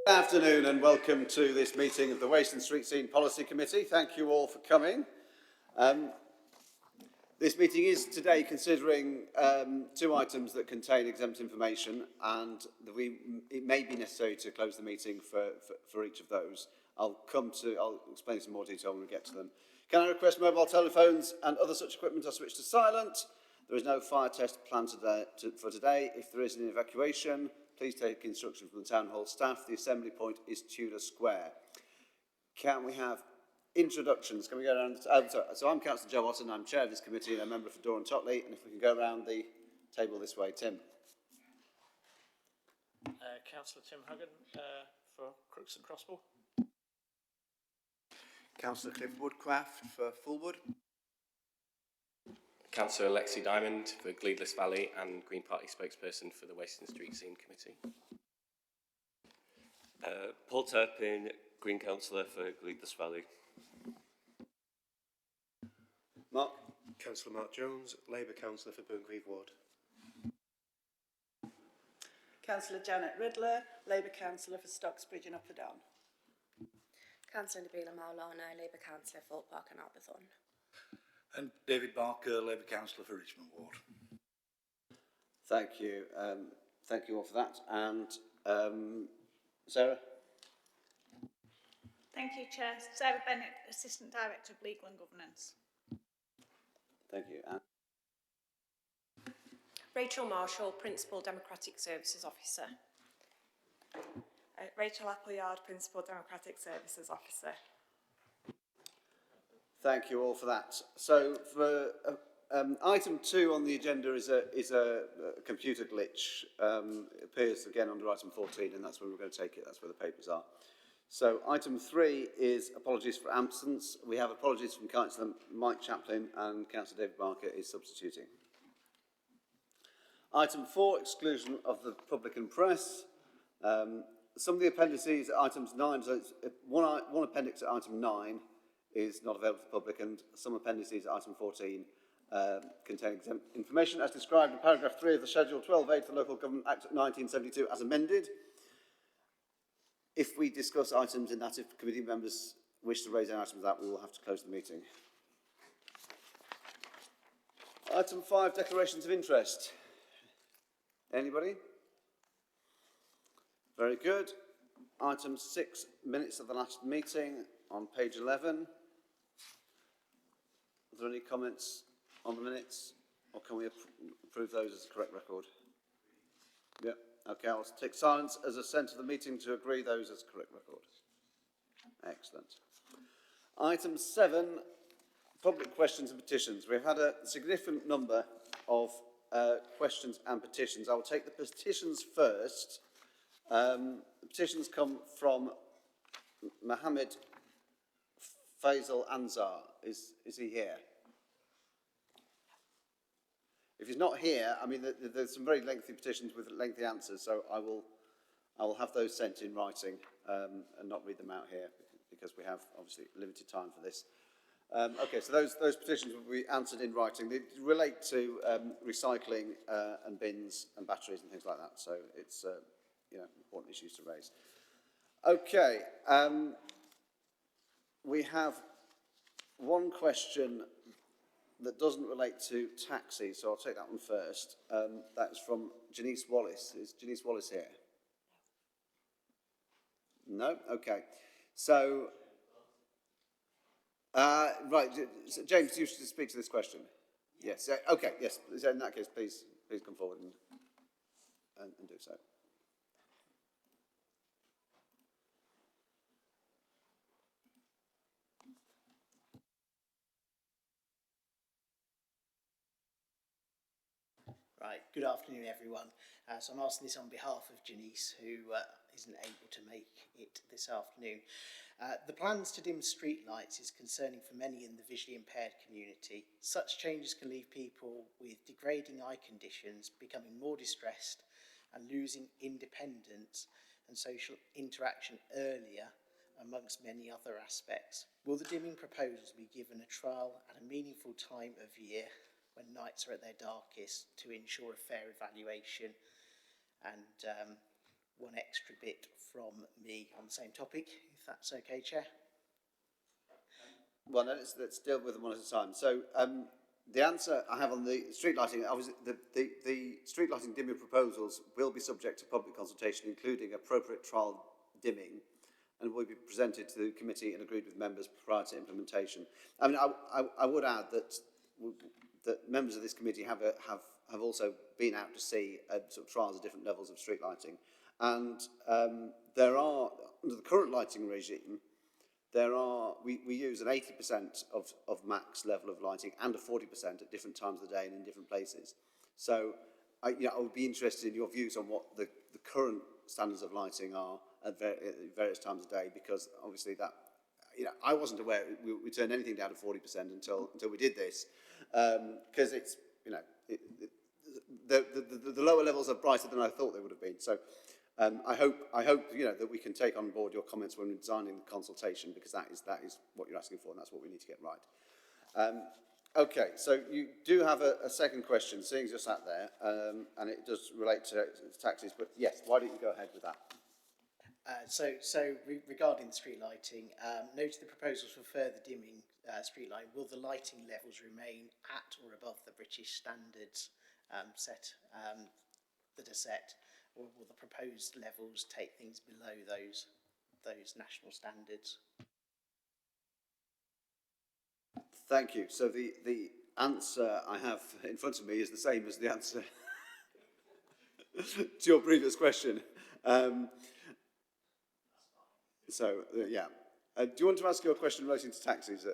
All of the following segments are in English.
Good afternoon and welcome to this meeting of the Waste and Street Scene Policy Committee. Thank you all for coming. This meeting is today considering two items that contain exempt information, and it may be necessary to close the meeting for each of those. I'll explain some more detail when we get to them. Can I request mobile telephones and other such equipment are switched to silent? There is no fire test planned for today. If there is an evacuation, please take instruction from the Town Hall staff. The assembly point is Tudor Square. Can we have introductions? Can we go around? So I'm Councillor Joe Watson. I'm chair of this committee and a member for Dawn Totley. And if we can go around the table this way, Tim. Councillor Tim Huggan for Crooks and Crossbow. Councillor Cliff Woodcraft for Fulwood. Councillor Alexi Diamond for Gleedless Valley and Green Party spokesperson for the Waste and Street Scene Committee. Paul Turpin, Green Councillor for Gleedless Valley. Mark. Councillor Mark Jones, Labour Councillor for Burngreave Ward. Councillor Janet Riddler, Labour Councillor for Stocksbridge and Upper Down. Councillor Nabila Maulana, Labour Councillor for Fort Park and Alberthorne. And David Barker, Labour Councillor for Richmond Ward. Thank you. Thank you all for that. And Sarah? Thank you, Chair. Sarah Bennett, Assistant Director of Legal and Governance. Thank you. And Rachel Marshall, Principal Democratic Services Officer. Rachel Appleyard, Principal Democratic Services Officer. thank you all for that. So for item 2 on the agenda is a computer glitch. It appears again under item 14, and that's where we're going to take it. That's where the papers are. So item 3 is apologies for absence. We have apologies from Councillor Mike Chaplin, and Councillor David Barker is substituting. Item 4, exclusion of the public and press. Some of the appendices at items 9, so it's one appendix at item 9 is not available to the public, and some appendices at item 14 contain exempt information as described in paragraph 3 of the Schedule 12A for the Local Government Act of 1972 as amended. If we discuss items in that, if committee members wish to raise any items of that, we will have to close the meeting. Item 5, declarations of interest. Anybody? Very good. Item 6, minutes of the last meeting on page 11. Are there any comments on the minutes, or can we approve those as a correct record? Yeah. Okay, I'll take silence as assent to the meeting to agree those as correct record. Excellent. Item 7, public questions and petitions. We've had a significant number of questions and petitions. I will take the petitions first. The petitions come from Mohammed Faisal Anzar. Is he here? If he's not here, I mean, there's some very lengthy petitions with lengthy answers, so I will have those sent in writing and not read them out here because we have obviously limited time for this. Okay, so those petitions will be answered in writing. They relate to recycling and bins and batteries and things like that, so it's important issues to raise. Okay, we have one question that doesn't relate to taxis, so I'll take that one first. That's from Janice Wallace. Is Janice Wallace here? No? Okay. So, right, so James, you should speak to this question. Yes. Okay, yes. So in that case, please come forward and do so. Right, good afternoon everyone. So I'm asking this on behalf of Janice, who isn't able to make it this afternoon. The plans to dim street lights is concerning for many in the visually impaired community. Such changes can leave people with degrading eye conditions becoming more distressed and losing independence and social interaction earlier, amongst many other aspects. Will the dimming proposals be given a trial at a meaningful time of year when nights are at their darkest to ensure a fair evaluation and one extra bit from me on the same topic, if that's okay, Chair. Well, no, let's deal with them one at a time. So the answer I have on the street lighting, obviously the street lighting dimming proposals will be subject to public consultation, including appropriate trial dimming, and will be presented to the committee and agreed with members prior to implementation. I mean, I would add that members of this committee have also been out to see sort of trials of different levels of street lighting, and there are, under the current lighting regime, we use an 80% of max level of lighting and a 40% at different times of the day and in different places. So I would be interested in your views on what the current standards of lighting are at various times of day, because obviously that, I wasn't aware we turned anything down to 40% until we did this, because it's, the lower levels are brighter than I thought they would have been. So I hope that we can take on board your comments when designing the consultation, because that is what you're asking for, and that's what we need to get right. Okay, so you do have a second question, seeing as you're sat there, and it does relate to taxis, but yes, why don't you go ahead with that? Regarding the street lighting, note the proposals for further dimming street lighting. Will the lighting levels remain at or above the British standards that are set, or will the proposed levels take things below those national standards? Thank you. So the answer I have in front of me is the same as the answer to your previous question. Yeah. Do you want to ask your question relating to taxis?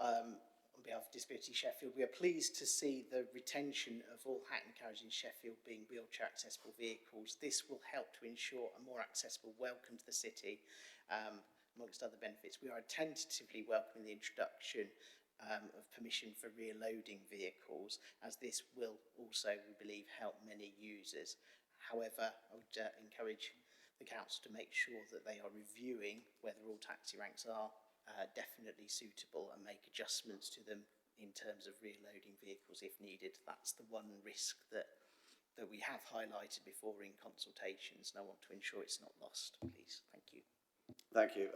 On behalf of Disability Sheffield, we are pleased to see the retention of all Hackney carriages in Sheffield being wheelchair accessible vehicles. This will help to ensure a more accessible welcome to the city, amongst other benefits. We are tentatively welcoming the introduction of permission for rear loading vehicles, as this will also, we believe, help many users. However, I would encourage the council to make sure that they are reviewing whether all taxi ranks are definitely suitable and make adjustments to them in terms of rear loading vehicles if needed. That's the one risk that we have highlighted before in consultations, and I want to ensure it's not lost, please. Thank you. Thank you.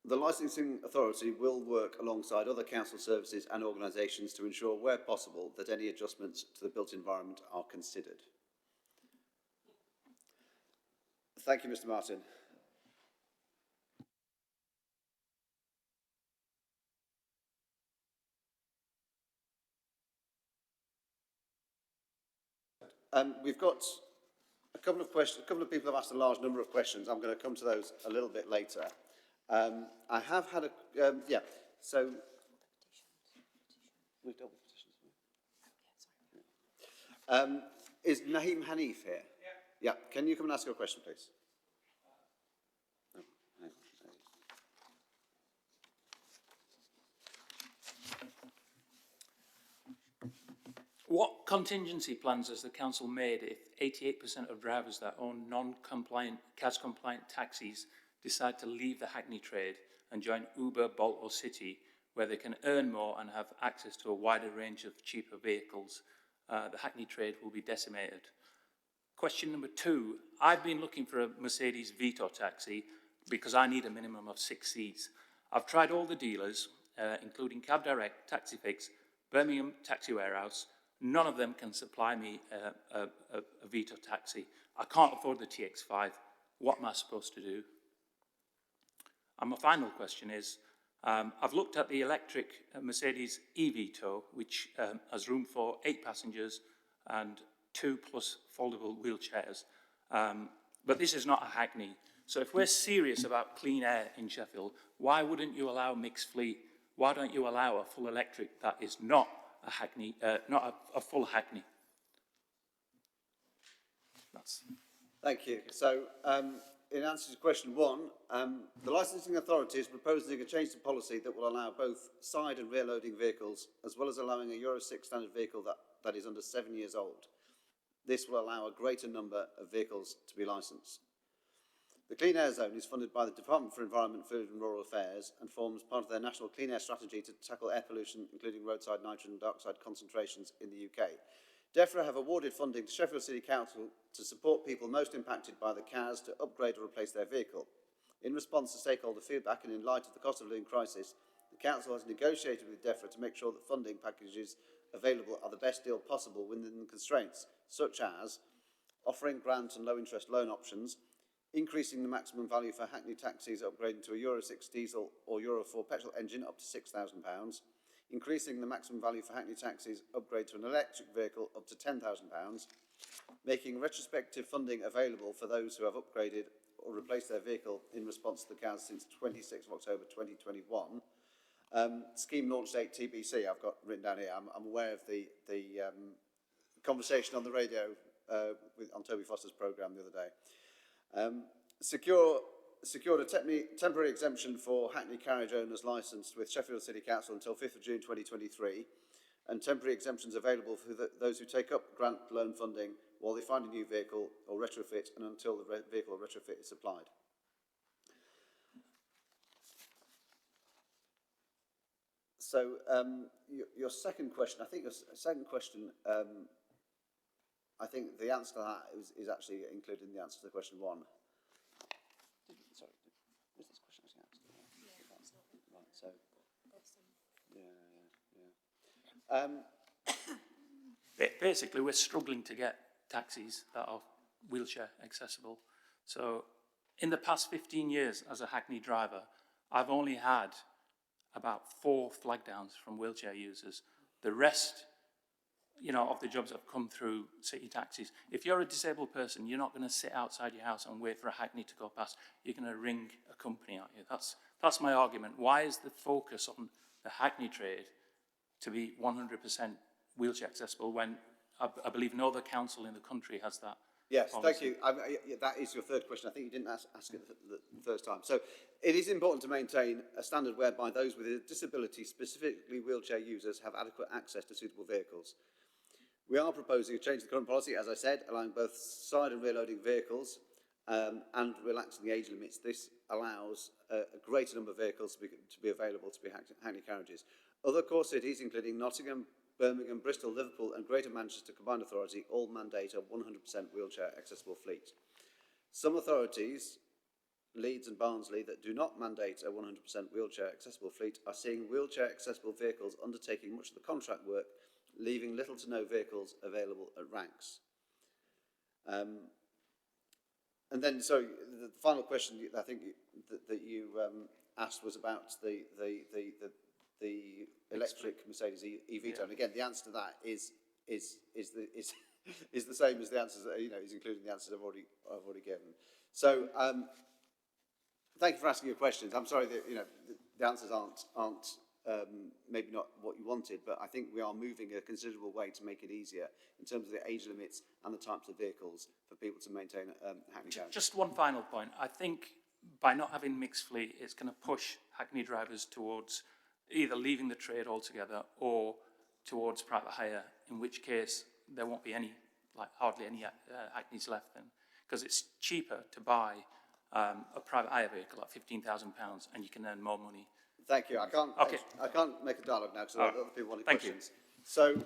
The licensing authority will work alongside other council services and organisations to ensure, where possible, that any adjustments to the built environment are considered. Thank you, Mr. Martin. We've got a couple of questions. A couple of people have asked a large number of questions. I'm going to come to those a little bit later. I have had a So we've dealt with petitions. Is Naheem Hanif here? Yeah. Can you come and ask your question, please? What contingency plans has the council made if 88% of drivers that own non-compliant, CAS-compliant taxis decide to leave the Hackney trade and join Uber, Bolt or City, where they can earn more and have access to a wider range of cheaper vehicles? The Hackney trade will be decimated. Question number 2, I've been looking for a Mercedes Vito taxi because I need a minimum of 6 seats. I've tried all the dealers, including Cab Direct, Taxifix, Birmingham Taxi Warehouse. None of them can supply me a Vito taxi. I can't afford the TX5. What am I supposed to do? And my final question is, I've looked at the electric Mercedes e-Vito, which has room for 8 passengers and 2+ foldable wheelchairs. But this is not a Hackney. So if we're serious about clean air in Sheffield, why wouldn't you allow mixed fleet? Why don't you allow a full electric that is not a Hackney, not a full Hackney? Thank you. So, in answer to question 1, the licensing authority is proposing a change to policy that will allow both side and rear loading vehicles, as well as allowing a Euro 6 standard vehicle that is under 7 years old. This will allow a greater number of vehicles to be licensed. The Clean Air Zone is funded by the Department for Environment, Food and Rural Affairs and forms part of their national clean air strategy to tackle air pollution, including roadside nitrogen dioxide concentrations in the UK. DEFRA have awarded funding to Sheffield City Council to support people most impacted by the CAS to upgrade or replace their vehicle. In response to stakeholder feedback and in light of the cost of living crisis, the Council has negotiated with DEFRA to make sure that funding packages available are the best deal possible within the constraints, such as offering grant and low-interest loan options, increasing the maximum value for Hackney taxis upgrading to a Euro 6 diesel or Euro 4 petrol engine up to £6,000, increasing the maximum value for Hackney taxis upgrade to an electric vehicle up to £10,000, making retrospective funding available for those who have upgraded or replaced their vehicle in response to the CAS since 26th of October 2021. Scheme launch date TBC, I've got written down here. I'm aware of the conversation on the radio on Toby Foster's programme the other day. Secured a temporary exemption for Hackney Carriage owners licensed with Sheffield City Council until 5th of June 2023, and temporary exemptions available for those who take up grant loan funding while they find a new vehicle or retrofit and until the vehicle or retrofit is supplied. So your second question, I think the answer to that is actually included in the answer to question one. Sorry, was this question actually answered? Yeah. Right, so, Basically, we're struggling to get taxis that are wheelchair accessible. So in the past 15 years as a Hackney driver, I've only had about 4 flag downs from wheelchair users. The rest, of the jobs have come through city taxis. If you're a disabled person, you're not going to sit outside your house and wait for a Hackney to go past. You're going to ring a company, aren't you? That's my argument. Why is the focus on the Hackney trade to be 100% wheelchair accessible when I believe no other council in the country has that? Yes, policy? thank you. That is your third question. I think you didn't ask it the first time. So it is important to maintain a standard whereby those with a disability, specifically wheelchair users, have adequate access to suitable vehicles. We are proposing a change to the current policy, as I said, allowing both side and rear loading vehicles and relaxing the age limits. This allows a greater number of vehicles to be available to be Hackney carriages. Other core cities, including Nottingham, Birmingham, Bristol, Liverpool and Greater Manchester Combined Authority all mandate a 100% wheelchair accessible fleet. Some authorities, Leeds and Barnsley, that do not mandate a 100% wheelchair accessible fleet are seeing wheelchair accessible vehicles undertaking much of the contract work, leaving little to no vehicles available at ranks. And then, so the final question I think that you asked was about the electric Mercedes e-Vito. And again, the answer to that is the same as the answers that, is including the answers I've already given. So thank you for asking your questions. I'm sorry that the answers aren't maybe not what you wanted, but I think we are moving a considerable way to make it easier in terms of the age limits and the types of vehicles for people to maintain Hackney carriage. Just one final point. I think by not having mixed fleet, it's going to push Hackney drivers towards either leaving the trade altogether or towards private hire, in which case there won't be hardly any Hackneys left then, because it's cheaper to buy a private hire vehicle at £15,000 and you can earn more money. Thank you. I can't make a dialogue now because other people wanted Thank questions. You. So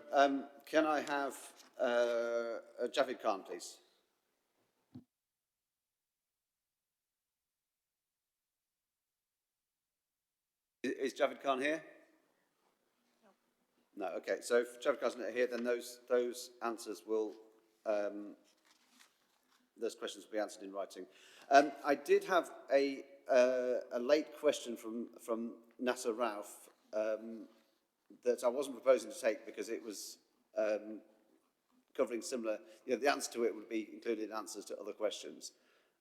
can I have Javid Khan, please? Is Javid Khan here? No. Okay. So if Javid Khan's not here, then those answers will those questions will be answered in writing. I did have a late question from Nasser Rauf that I wasn't proposing to take because it was covering similar. The answer to it would be included in answers to other questions.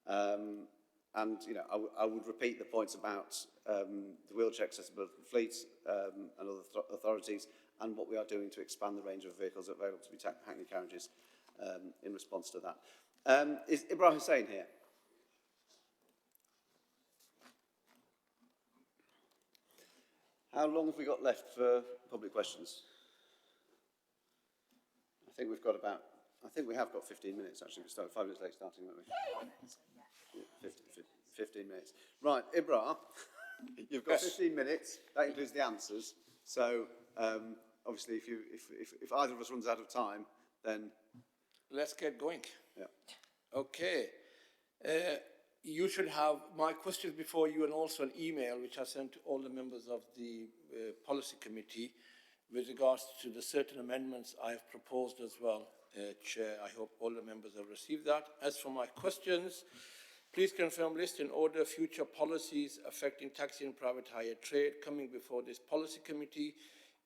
And I would repeat the points about the wheelchair accessibility fleets and other authorities, and what we are doing to expand the range of vehicles available to be Hackney carriages in response to that. Is Ibrahim Hussain here? How long have we got left for public questions? I think we have got 15 minutes actually. We started 5 minutes late starting, weren't we? 15 minutes. Right, Ibrahim, you've got 15 minutes. That includes the answers. So obviously, if either of us runs out of time, then let's get going. yeah. Okay. You should have my questions before you and also an email which I sent to all the members of the policy committee with regards to the certain amendments I have proposed as well. Chair, I hope all the members have received that. As for my questions, please confirm list in order future policies affecting taxi and private hire trade coming before this policy committee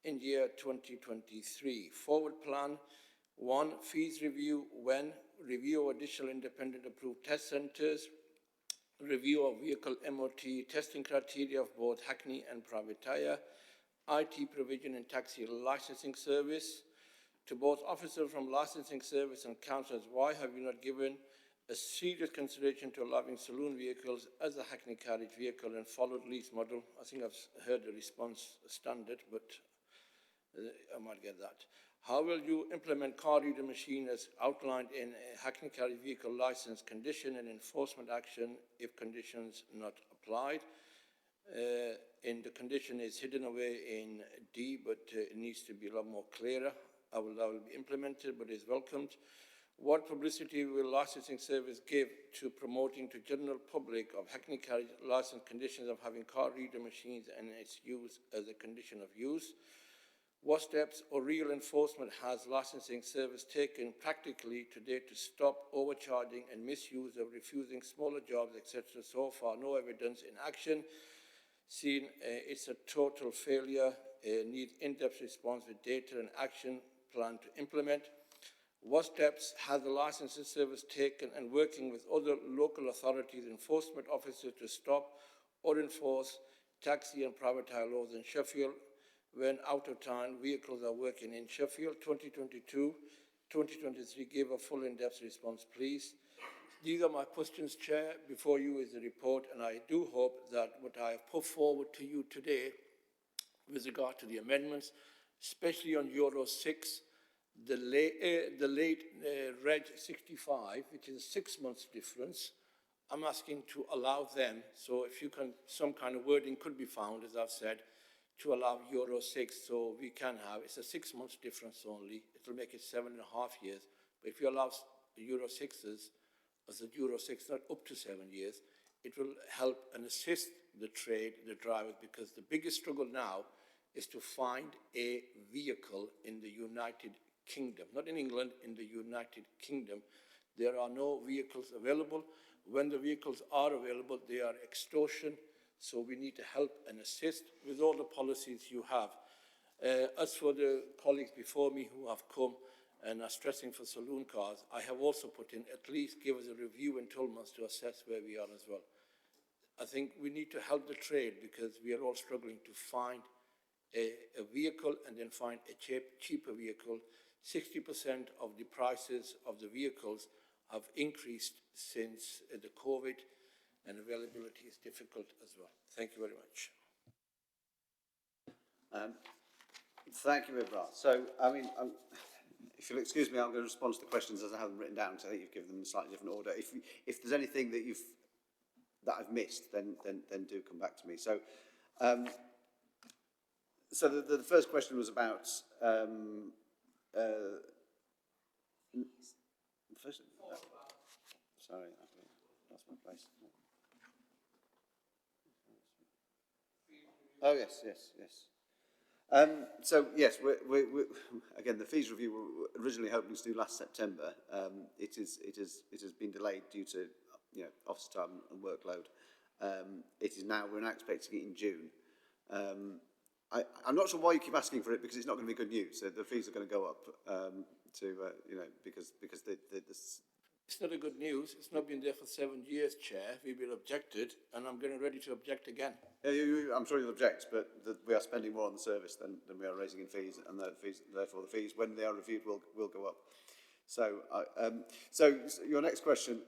in year 2023. Forward plan: 1. Fees review when? Review of additional independent approved test centres. Review of vehicle MOT testing criteria of both Hackney and private hire. IT provision in taxi licensing service. To both officers from licensing service and councillors, why have you not given a serious consideration to allowing saloon vehicles as a Hackney carriage vehicle and followed lease model? I think I've heard the response standard, but I might get that. How will you implement car reader machine as outlined in a Hackney carriage vehicle license condition and enforcement action if conditions not applied? In the condition is hidden away in D, but it needs to be a lot more clearer. That will be implemented, but is welcomed. What publicity will licensing service give to promoting to general public of Hackney carriage license conditions of having car reader machines and its use as a condition of use? What steps or real enforcement has licensing service taken practically today to stop overcharging and misuse of refusing smaller jobs, etc.? So far, no evidence in action. Seen it's a total failure, needs in-depth response with data and action plan to implement. What steps has the licensing service taken and working with other local authorities, enforcement officers to stop or enforce taxi and private hire laws in Sheffield when out of town vehicles are working in Sheffield? 2022-2023, give a full in-depth response, please. These are my questions, Chair. Before you is the report, and I do hope that what I have put forward to you today with regard to the amendments, especially on Euro 6, the late Reg 65, which is a 6 months difference, I'm asking to allow them, so if you can, some kind of wording could be found, as I've said, to allow Euro 6, so we can have, it's a 6 months difference only, it will make it 7.5 years, but if you allow the Euro 6s, as the Euro 6, not up to 7 years, it will help and assist the trade, the drivers, because the biggest struggle now is to find a vehicle in the United Kingdom, not in England, in the United Kingdom. There are no vehicles available. When the vehicles are available, they are extortion, so we need to help and assist with all the policies you have. As for the colleagues before me who have come and are stressing for saloon cars, I have also put in at least give us a review in 12 months to assess where we are as well. I think we need to help the trade because we are all struggling to find a vehicle and then find a cheaper vehicle. 60% of the prices of the vehicles have increased since the COVID, and availability is difficult as well. Thank you very much. Thank you, Ibrahim. So, I mean, if you'll excuse me, I'm going to respond to the questions as I have them written down, because I think you've given them in a slightly different order. If there's anything that I've missed, then do come back to me. So, so the first question was about sorry, I've lost my place. Oh yes. So yes, we again, the fees review we were originally hoping to do last September. It has been delayed due to office time and workload. We're now expecting it in June. I'm not sure why you keep asking for it, because it's not going to be good news. So the fees are going to go up because It's not a good news. It's not been there for 7 years, Chair. We've been objected, and I'm getting ready to object again. I'm sure you'll object, but we are spending more on the service than we are raising in fees, and therefore the fees, when they are reviewed, will go up. So, so your next question.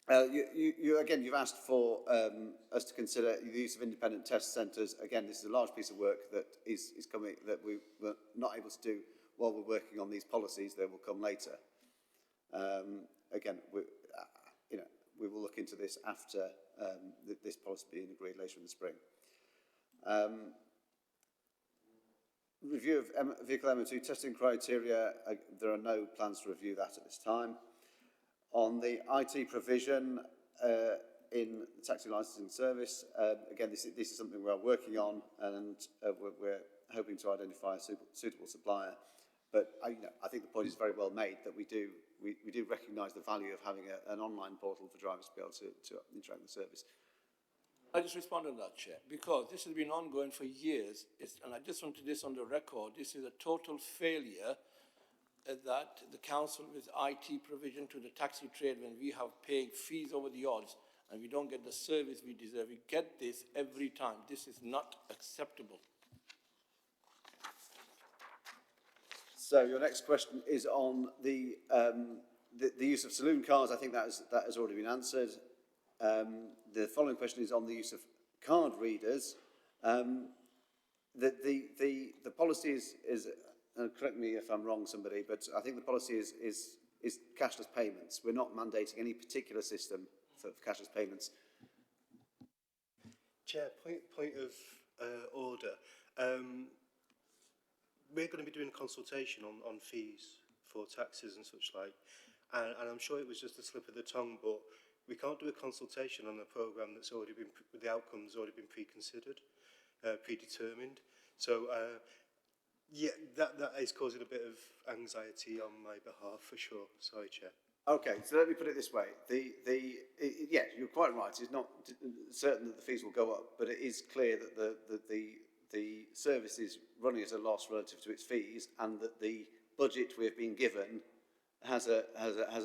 You've asked for us to consider the use of independent test centres. Again, this is a large piece of work that is coming that we were not able to do while we're working on these policies. They will come later. Again, we will look into this after this policy being agreed later in the spring. Review of vehicle MO2 testing criteria, there are no plans to review that at this time. On the IT provision in the taxi licensing service, again, this is something we are working on, and we're hoping to identify a suitable supplier. But I think the point is very well made that we do recognise the value of having an online portal for drivers to be able to interact with the service. I just respond on that, Chair, because this has been ongoing for years, and I just want to this on the record. This is a total failure that the council with IT provision to the taxi trade, when we have paying fees over the odds and we don't get the service we deserve. We get this every time. This is not acceptable. So your next question is on the use of saloon cars. I think that has already been answered. The following question is on the use of card readers. The policy is correct me if I'm wrong, somebody, but I think the policy is cashless payments. We're not mandating any particular system for cashless payments. Chair, point of order. We're going to be doing a consultation on fees for taxes and such like, and I'm sure it was just a slip of the tongue, but we can't do a consultation on a programme that's already been, the outcome's already been preconsidered, predetermined. So, yeah, that is causing a bit of anxiety on my behalf, for sure. Sorry, Chair. Okay, so let me put it this way. Yeah, you're quite right. It's not certain that the fees will go up, but it is clear that the service is running at a loss relative to its fees, and that the budget we have been given has a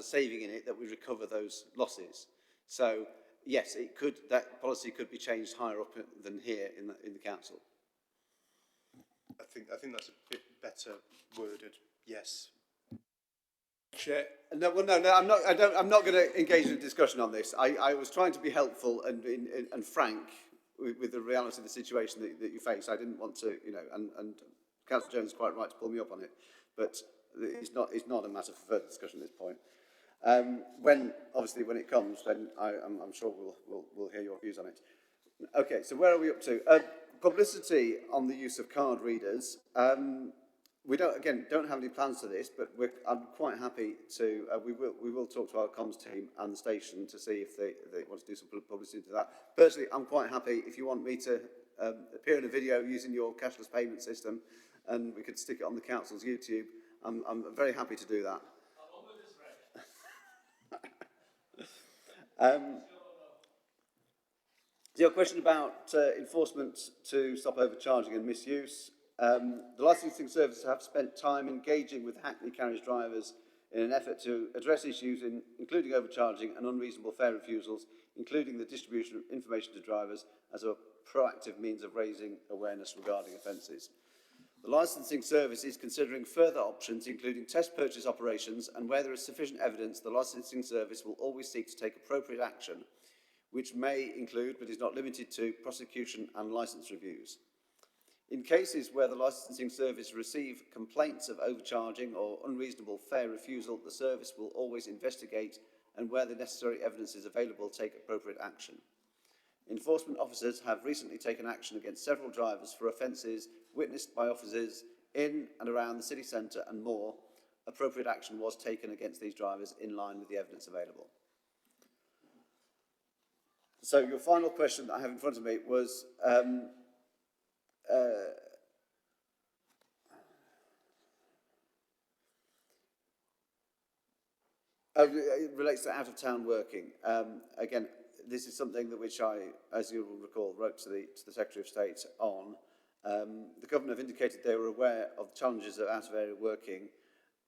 saving in it that we recover those losses. So yes, that policy could be changed higher up than here in the council. I think that's a bit better worded. Yes. Chair. No, well, no, I'm not going to engage in a discussion on this. I was trying to be helpful and frank with the reality of the situation that you face. I didn't want to, and Councillor Jones is quite right to pull me up on it, but it's not a matter for further discussion at this point. When it comes, then I'm sure we'll hear your views on it. Okay, so where are we up to? Publicity on the use of card readers. We don't have any plans for this, but I'm quite happy to. We will talk to our comms team and the station to see if they want to do some publicity to that. Personally, I'm quite happy if you want me to appear in a video using your cashless payment system, and we could stick it on the council's YouTube. I'm very happy to do that. Your question about enforcement to stop overcharging and misuse. The licensing services have spent time engaging with Hackney carriage drivers in an effort to address issues including overcharging and unreasonable fare refusals, including the distribution of information to drivers as a proactive means of raising awareness regarding offences. The licensing service is considering further options, including test purchase operations, and where there is sufficient evidence, the licensing service will always seek to take appropriate action, which may include, but is not limited to, prosecution and licence reviews. In cases where the licensing service receive complaints of overcharging or unreasonable fare refusal, the service will always investigate, and where the necessary evidence is available, take appropriate action. Enforcement officers have recently taken action against several drivers for offences witnessed by officers in and around the city centre and more. Appropriate action was taken against these drivers in line with the evidence available. So your final question that I have in front of me was it relates to out-of-town working. Again, this is something which I, as you will recall, wrote to the Secretary of State on. The government have indicated they were aware of the challenges of out-of-area working,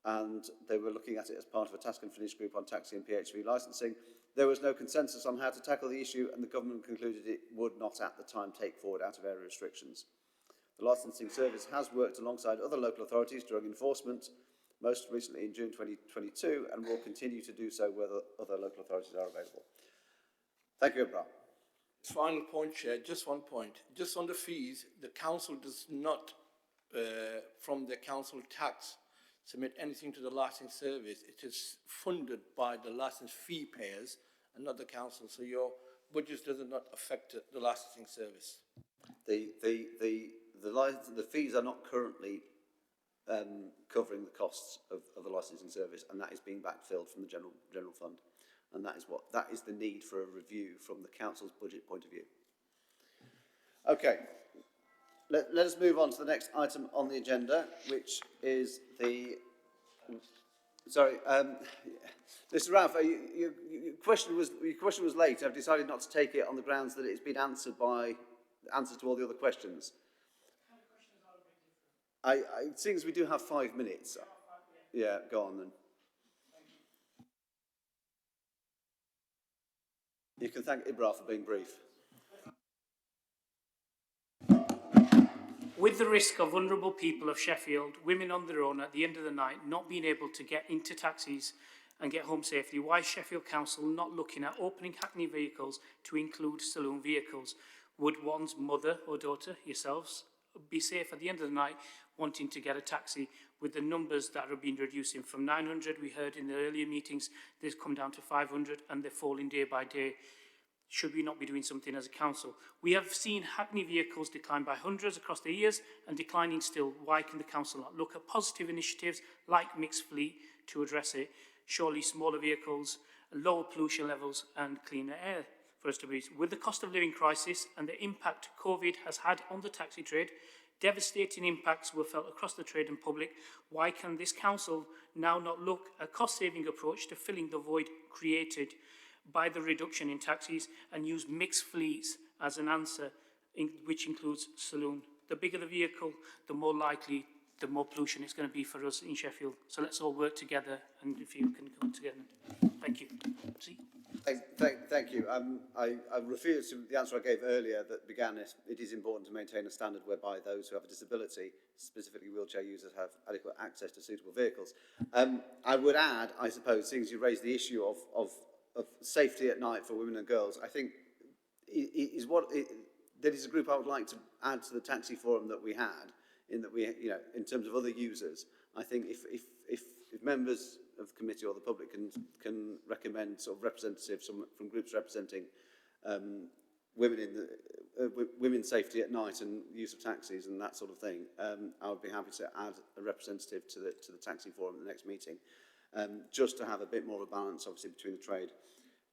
and they were looking at it as part of a task and finish group on taxi and PHV licensing. There was no consensus on how to tackle the issue, and the government concluded it would not at the time take forward out-of-area restrictions. The licensing service has worked alongside other local authorities during enforcement, most recently in June 2022, and will continue to do so where other local authorities are available. Thank you, Abraham. Final point, Chair, just one point. Just on the fees, the council does not, from the council tax, submit anything to the licensing service. It is funded by the license fee payers and not the council, so your budget does not affect the licensing service. The the fees are not currently covering the costs of the licensing service, and that is being backfilled from the general fund, and that is the need for a review from the council's budget point of view. Okay, let us move on to the next item on the agenda, which is the. Sorry, Mr. Ralph, your question was late. I've decided not to take it on the grounds that it's been answered by answers to all the other questions. Seeing as we do have 5 minutes, yeah, go on then. You can thank Ibrah for being brief. With the risk of vulnerable people of Sheffield, women on their own at the end of the night, not being able to get into taxis and get home safely, why is Sheffield Council not looking at opening Hackney vehicles to include saloon vehicles? Would one's mother or daughter, yourselves, be safe at the end of the night wanting to get a taxi with the numbers that are being reducing from 900, we heard in the earlier meetings, they've come down to 500 and they're falling day by day. Should we not be doing something as a council? We have seen Hackney vehicles decline by hundreds across the years and declining still. Why can the council not look at positive initiatives like mixed fleet to address it? Surely smaller vehicles, lower pollution levels and cleaner air for us to breathe. With the cost of living crisis and the impact COVID has had on the taxi trade, devastating impacts were felt across the trade and public. Why can this council now not look at a cost-saving approach to filling the void created by the reduction in taxis and use mixed fleets as an answer, which includes saloon? The bigger the vehicle, the more likely, the more pollution it's going to be for us in Sheffield. So let's all work together, and if you can come together. Thank you. See? Thank you. I refer to the answer I gave earlier that began it is important to maintain a standard whereby those who have a disability, specifically wheelchair users, have adequate access to suitable vehicles. I would add, I suppose, seeing as you raised the issue of safety at night for women and girls, I think that is a group I would like to add to the taxi forum that we had, in that we, in terms of other users. I think if members of the committee or the public can recommend sort of representatives from groups representing women's safety at night and use of taxis and that sort of thing, I would be happy to add a representative to the taxi forum at the next meeting, just to have a bit more of a balance, obviously, between the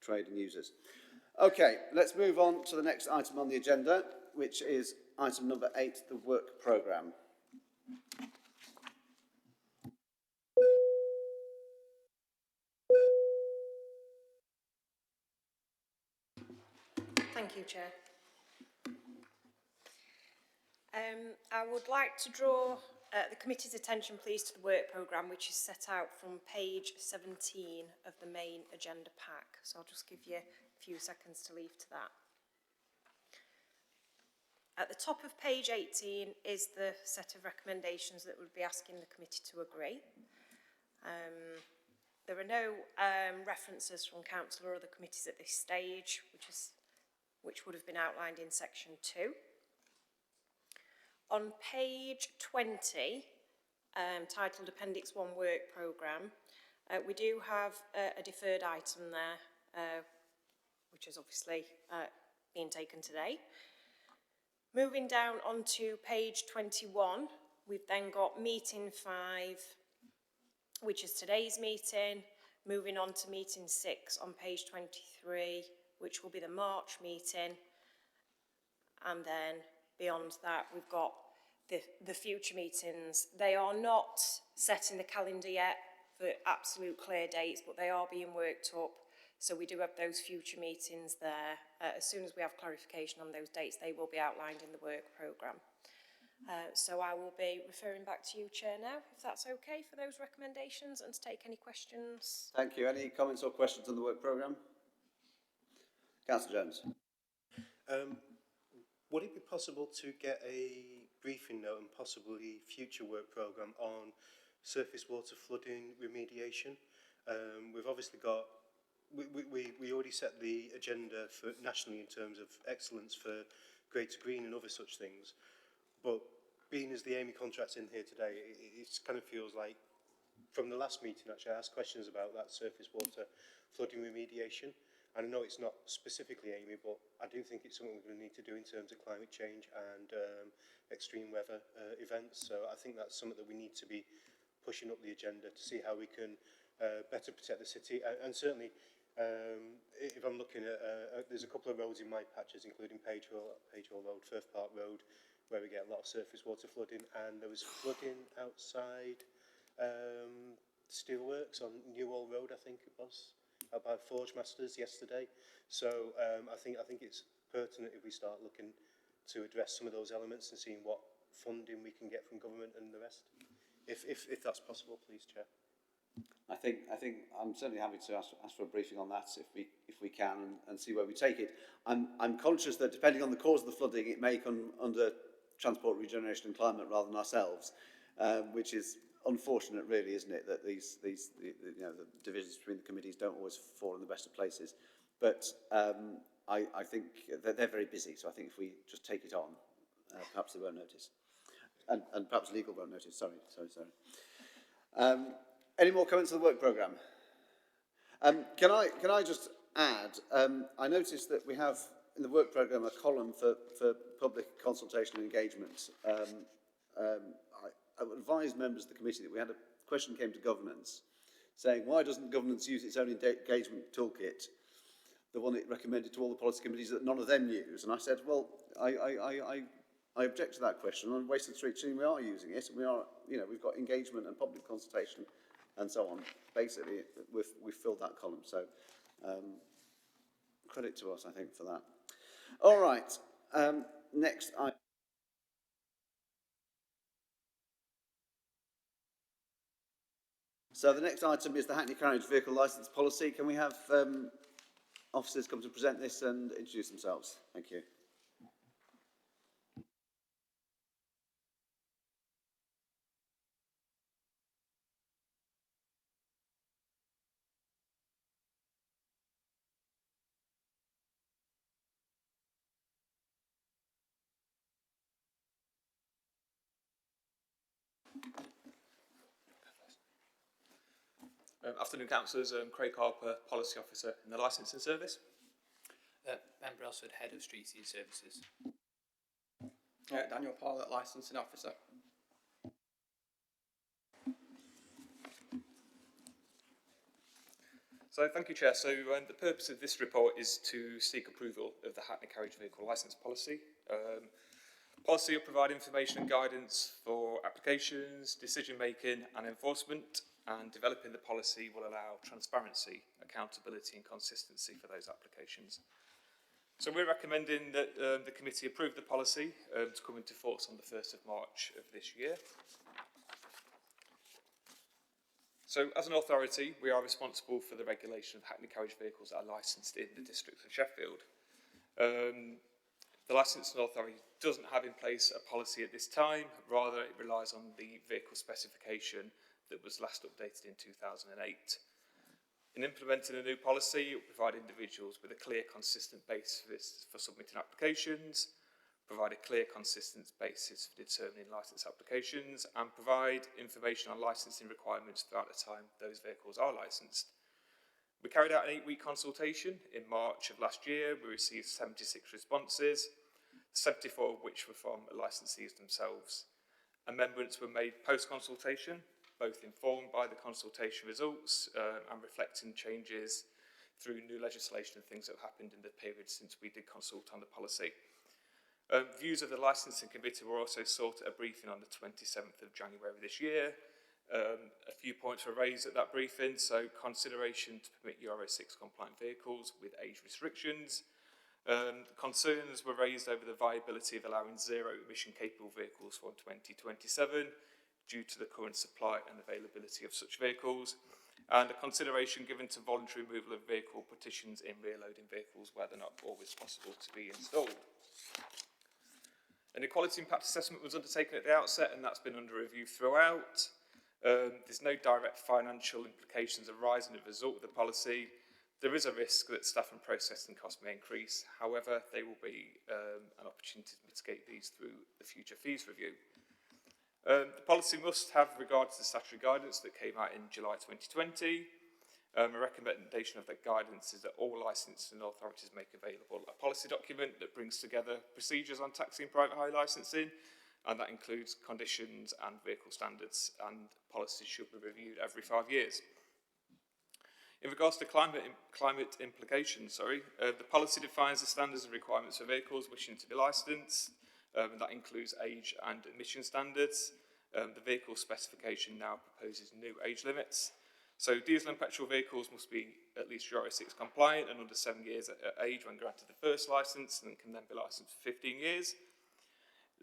trade and users. Okay, let's move on to the next item on the agenda, which is item number 8, the work programme. Thank you, Chair. I would like to draw the committee's attention, please, to the work programme, which is set out from page 17 of the main agenda pack. So I'll just give you a few seconds to leave to that. At the top of page 18 is the set of recommendations that we'll be asking the committee to agree. There are no references from council or other committees at this stage, which would have been outlined in section 2. On page 20, titled Appendix 1 Work Programme, we do have a deferred item there, which is obviously being taken today. Moving down onto page 21, we've then got meeting 5, which is today's meeting. Moving on to meeting 6 on page 23, which will be the March meeting. And then beyond that, we've got the future meetings. They are not set in the calendar yet for absolute clear dates, but they are being worked up. So we do have those future meetings there. As soon as we have clarification on those dates, they will be outlined in the work programme. So I will be referring back to you, Chair, now, if that's okay for those recommendations, and to take any questions. Thank you. Any comments or questions on the work programme? Councillor Jones. Would it be possible to get a briefing note and possibly future work programme on surface water flooding remediation? We've obviously got, we already set the agenda for nationally in terms of excellence for Greater Green and other such things. But being as the Amey contract's in here today, it kind of feels like, from the last meeting actually, I asked questions about that surface water flooding remediation. And I know it's not specifically Amey, but I do think it's something we're going to need to do in terms of climate change and extreme weather events. So I think that's something that we need to be pushing up the agenda to see how we can better protect the city. And certainly, if I'm looking at, there's a couple of roads in my patches, including Page Hall Road, Firth Park Road, where we get a lot of surface water flooding, and there was flooding outside Steelworks on Newhall Road, I think it was, by Forge Masters yesterday. So I think it's pertinent if we start looking to address some of those elements and seeing what funding we can get from government and the rest, if that's possible, please, Chair. I think I'm certainly happy to ask for a briefing on that if we can and see where we take it. I'm conscious that depending on the cause of the flooding, it may come under Transport, Regeneration and Climate rather than ourselves, which is unfortunate, really, isn't it? That these you know, the divisions between the committees don't always fall in the best of places. But I think that they're very busy, so I think if we just take it on, perhaps they won't notice, and perhaps legal won't notice. Sorry. Any more comments on the work programme? Can I just add? I noticed that we have in the work programme a column for public consultation and engagement. I would advise members of the committee that we had a question came to governance saying, why doesn't governance use its own engagement toolkit, the one it recommended to all the policy committees that none of them use? And I said, well, I object to that question. On Wasted Street team, we are using it, and we are, you know, we've got engagement and public consultation and so on. Basically, we've filled that column. So credit to us, I think, for that. All right. Next, so the next item is the Hackney Carriage Vehicle Licence Policy. Can we have officers come to present this and introduce themselves? Thank you. Afternoon, councillors. Craig Harper, Policy Officer in the Licensing Service. Ben Brailsford, Head of Street Scene Services. Daniel Paulett, Licensing Officer. So thank you, Chair. So the purpose of this report is to seek approval of the Hackney Carriage Vehicle Licence Policy. Policy will provide information and guidance for applications, decision making and enforcement, and developing the policy will allow transparency, accountability and consistency for those applications. So we're recommending that the committee approve the policy to come into force on the 1st of March of this year. So as an authority, we are responsible for the regulation of Hackney carriage vehicles that are licensed in the district of Sheffield. The licensing authority doesn't have in place a policy at this time, rather it relies on the vehicle specification that was last updated in 2008. In implementing a new policy, it will provide individuals with a clear, consistent basis for submitting applications, provide a clear, consistent basis for determining licence applications, and provide information on licensing requirements throughout the time those vehicles are licensed. We carried out an 8-week consultation in March of last year. We received 76 responses, 74 of which were from licensees themselves. Amendments were made post-consultation, both informed by the consultation results and reflecting changes through new legislation and things that have happened in the period since we did consult on the policy. Views of the licensing committee were also sought at a briefing on the 27th of January this year. A few points were raised at that briefing, so consideration to permit Euro 6 compliant vehicles with age restrictions. Concerns were raised over the viability of allowing zero emission capable vehicles from 2027 due to the current supply and availability of such vehicles, and a consideration given to voluntary removal of vehicle partitions in rear loading vehicles where they're not always possible to be installed. An equality impact assessment was undertaken at the outset, and that's been under review throughout. There's no direct financial implications arising as a result of the policy. There is a risk that staff and processing costs may increase. However, there will be an opportunity to mitigate these through the future fees review. The policy must have regard to the statutory guidance that came out in July 2020. A recommendation of that guidance is that all licensing authorities make available a policy document that brings together procedures on taxi and private hire licensing, and that includes conditions and vehicle standards, and policies should be reviewed every 5 years. In regards to climate implications, the policy defines the standards and requirements for vehicles wishing to be licensed, and that includes age and emission standards. The vehicle specification now proposes new age limits. So diesel and petrol vehicles must be at least Euro 6 compliant and under 7 years at age when granted the first licence, and can then be licensed for 15 years.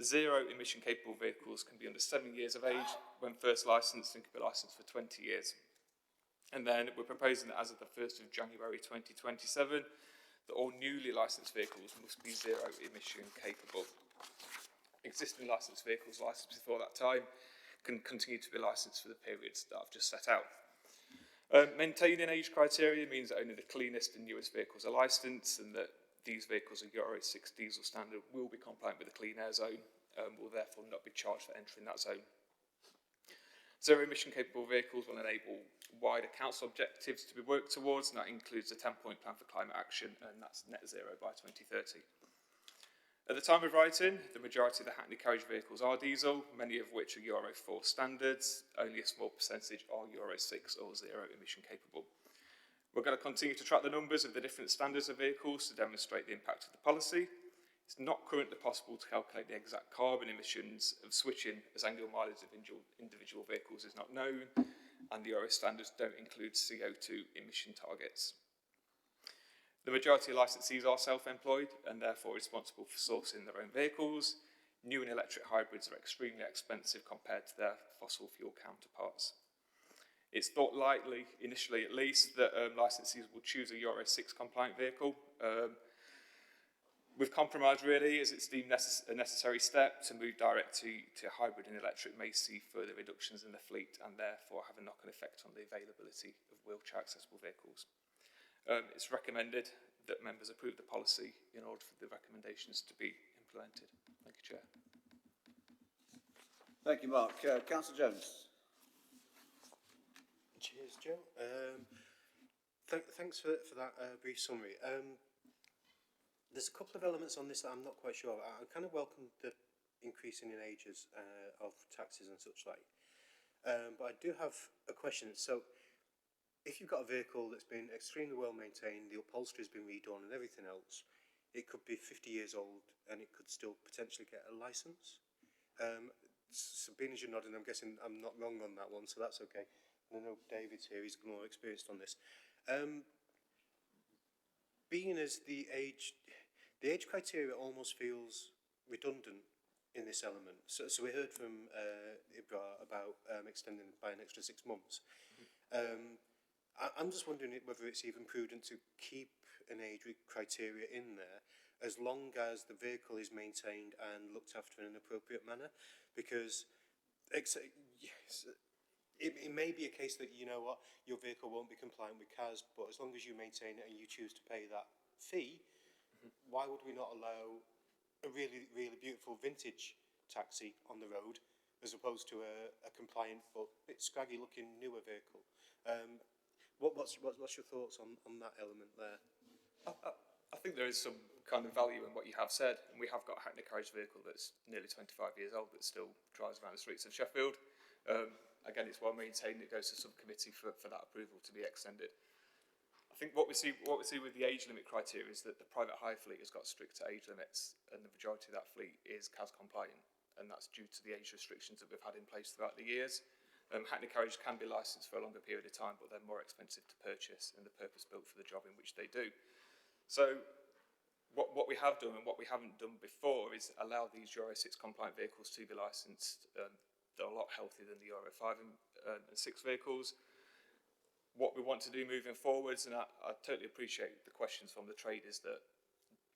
Zero emission capable vehicles can be under 7 years of age when first licensed and can be licensed for 20 years. And then we're proposing that as of the 1st of January 2027, that all newly licensed vehicles must be zero emission capable. Existing licensed vehicles licensed before that time can continue to be licensed for the periods that I've just set out. Maintaining age criteria means that only the cleanest and newest vehicles are licensed, and that these vehicles of Euro 6 diesel standard will be compliant with the clean air zone, will therefore not be charged for entering that zone. Zero emission capable vehicles will enable wider council objectives to be worked towards, and that includes a 10-point plan for climate action, and that's net zero by 2030. At the time of writing, the majority of the Hackney Carriage vehicles are diesel, many of which are Euro 4 standards. Only a small percentage are Euro 6 or zero emission capable. We're going to continue to track the numbers of the different standards of vehicles to demonstrate the impact of the policy. It's not currently possible to calculate the exact carbon emissions of switching, as annual mileage of individual vehicles is not known, and the Euro standards don't include CO2 emission targets. The majority of licensees are self-employed and therefore responsible for sourcing their own vehicles. New and electric hybrids are extremely expensive compared to their fossil fuel counterparts. It's thought likely, initially at least, that licensees will choose a Euro 6 compliant vehicle. With compromise really, as it's deemed a necessary step to move direct to hybrid and electric may see further reductions in the fleet and therefore have a knock-on effect on the availability of wheelchair accessible vehicles. It's recommended that members approve the policy in order for the recommendations to be implemented. Thank you, Chair. Thank you, Mark. Councillor Jones. Cheers, Joe. Thanks for that brief summary. There's a couple of elements on this that I'm not quite sure about. I kind of welcome the increasing in ages of taxis and such like. But I do have a question. So, if you've got a vehicle that's been extremely well maintained, the upholstery has been redone and everything else, it could be 50 years old and it could still potentially get a licence. Sabine, as you're nodding, I'm guessing I'm not wrong on that one, so that's okay. I know David's here, he's more experienced on this. Being as the age criteria almost feels redundant in this element. So we heard from Ibra about extending by an extra 6 months. I'm just wondering whether it's even prudent to keep an age criteria in there as long as the vehicle is maintained and looked after in an appropriate manner, because yes, it may be a case that, you know what, your vehicle won't be compliant with CAS, but as long as you maintain it and you choose to pay that fee, why would we not allow a really, really beautiful vintage taxi on the road as opposed to a compliant but a bit scraggy looking newer vehicle? What's your thoughts on that element there? I think there is some kind of value in what you have said, and we have got a Hackney Carriage vehicle that's nearly 25 years old that still drives around the streets of Sheffield. Again, it's well maintained. It goes to subcommittee for that approval to be extended. I think what we see with the age limit criteria is that the private hire fleet has got stricter age limits, and the majority of that fleet is CAS compliant, and that's due to the age restrictions that we've had in place throughout the years. Hackney Carriage can be licensed for a longer period of time, but they're more expensive to purchase and they're purpose-built for the job in which they do. So what we have done and what we haven't done before is allow these Euro 6 compliant vehicles to be licensed. They're a lot healthier than the Euro 5 and 6 vehicles. What we want to do moving forwards, and I totally appreciate the questions from the trade, is that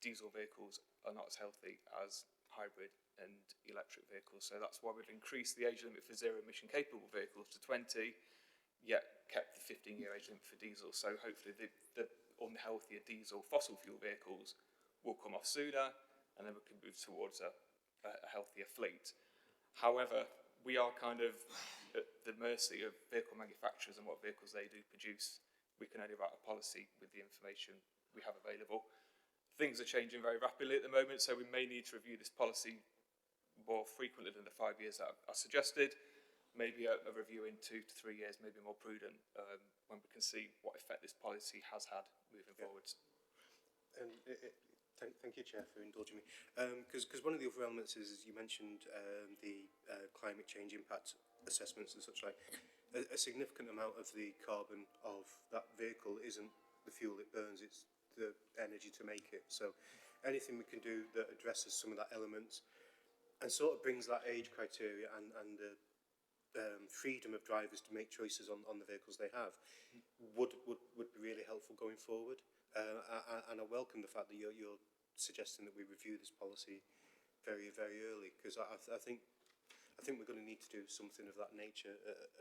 diesel vehicles are not as healthy as hybrid and electric vehicles. So that's why we've increased the age limit for zero emission capable vehicles to 20, yet kept the 15-year age limit for diesel. So hopefully the unhealthier diesel fossil fuel vehicles will come off sooner, and then we can move towards a healthier fleet. However, we are kind of at the mercy of vehicle manufacturers and what vehicles they do produce we can only write a policy with the information we have available. Things are changing very rapidly at the moment, so we may need to review this policy more frequently than the 5 years that I suggested. Maybe a review in 2 to 3 years, maybe more prudent, when we can see what effect this policy has had moving forwards. Thank you, Chair, for indulging me. Because one of the other elements is you mentioned the climate change impact assessments and such like. A significant amount of the carbon of that vehicle isn't the fuel it burns, it's the energy to make it. So anything we can do that addresses some of that element and sort of brings that age criteria and the freedom of drivers to make choices on the vehicles they have would be really helpful going forward. And I welcome the fact that you're suggesting that we review this policy very, very early, because I think we're going to need to do something of that nature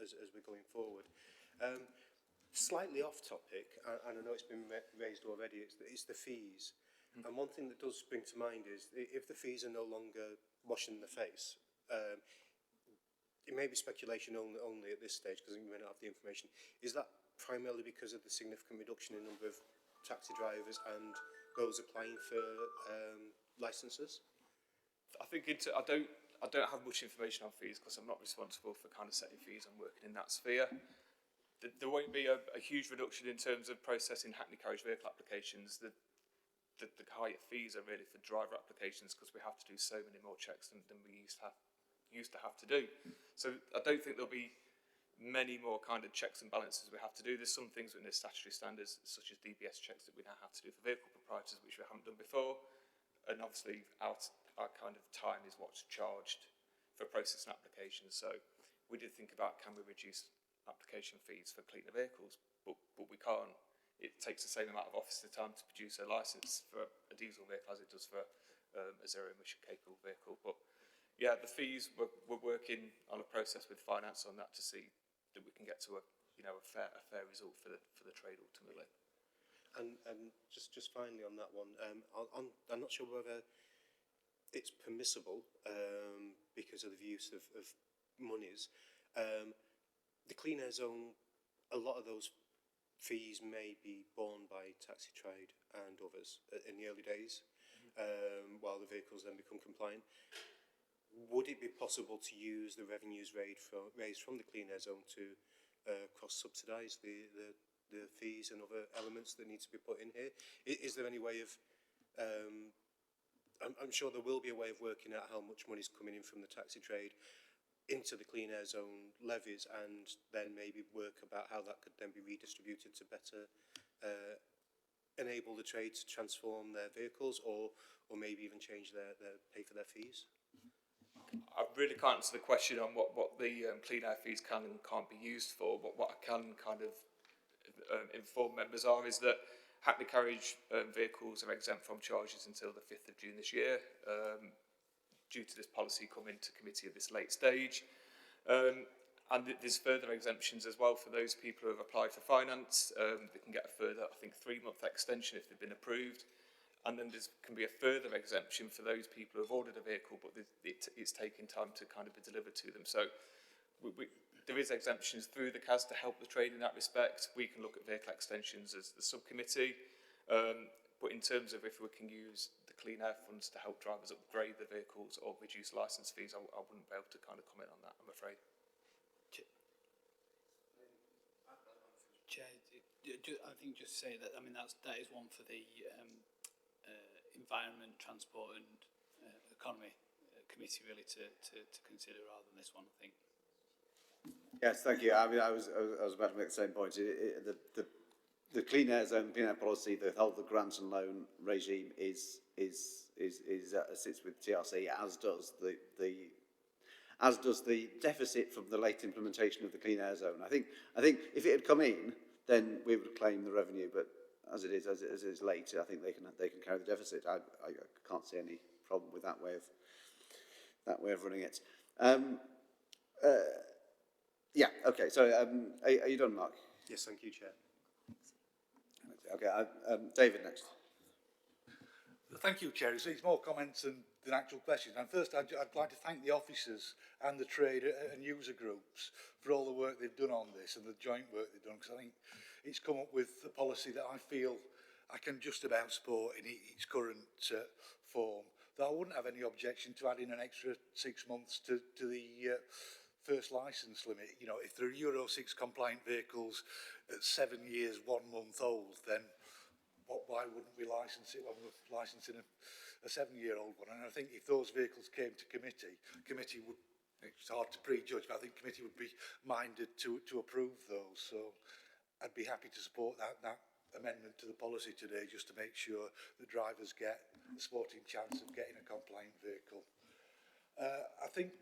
as we're going forward. Slightly off topic, and I know it's been raised already, it's the fees. And one thing that does spring to mind is if the fees are no longer washing the face, it may be speculation only at this stage because you may not have the information. Is that primarily because of the significant reduction in number of taxi drivers and those applying for licences? I think I don't have much information on fees because I'm not responsible for kind of setting fees and working in that sphere. There won't be a huge reduction in terms of processing Hackney Carriage vehicle applications. The higher fees are really for driver applications because we have to do so many more checks than we used to have to do. So I don't think there'll be many more kind of checks and balances we have to do. There's some things within the statutory standards, such as DBS checks, that we now have to do for vehicle proprietors, which we haven't done before. And obviously our kind of time is what's charged for processing applications. So we did think about, can we reduce application fees for cleaner vehicles, but we can't. It takes the same amount of officer time to produce a licence for a diesel vehicle as it does for a zero emission capable vehicle. But yeah, the fees, we're working on a process with finance on that to see that we can get to a fair result for the trade ultimately. And just finally on that one, I'm not sure whether it's permissible because of the use of monies. The clean air zone, a lot of those fees may be borne by taxi trade and others in the early days, while the vehicles then become compliant. Would it be possible to use the revenues raised from the clean air zone to cross-subsidise the fees and other elements that need to be put in here? Is there any way of... I'm sure there will be a way of working out how much money is coming in from the taxi trade into the clean air zone levies, and then maybe work about how that could then be redistributed to better enable the trade to transform their vehicles, or maybe even change their pay for their fees. I really can't answer the question on what the clean air fees can and can't be used for, but what I can kind of inform members is that Hackney Carriage vehicles are exempt from charges until the 5th of June this year, due to this policy coming to committee at this late stage. And there's further exemptions as well for those people who have applied for finance. They can get a further, I think, 3-month extension if they've been approved. And then there can be a further exemption for those people who have ordered a vehicle, but it's taking time to kind of be delivered to them. So there is exemptions through the CAS to help the trade in that respect. We can look at vehicle extensions as the subcommittee. But in terms of if we can use the clean air funds to help drivers upgrade the vehicles or reduce licence fees, I wouldn't be able to kind of comment on that, I'm afraid. Chair, I think just say that, I mean, that is one for the Environment, Transport and Economy Committee really to consider rather than this one, I think. Yes, thank you. I mean, I was about to make the same point. The clean air zone, clean air policy, the whole the grant and loan regime sits with TRC, as does the deficit from the late implementation of the clean air zone. I think if it had come in, then we would claim the revenue. But as it is late, I think they can carry the deficit. I can't see any problem with that way of running it. Yeah. Okay. So are you done, Mark? Yes, thank you, Chair. Okay. David next. Thank you, Chair. It's more comments than actual questions. And first, I'd like to thank the officers and the trade and user groups for all the work they've done on this and the joint work they've done, because I think it's come up with a policy that I feel I can just about support in its current form. Though I wouldn't have any objection to adding an extra 6 months to the first licence limit. You know, if there are Euro 6 compliant vehicles at 7 years, 1 month old, then why wouldn't we license it when we're licensing a 7-year-old one? And I think if those vehicles came to committee would, it's hard to prejudge, but I think committee would be minded to approve those. So I'd be happy to support that amendment to the policy today, just to make sure the drivers get a sporting chance of getting a compliant vehicle. I think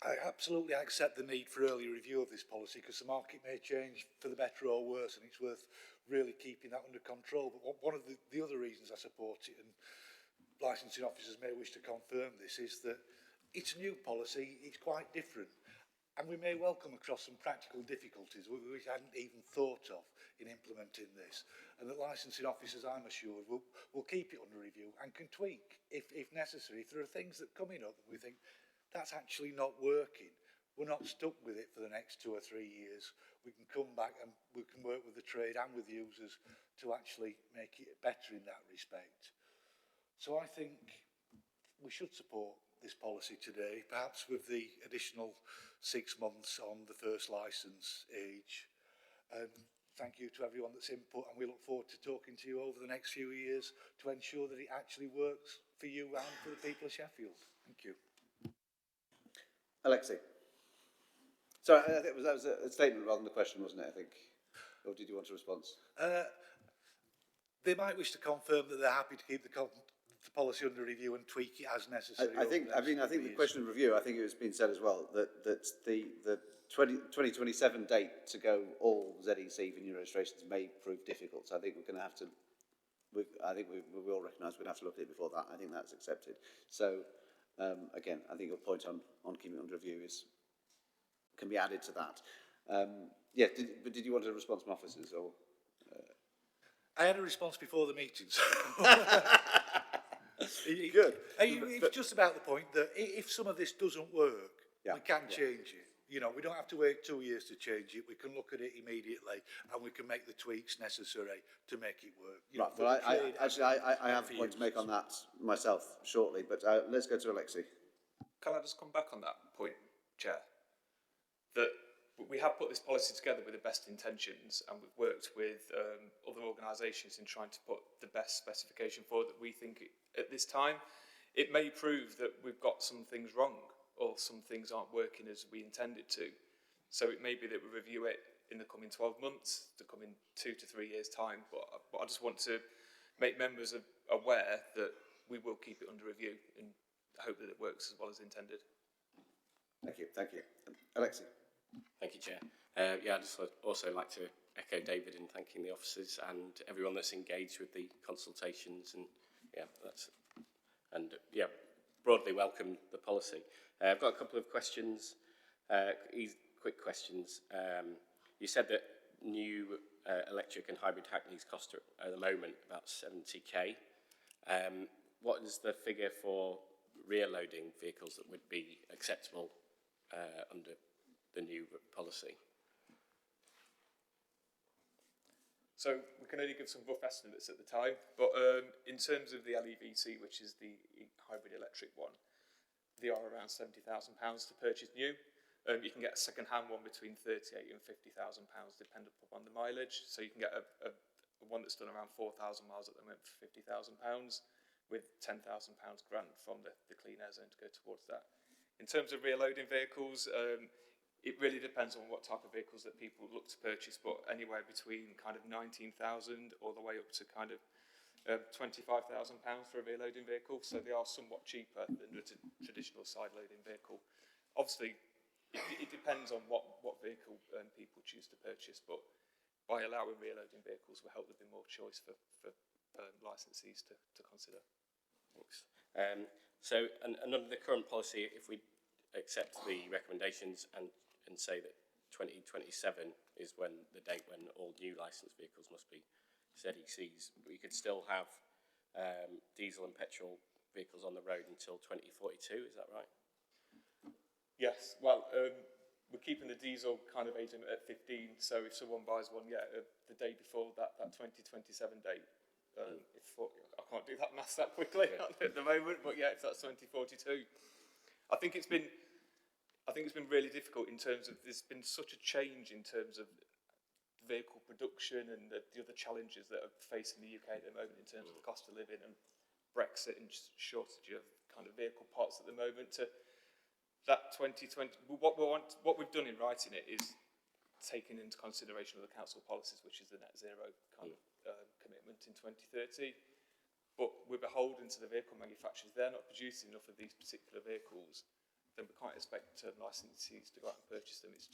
I absolutely accept the need for early review of this policy, because the market may change for the better or worse, and it's worth really keeping that under control. But one of the other reasons I support it, and licensing officers may wish to confirm this, is that it's a new policy, it's quite different, and we may well come across some practical difficulties we hadn't even thought of in implementing this, and that licensing officers, I'm assured, will keep it under review and can tweak if necessary. If there are things that are coming up that we think that's actually not working, we're not stuck with it for the next 2 or 3 years. We can come back and we can work with the trade and with users to actually make it better in that respect. So I think we should support this policy today, perhaps with the additional 6 months on the first licence age. Thank you to everyone that's input, and we look forward to talking to you over the next few years to ensure that it actually works for you and for the people of Sheffield. Thank you. Alexei. Sorry, I think that was a statement rather than a question, wasn't it, I think? Or did you want a response? They might wish to confirm that they're happy to keep the policy under review and tweak it as necessary. I think the question of review, I think it has been said as well, that the 2027 date to go all ZEC for new registrations may prove difficult. So I think we're going to have to, I think we all recognise we're going to have to look at it before that. I think that's accepted. So again, I think your point on keeping it under review can be added to that. Yeah, but did you want a response from officers? Or I had a response before the meeting. So good. It's just about the point that if some of this doesn't work, we can change it. You know, we don't have to wait 2 years to change it. We can look at it immediately, and we can make the tweaks necessary to make it work. You right. Well, I have a point to make on that myself shortly, but let's go to Alexei. Can I just come back on that point, Chair? That we have put this policy together with the best intentions, and we've worked with other organisations in trying to put the best specification forward that we think at this time. It may prove that we've got some things wrong, or some things aren't working as we intended to. So it may be that we review it in the coming 12 months, the coming 2 to 3 years' time, but I just want to make members aware that we will keep it under review and hope that it works as well as intended. Thank you. Thank you. Alexei. Thank you, Chair. Yeah, I'd just also like to echo David in thanking the officers and everyone that's engaged with the consultations, and broadly welcome the policy. I've got a couple of questions, quick questions. You said that new electric and hybrid Hackneys cost at the moment about 70k. What is the figure for rear-loading vehicles that would be acceptable under the new policy? So we can only give some rough estimates at the time, but in terms of the LEVC, which is the hybrid electric one, they are around £70,000 to purchase new. You can get a second-hand one between £38,000 and £50,000, depending upon the mileage. So you can get a one that's done around 4,000 miles at the moment for £50,000, with £10,000 grant from the Clean Air Zone to go towards that. In terms of rear-loading vehicles, it really depends on what type of vehicles that people look to purchase, but anywhere between kind of 19,000 all the way up to kind of £25,000 for a rear-loading vehicle. So they are somewhat cheaper than a traditional side-loading vehicle. Obviously, it depends on what vehicle people choose to purchase, but by allowing rear-loading vehicles will help there be more choice for licensees to consider. Thanks. So under the current policy, if we accept the recommendations and say that 2027 is when the date when all new licensed vehicles must be ZECs, we could still have diesel and petrol vehicles on the road until 2042, is that right? Yes, well, we're keeping the diesel kind of age limit at 15, so if someone buys one, the day before that 2027 date, I can't do that maths that quickly at the moment, but if that's 2042. I think it's been really difficult in terms of, there's been such a change in terms of vehicle production and the other challenges that are facing the UK at the moment in terms of the cost of living and Brexit and shortage of kind of vehicle parts at the moment. To that 2020, what we've done in writing it is taking into consideration of the council policies, which is the net zero kind of commitment in 2030. But we're beholden to the vehicle manufacturers. They're not producing enough of these particular vehicles. Then we can't expect licensees to go out and purchase them. It's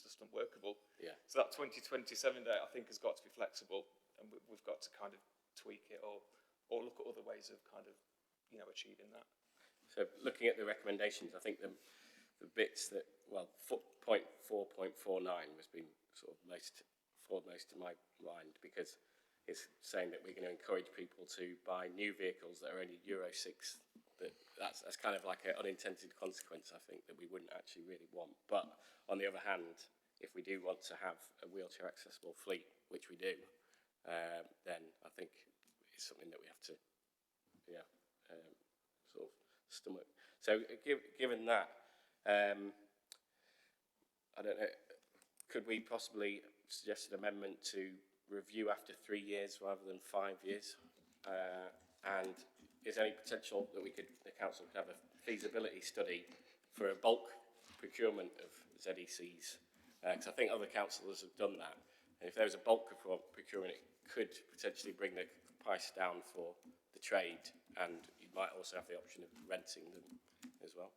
just unworkable. Yeah. So that 2027 date, I think, has got to be flexible, and we've got to kind of tweak it or look at other ways of kind of, achieving that. So looking at the recommendations, I think the bits that, point 4.49 has been sort of foremost in my mind, because it's saying that we're going to encourage people to buy new vehicles that are only Euro 6. That's kind of like an unintended consequence, I think, that we wouldn't actually really want. But on the other hand, if we do want to have a wheelchair accessible fleet, which we do, then I think it's something that we have to, sort of stomach. So given that, I don't know, could we possibly suggest an amendment to review after 3 years rather than 5 years? And is there any potential that the council could have a feasibility study for a bulk procurement of ZECs? Because I think other councillors have done that. And if there was a bulk procurement, it could potentially bring the price down for the trade, and you might also have the option of renting them as well.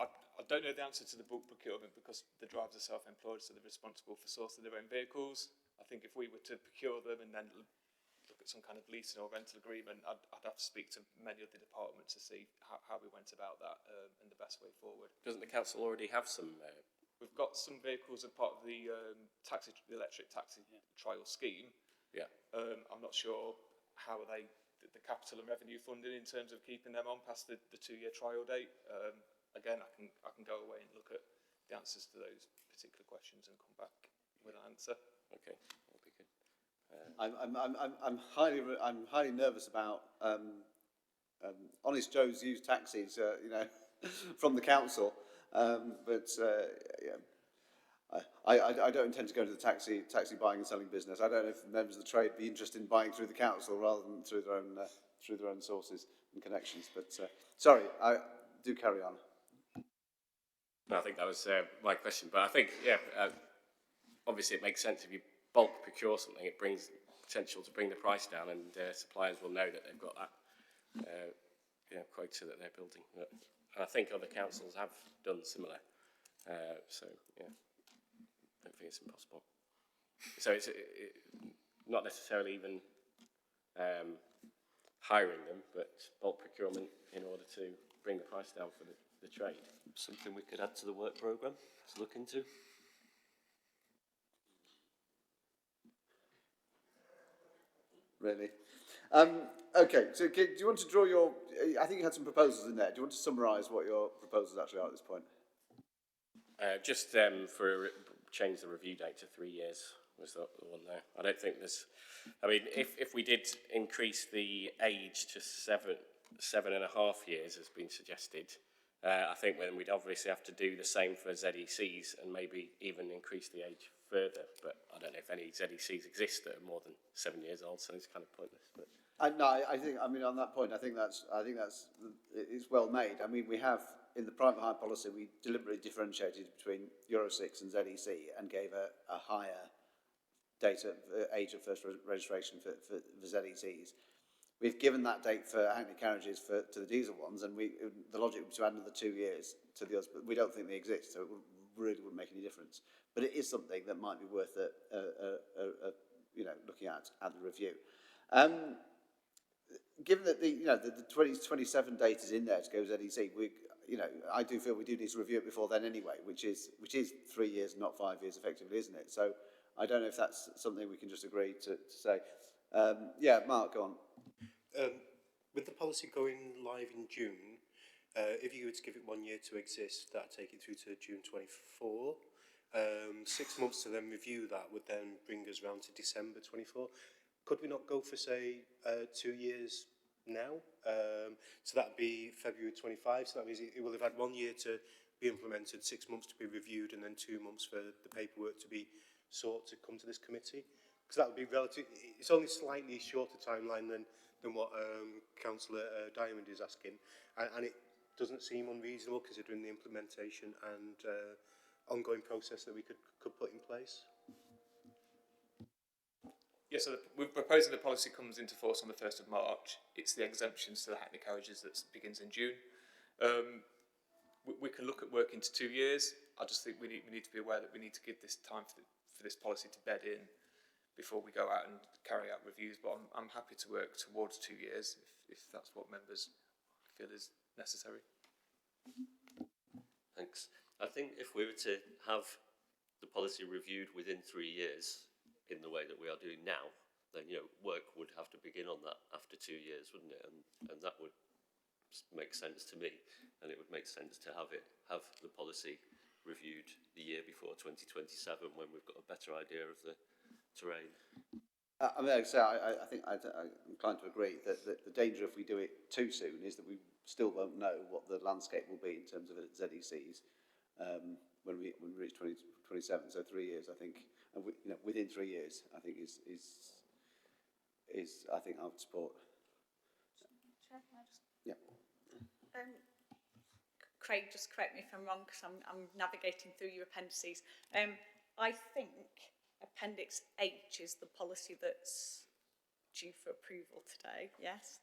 I don't know the answer to the bulk procurement because the drivers are self-employed, so they're responsible for sourcing their own vehicles. I think if we were to procure them and then look at some kind of leasing or rental agreement, I'd have to speak to many of the departments to see how we went about that and the best way forward. Doesn't the council already have some? We've got some vehicles as part of the electric taxi trial scheme. Yeah. I'm not sure how are the capital and revenue funding in terms of keeping them on past the 2-year trial date. Again, I can go away and look at the answers to those particular questions and come back with an answer. Okay, that'll be good. I'm highly nervous about Honest Joe's used taxis, from the council. I don't intend to go into the taxi buying and selling business. I don't know if members of the trade be interested in buying through the council rather than through their own sources and connections. But sorry, do carry on. No, I think that was my question. But I think, obviously it makes sense if you bulk procure something, it brings potential to bring the price down, and suppliers will know that they've got that quota that they're building. But I think other councils have done similar. So, I don't think it's impossible. So it's not necessarily even hiring them, but bulk procurement in order to bring the price down for the trade. Something we could add to the work programme to look into. Really? Okay, so do you want to draw your... I think you had some proposals in there. Do you want to summarise what your proposals actually are at this point? Just for change the review date to 3 years was the one there. I don't think there's... I mean, if we did increase the age to 7.5 years, as been suggested, I think then we'd obviously have to do the same for ZECs and maybe even increase the age further. But I don't know if any ZECs exist that are more than 7 years old, so it's kind of pointless. But No, I think on that point, I think that's it's well made. I mean, we have in the private hire policy, we deliberately differentiated between Euro 6 and ZEC and gave a higher age of first registration for ZECs. We've given that date for Hackney carriages to the diesel ones, and the logic was to add another 2 years to the others, but we don't think they exist, so it really wouldn't make any difference. But it is something that might be worth looking at the review. Given that the 2027 date is in there to go ZEC, I do feel we do need to review it before then anyway, which is 3 years, not 5 years, effectively, isn't it? So I don't know if that's something we can just agree to say. Yeah, Mark, go on. With the policy going live in June, if you were to give it 1 year to exist, that'd take it through to June 24. 6 months to then review that would then bring us round to December 24. Could we not go for, say, 2 years now? So that'd be February 25. So that means it will have had 1 year to be implemented, 6 months to be reviewed, and then 2 months for the paperwork to be sought to come to this committee. Because that would be relative. It's only slightly shorter timeline than what Councillor Diamond is asking, and it doesn't seem unreasonable considering the implementation and ongoing process that we could put in place. Yeah, so we're proposing the policy comes into force on the 1st of March. It's the exemptions to the Hackney carriages that begins in June. We can look at working to 2 years. I just think we need to be aware that we need to give this time for this policy to bed in before we go out and carry out reviews. But I'm happy to work towards 2 years if that's what members feel is necessary. Thanks. I think if we were to have the policy reviewed within 3 years in the way that we are doing now, then work would have to begin on that after 2 years, wouldn't it? And that would make sense to me, and it would make sense to have the policy reviewed the year before 2027 when we've got a better idea of the terrain. I mean, like I say, I think I'm inclined to agree that the danger if we do it too soon is that we still won't know what the landscape will be in terms of ZECs when we reach 2027. So 3 years, I think, and within 3 years, I think is I think I would support. Chair, can I just... Yeah. Craig, just correct me if I'm wrong, because I'm navigating through your appendices. I think Appendix H is the policy that's due for approval today, yes?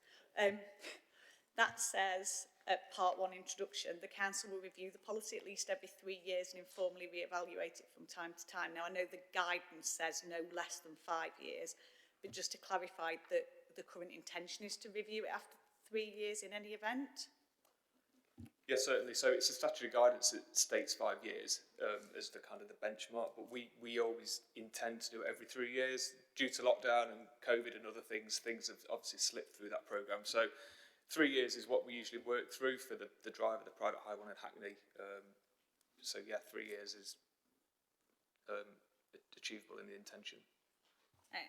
That says, at Part 1 Introduction, the Council will review the policy at least every 3 years and informally re-evaluate it from time to time. Now, I know the guidance says no less than 5 years, but just to clarify that the current intention is to review it after 3 years in any event? Yes, certainly. So it's a statutory guidance that states 5 years as the kind of the benchmark, but we always intend to do it every 3 years. Due to lockdown and COVID and other things have obviously slipped through that programme. So 3 years is what we usually work through for the driver, the private hire one at Hackney. So yeah, 3 years is achievable in the intention.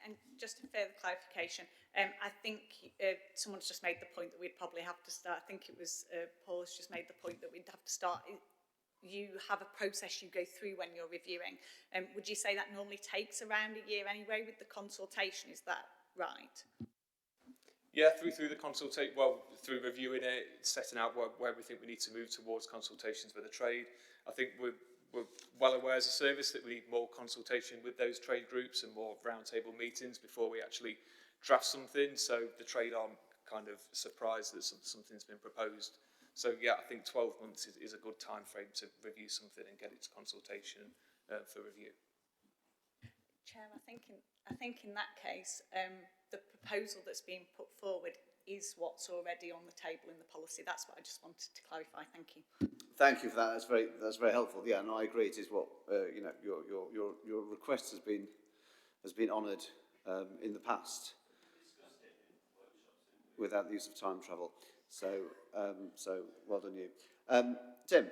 And just a further clarification, I think someone's just made the point that we'd probably have to start, I think it was Paul's just made the point that we'd have to start, you have a process you go through when you're reviewing. Would you say that normally takes around a year anyway with the consultation, is that right? Yeah, through the consultation, through reviewing it, setting out where we think we need to move towards consultations with the trade. I think we're well aware as a service that we need more consultation with those trade groups and more roundtable meetings before we actually draft something, so the trade aren't kind of surprised that something's been proposed. So yeah, I think 12 months is a good time frame to review something and get it to consultation for review. Chair, I think in that case, the proposal that's being put forward is what's already on the table in the policy. That's what I just wanted to clarify. Thank you. Thank you for that. That's very helpful. Yeah, and I agree. It is what your request has been honoured in the past without the use of time travel. So well done you, Tim.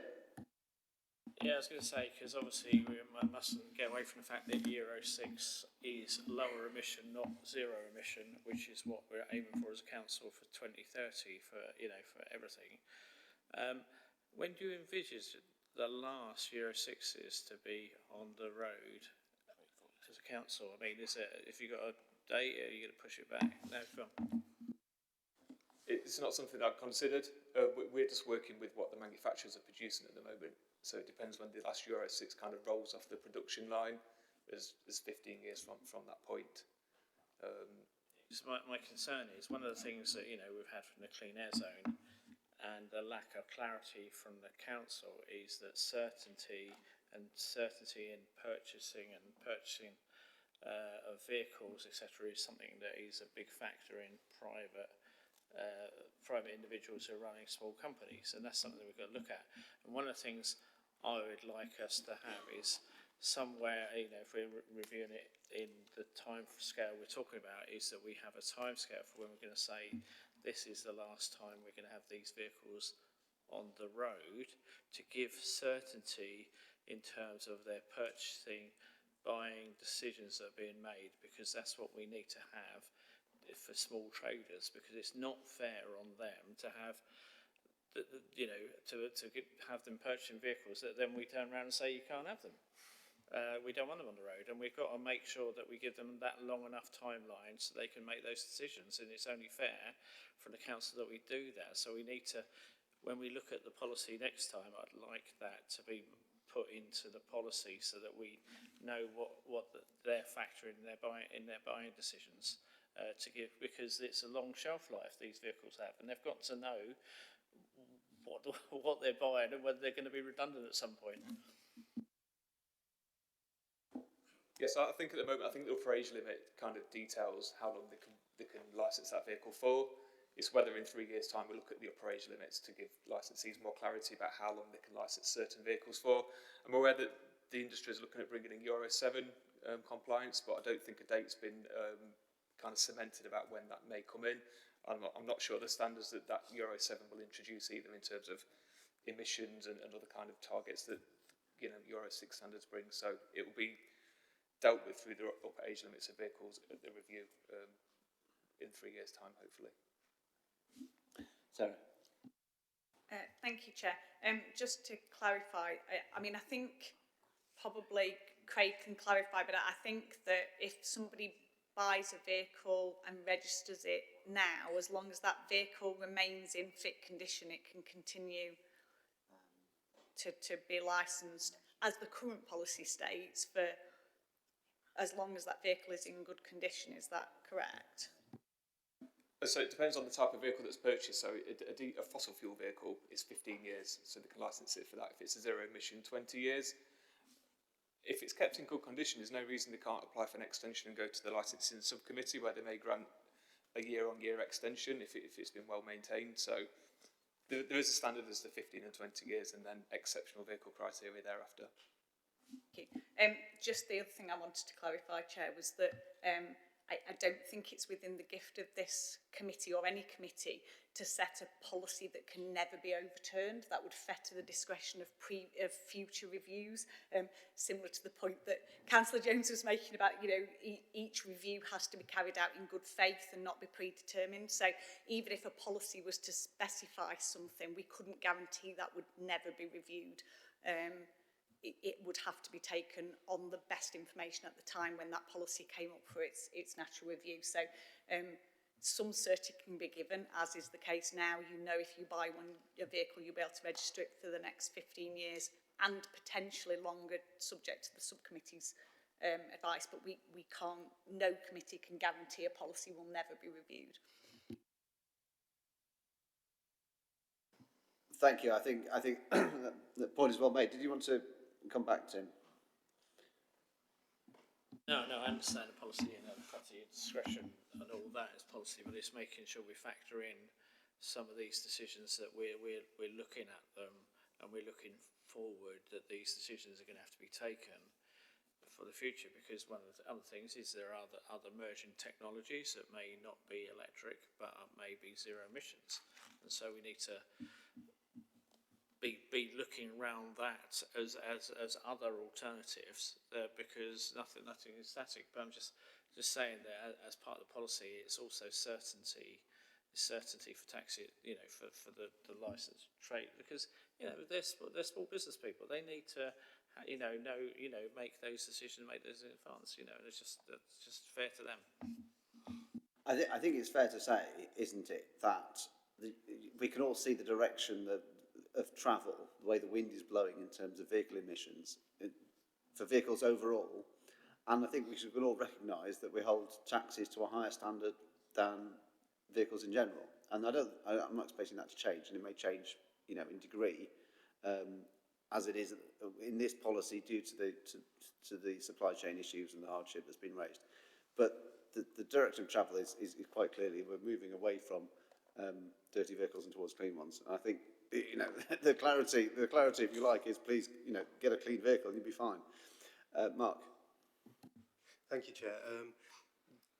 Yeah, I was going to say, because obviously we mustn't get away from the fact that Euro 6 is lower emission, not zero emission, which is what we're aiming for as a council for 2030 for everything. When do you envisage the last Euro 6s to be on the road as a council? I mean, is it, if you got a date, are you going to push it back? No, go on. It's not something I've considered. We're just working with what the manufacturers are producing at the moment. So it depends when the last Euro 6 kind of rolls off the production line. There's 15 years from that point. So my concern is one of the things that we've had from the Clean Air Zone and the lack of clarity from the council is that certainty in purchasing of vehicles, etc., is something that is a big factor in private individuals who are running small companies, and that's something that we've got to look at. And one of the things I would like us to have is somewhere, you know, if we're reviewing it in the time scale we're talking about, is that we have a time scale for when we're going to say this is the last time we're going to have these vehicles on the road, to give certainty in terms of their purchasing, buying decisions that are being made, because that's what we need to have for small traders, because it's not fair on them to have you know, to have them purchasing vehicles that then we turn around and say you can't have them. We don't want them on the road, and we've got to make sure that we give them that long enough timeline so they can make those decisions, and it's only fair for the council that we do that. So we need to, when we look at the policy next time, I'd like that to be put into the policy so that we know what they're factoring in their buying decisions to give, because it's a long shelf life these vehicles have, and they've got to know what they're buying and whether they're going to be redundant at some point. Yes, I think at the moment, I think the upper age limit kind of details how long they can licence that vehicle for. It's whether in 3 years' time we look at the upper age limits to give licensees more clarity about how long they can licence certain vehicles for. I'm aware that the industry is looking at bringing in Euro 7 compliance, but I don't think a date's been kind of cemented about when that may come in. I'm not sure the standards that Euro 7 will introduce either in terms of emissions and other kind of targets that, you know, Euro 6 standards bring. So it will be dealt with through the upper age limits of vehicles at the review in 3 years' time, hopefully. Sarah. Thank you, Chair. Just to clarify, I mean, I think probably Craig can clarify, but I think that if somebody buys a vehicle and registers it now, as long as that vehicle remains in fit condition, it can continue to be licensed as the current policy states for as long as that vehicle is in good condition. Is that correct? So it depends on the type of vehicle that's purchased. So a fossil fuel vehicle is 15 years, so they can license it for that. If it's a zero emission, 20 years. If it's kept in good condition, there's no reason they can't apply for an extension and go to the licensing subcommittee where they may grant a year-on-year extension if it's been well maintained. So there is a standard as the 15 and 20 years, and then exceptional vehicle criteria thereafter. Thank you. Just the other thing I wanted to clarify, Chair, was that I don't think it's within the gift of this committee or any committee to set a policy that can never be overturned. That would fetter the discretion of future reviews, similar to the point that Councillor Jones was making about, you know, each review has to be carried out in good faith and not be predetermined. So even if a policy was to specify something, we couldn't guarantee that would never be reviewed. It would have to be taken on the best information at the time when that policy came up for its natural review. So some certainty can be given, as is the case now. You know, if you buy a vehicle, you'll be able to register it for the next 15 years and potentially longer, subject to the subcommittee's advice. But we can't, no committee can guarantee a policy will never be reviewed. Thank you. I think the point is well made. Did you want to come back, Tim? No, I understand the policy and the discretion and all that is policy, but it's making sure we factor in some of these decisions that we're looking at them, and we're looking forward that these decisions are going to have to be taken for the future, because one of the other things is there are other emerging technologies that may not be electric but may be zero emissions, and so we need to be looking around that as other alternatives, because nothing is static. But I'm just saying that as part of the policy, it's also certainty for taxi, you know, for the licensed trade, because, you know, they're small business people. They need to, make those decisions, make those in advance. You know, and that's just fair to them. I think it's fair to say, isn't it, that we can all see the direction of travel, the way the wind is blowing in terms of vehicle emissions for vehicles overall, and I think we should all recognise that we hold taxis to a higher standard than vehicles in general. And I'm not expecting that to change, and it may change, you know, in degree, as it is in this policy due to the supply chain issues and the hardship that's been raised. But the direction of travel is quite clearly we're moving away from dirty vehicles and towards clean ones. And I think, you know, the clarity, if you like, is please, you know, get a clean vehicle and you'll be fine. Mark. Thank you, Chair.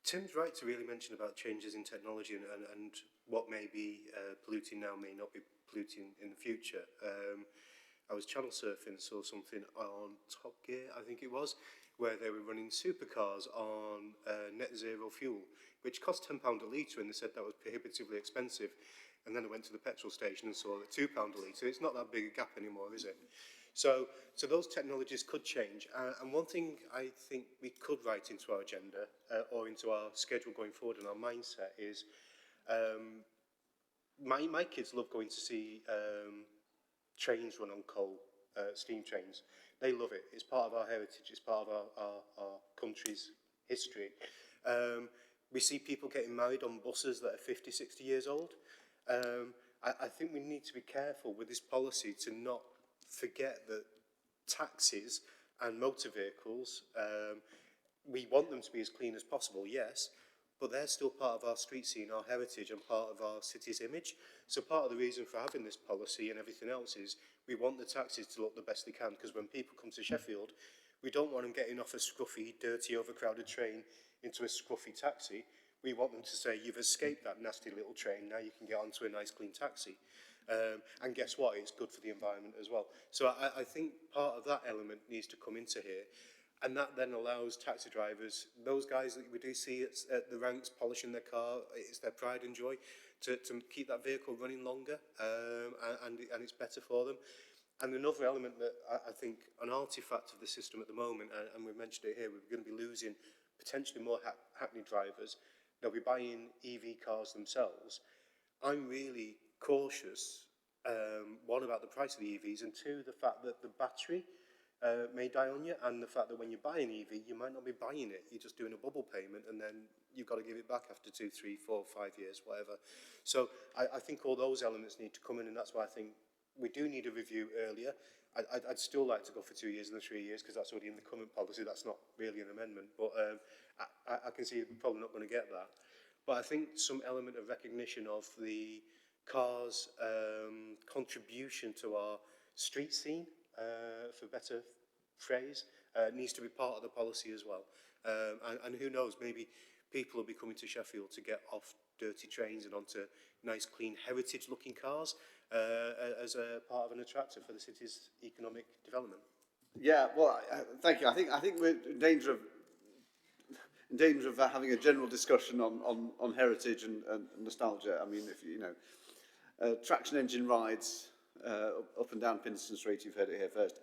Tim's right to really mention about changes in technology and what may be polluting now may not be polluting in the future. I was channel surfing and saw something on Top Gear, I think it was, where they were running supercars on net zero fuel, which cost £10 a litre, and they said that was prohibitively expensive. And then I went to the petrol station and saw that £2 a litre. It's not that big a gap anymore, is it? So those technologies could change. And one thing I think we could write into our agenda or into our schedule going forward and our mindset is my kids love going to see trains run on coal, steam trains. They love it. It's part of our heritage. It's part of our country's history. We see people getting married on buses that are 50, 60 years old. I think we need to be careful with this policy to not forget that taxis and motor vehicles, we want them to be as clean as possible, yes, but they're still part of our street scene, our heritage, and part of our city's image. So part of the reason for having this policy and everything else is we want the taxis to look the best they can, because when people come to Sheffield, we don't want them getting off a scruffy, dirty, overcrowded train into a scruffy taxi. We want them to say, you've escaped that nasty little train, now you can get onto a nice clean taxi. And guess what? It's good for the environment as well. So I think part of that element needs to come into here. And that then allows taxi drivers, those guys that we do see at the ranks polishing their car, it's their pride and joy, to keep that vehicle running longer, and it's better for them. And another element that I think an artefact of the system at the moment, and we mentioned it here, we're going to be losing potentially more Hackney drivers. They'll be buying EV cars themselves. I'm really cautious, one, about the price of the EVs, and two, the fact that the battery may die on you, and the fact that when you buy an EV, you might not be buying it. You're just doing a bubble payment, and then you've got to give it back after 2, 3, 4, 5 years, whatever. So I think all those elements need to come in, and that's why I think we do need a review earlier. I'd still like to go for 2 years and 3 years, because that's already in the current policy. That's not really an amendment, but I can see we're probably not going to get that. But I think some element of recognition of the car's contribution to our street scene, for better phrase, needs to be part of the policy as well. And who knows, maybe people will be coming to Sheffield to get off dirty trains and onto nice, clean, heritage-looking cars as a part of an attractor for the city's economic development. Yeah, well, thank you. I think we're in danger of having a general discussion on heritage and nostalgia. I mean, if you know, traction engine rides up and down Pinston Street. You've heard it here first.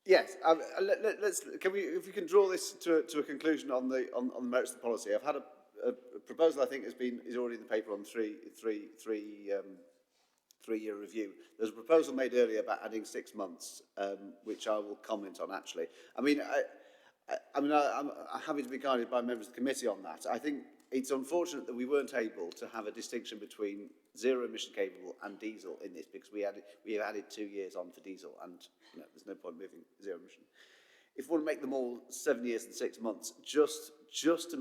Yes, if we can draw this to a conclusion on the merits of the policy. I've had a proposal I think is already in the paper on three-year review. There's a proposal made earlier about adding 6 months, which I will comment on actually. I'm happy to be guided by members of the committee on that. I think it's unfortunate that we weren't able to have a distinction between zero emission capable and diesel in this, because we have added 2 years on for diesel, and there's no point moving zero emission. If we want to make them all 7 years and 6 months, just to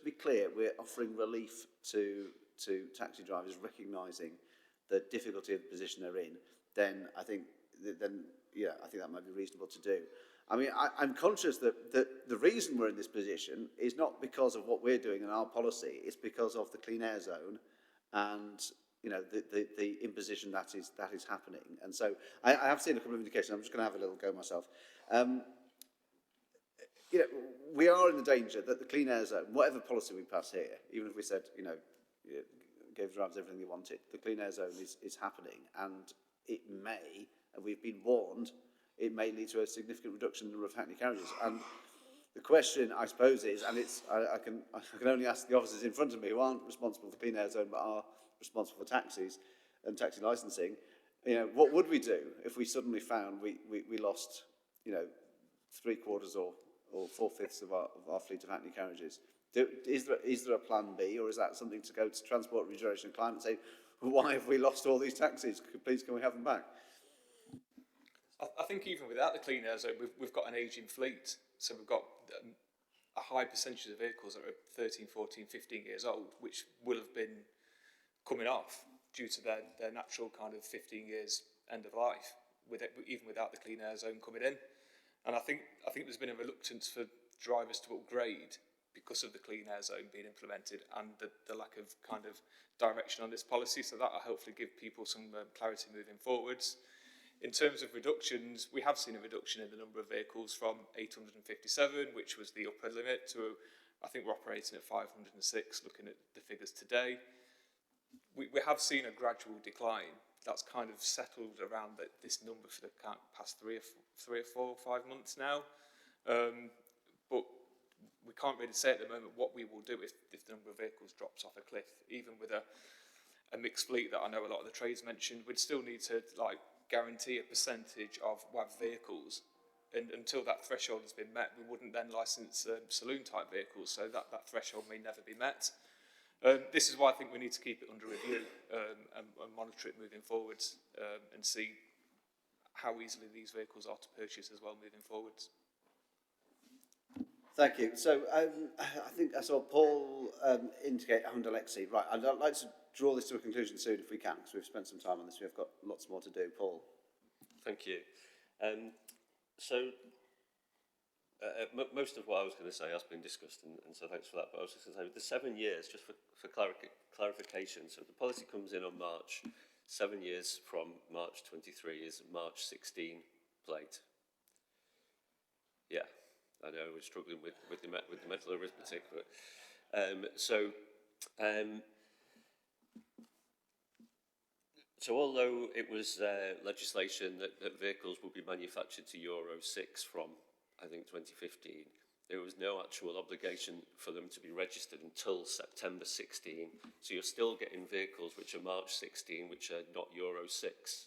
be clear, we're offering relief to taxi drivers, recognising the difficulty of the position they're in. Then I think that might be reasonable to do. I mean, I'm conscious that the reason we're in this position is not because of what we're doing in our policy. It's because of the clean air zone, and the imposition that is happening. And so I have seen a couple of indications. I'm just going to have a little go myself. We are in the danger that the clean air zone, whatever policy we pass here, even if we said gave drivers everything they wanted, the clean air zone is happening, and it may, and we've been warned, it may lead to a significant reduction in the number of Hackney carriages. And the question, I suppose, is, and I can only ask the officers in front of me who aren't responsible for clean air zone but are responsible for taxis and taxi licensing, what would we do if we suddenly found we lost 3/4 or 4/5 of our fleet of Hackney carriages? Is there a plan B, or is that something to go to Transport, Regeneration and Climate and say, why have we lost all these taxis? Please, can we have them back? I think even without the clean air zone, we've got an ageing fleet. So we've got a high percentage of vehicles that are 13, 14, 15 years old, which will have been coming off due to their natural kind of 15 years end of life, even without the clean air zone coming in. And I think there's been a reluctance for drivers to upgrade because of the clean air zone being implemented and the lack of kind of direction on this policy. So that will hopefully give people some clarity moving forwards. In terms of reductions, we have seen a reduction in the number of vehicles from 857, which was the upper limit, to I think we're operating at 506, looking at the figures today. We have seen a gradual decline. That's kind of settled around this number for the past 3 or 4 or 5 months now. But we can't really say at the moment what we will do if the number of vehicles drops off a cliff. Even with a mixed fleet that I know a lot of the trades mentioned, we'd still need to guarantee a percentage of WAV vehicles, and until that threshold has been met, we wouldn't then license saloon type vehicles, so that threshold may never be met. This is why I think we need to keep it under review and monitor it moving forwards, and see how easily these vehicles are to purchase as well moving forwards. Thank you. So I think I saw Paul indicate and Alexi. Right, I'd like to draw this to a conclusion soon if we can, because we've spent some time on this. We've got lots more to do. Paul. Thank you. Most of what I was going to say has been discussed, and so thanks for that. But I was just going to say, with the 7 years, just for clarification, so the policy comes in on March, 7 years from March 23 is March 16 plate. Yeah. I know we're struggling with the mental arithmetic, but so although it was legislation that vehicles would be manufactured to Euro 6 from, I think, 2015, there was no actual obligation for them to be registered until September 16. So you're still getting vehicles which are March 16, which are not Euro 6.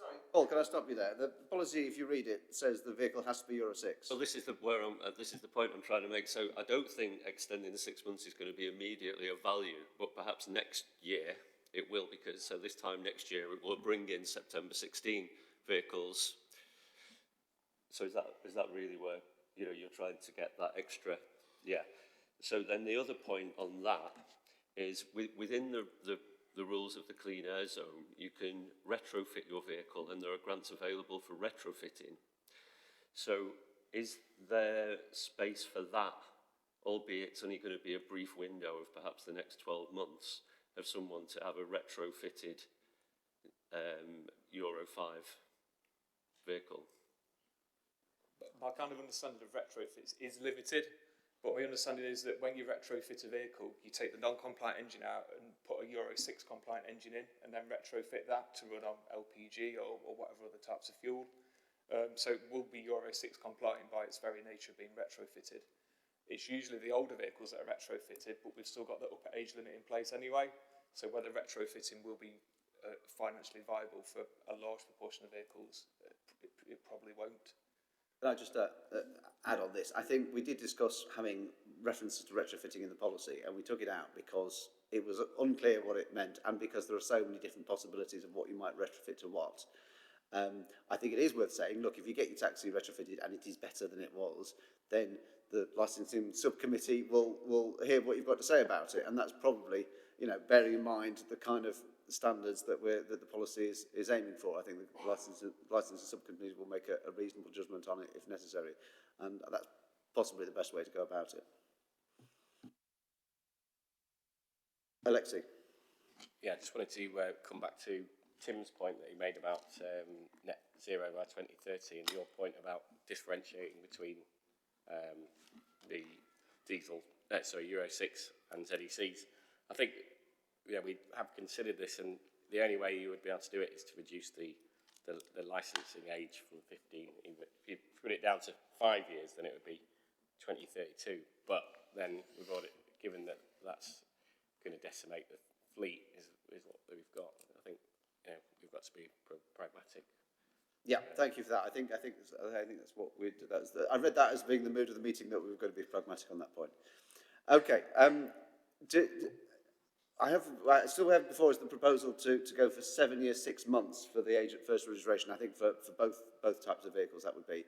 Sorry, Paul, can I stop you there? The policy, if you read it, says the vehicle has to be Euro 6. Well, this is the point I'm trying to make. So I don't think extending the 6 months is going to be immediately of value, but perhaps next year it will, because so this time next year it will bring in September 16 vehicles. So is that really where you're trying to get that extra? Yeah. So then the other point on that is within the rules of the Clean Air Zone, you can retrofit your vehicle, and there are grants available for retrofitting. So is there space for that, albeit it's only going to be a brief window of perhaps the next 12 months, of someone to have a retrofitted Euro 5 vehicle? My kind of understanding of retrofits is limited, but my understanding is that when you retrofit a vehicle, you take the non-compliant engine out and put a Euro 6 compliant engine in, and then retrofit that to run on LPG or whatever other types of fuel. So it will be Euro 6 compliant by its very nature of being retrofitted. It's usually the older vehicles that are retrofitted, but we've still got the upper age limit in place anyway. So whether retrofitting will be financially viable for a large proportion of vehicles, it probably won't. Can I just add on this? I think we did discuss having references to retrofitting in the policy, and we took it out because it was unclear what it meant, and because there are so many different possibilities of what you might retrofit to what. I think it is worth saying, look, if you get your taxi retrofitted and it is better than it was, then the licensing subcommittee will hear what you've got to say about it, and that's probably, bearing in mind the kind of standards that the policy is aiming for. I think the licensing subcommittees will make a reasonable judgment on it if necessary, and that's possibly the best way to go about it. Alexi. Yeah, I just wanted to come back to Tim's point that he made about net zero by 2030, and your point about differentiating between the Euro 6 and ZECs. I think we have considered this, and the only way you would be able to do it is to reduce the licensing age from 15. If you put it down to 5 years, then it would be 2032. But then we've already, given that that's going to decimate the fleet, is what we've got. I think we've got to be pragmatic. Yeah, thank you for that. I think that's what we did. I read that as being the mood of the meeting, that we've got to be pragmatic on that point. Okay. I still have before us the proposal to go for 7 years, 6 months for the age at first registration. I think for both types of vehicles that would be.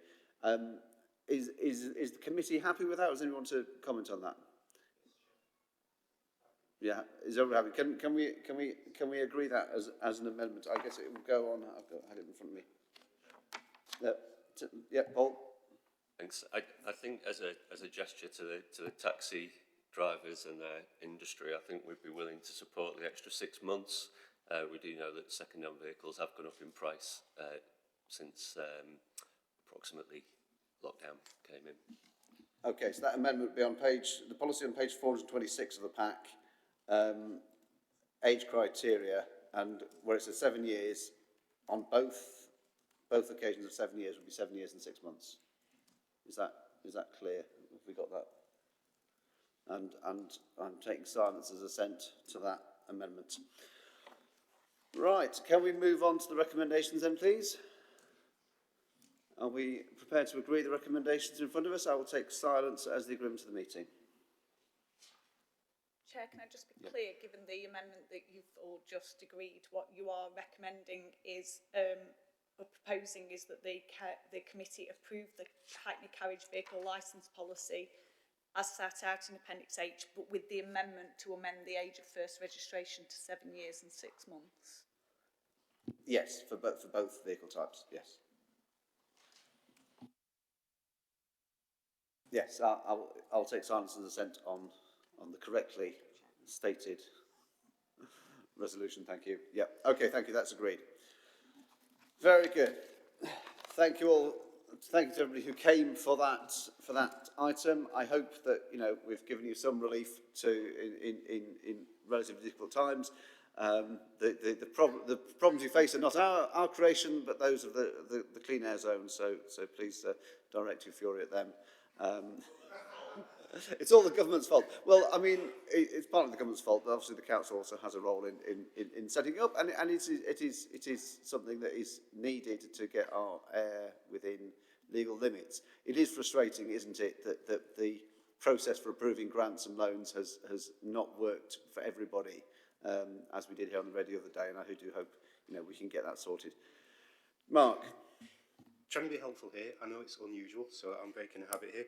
Is the committee happy with that, or does anyone want to comment on that? Yeah, is everyone happy? Can we agree that as an amendment? I guess it will go on. Had it in front of me. Yeah, Paul. Thanks. I think as a gesture to the taxi drivers and their industry, I think we'd be willing to support the extra 6 months. We do know that second-hand vehicles have gone up in price since approximately lockdown came in. Okay, so that amendment would be on the policy on page 426 of the pack, age criteria, and where it says 7 years, on both occasions of 7 years would be 7 years and 6 months. Is that clear? Have we got that? And I'm taking silence as assent to that amendment. Right, can we move on to the recommendations then, please? Are we prepared to agree the recommendations in front of us? I will take silence as the agreement of the meeting. Chair, can I just be clear, given the amendment that you've all just agreed, what you are recommending is, or proposing is that the committee approve the Hackney Carriage vehicle licence policy as set out in Appendix H, but with the amendment to amend the age of first registration to 7 years and 6 months. Yes, for both vehicle types, yes. Yes, I'll take silence as assent on the correctly stated resolution. Thank you. Yeah. Okay. Thank you. That's agreed. Very good. Thank you all. Thank you to everybody who came for that item. I hope that we've given you some relief in relatively difficult times. The problems you face are not our creation, but those of the clean air zone. So please direct your fury at them. It's all the government's fault. Well, I mean, it's partly the government's fault, but obviously the council also has a role in setting it up, and it is something that is needed to get our air within legal limits. It is frustrating, isn't it, that the process for approving grants and loans has not worked for everybody, as we did here on the radio the other day, and I do hope we can get that sorted. Mark. Trying to be helpful here. I know it's unusual, so I'm breaking a habit here.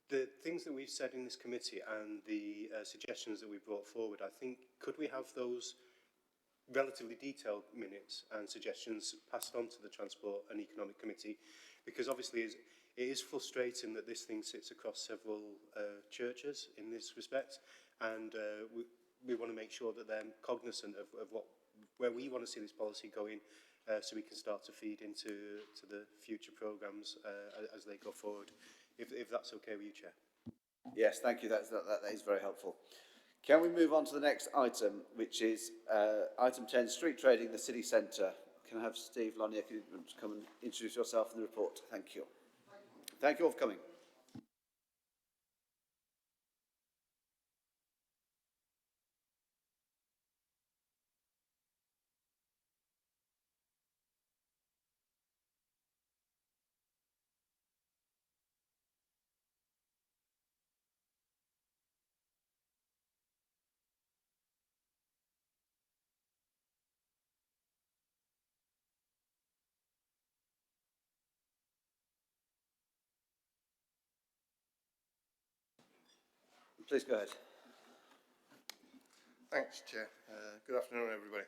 The things that we've said in this committee and the suggestions that we brought forward, I think, could we have those relatively detailed minutes and suggestions passed on to the Transport and Economic Committee? Because obviously it is frustrating that this thing sits across several churches in this respect, and we want to make sure that they're cognizant of where we want to see this policy going, so we can start to feed into the future programmes as they go forward, if that's okay with you, Chair. Yes, thank you. That is very helpful. Can we move on to the next item, which is item 10, street trading, the city centre. Can I have Steve Lanier come and introduce yourself in the report? Thank you. Thank you all for coming. Please go ahead. Thanks, Chair. Good afternoon, everybody.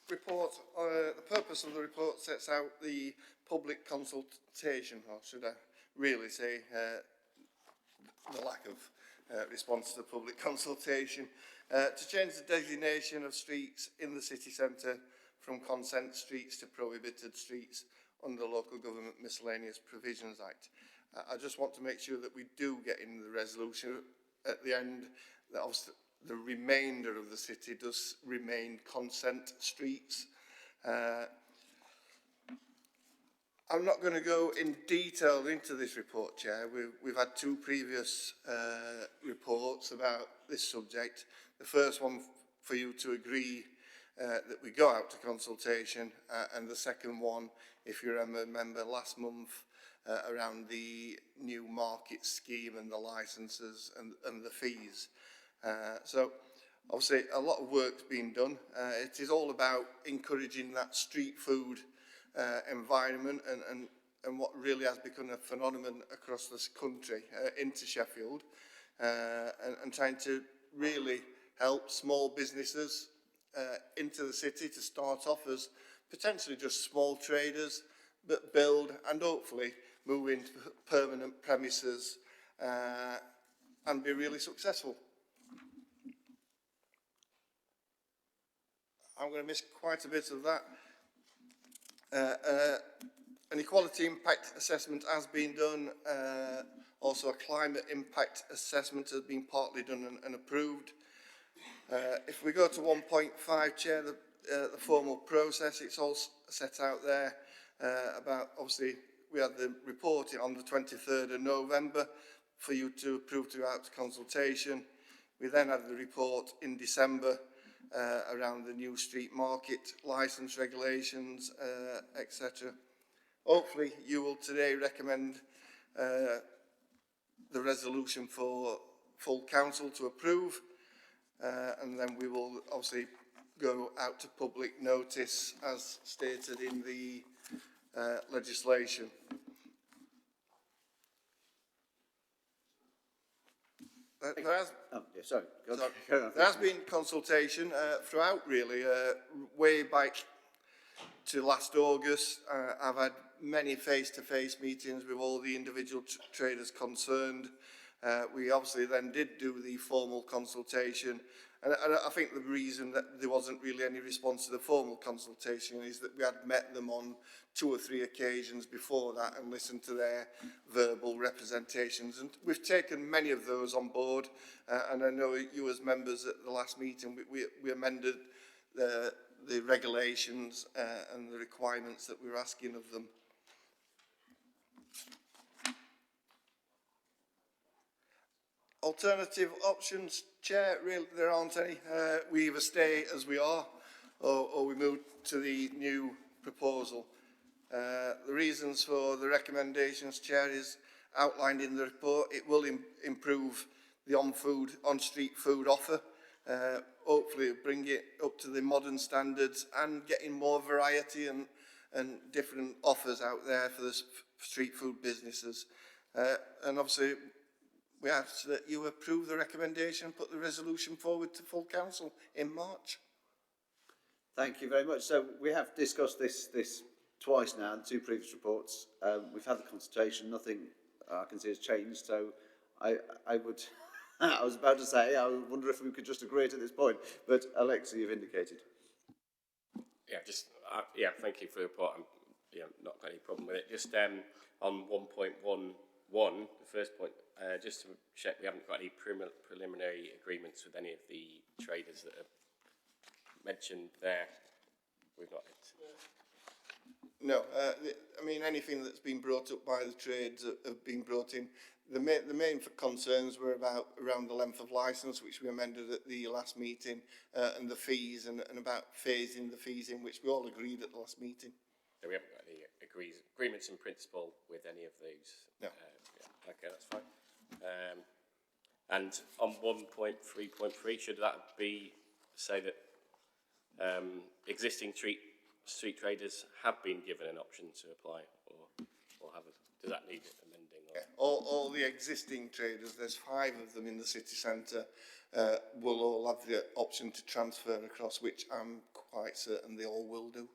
Report. The purpose of the report sets out the public consultation, or should I really say the lack of response to public consultation, to change the designation of streets in the city centre from consent streets to prohibited streets under the Local Government Miscellaneous Provisions Act. I just want to make sure that we do get in the resolution at the end that obviously the remainder of the city does remain consent streets. I'm not going to go in detail into this report, Chair. We've had two previous reports about this subject. The first one for you to agree that we go out to consultation, and the second one, if you remember last month, around the new market scheme and the licences and the fees. So obviously a lot of work's been done. It is all about encouraging that street food environment and what really has become a phenomenon across this country into Sheffield. and trying to really help small businesses into the city to start off as potentially just small traders, but build and hopefully move into permanent premises and be really successful. I'm going to miss quite a bit of that. An equality impact assessment has been done. Also a climate impact assessment has been partly done and approved. If we go to 1.5, Chair, the formal process, it's all set out there about, obviously, we had the report on the 23rd of November for you to approve throughout consultation. We then had the report in December around the new street market licence regulations, etc. Hopefully you will today recommend the resolution for full council to approve, and then we will obviously go out to public notice as stated in the legislation. There has been consultation throughout, really, way back to last August. I've had many face-to-face meetings with all the individual traders concerned. We obviously then did do the formal consultation, and I think the reason that there wasn't really any response to the formal consultation is that we had met them on 2 or 3 occasions before that and listened to their verbal representations, and we've taken many of those on board, and I know you as members at the last meeting, we amended the regulations and the requirements that we were asking of them. Alternative options, Chair, really there aren't any. We either stay as we are or we move to the new proposal. The reasons for the recommendations, Chair, is outlined in the report. It will improve the on-street food offer, hopefully bring it up to the modern standards and getting more variety and different offers out there for the street food businesses. And obviously, we ask that you approve the recommendation, put the resolution forward to full council in March. Thank you very much. So we have discussed this twice now in 2 previous reports. We've had the consultation. Nothing I can see has changed. So I would, I was about to say, I wonder if we could just agree at this point. But Alexa, you've indicated. Yeah, thank you for the report. I'm not got any problem with it. Just on 1.11, the first point, just to check, we haven't got any preliminary agreements with any of the traders that are mentioned there. We've not. No, I mean anything that's been brought up by the trades have been brought in. The main concerns were around the length of licence, which we amended at the last meeting, and the fees and about phasing the fees in, which we all agreed at the last meeting. So we haven't got any agreements in principle with any of these. No. Yeah, okay, that's fine. And on 1.3.3, should that be say that existing street traders have been given an option to apply, or does that need amending? Or? Yeah. All the existing traders, there's 5 of them in the city centre, will all have the option to transfer across, which I'm quite certain they all will do.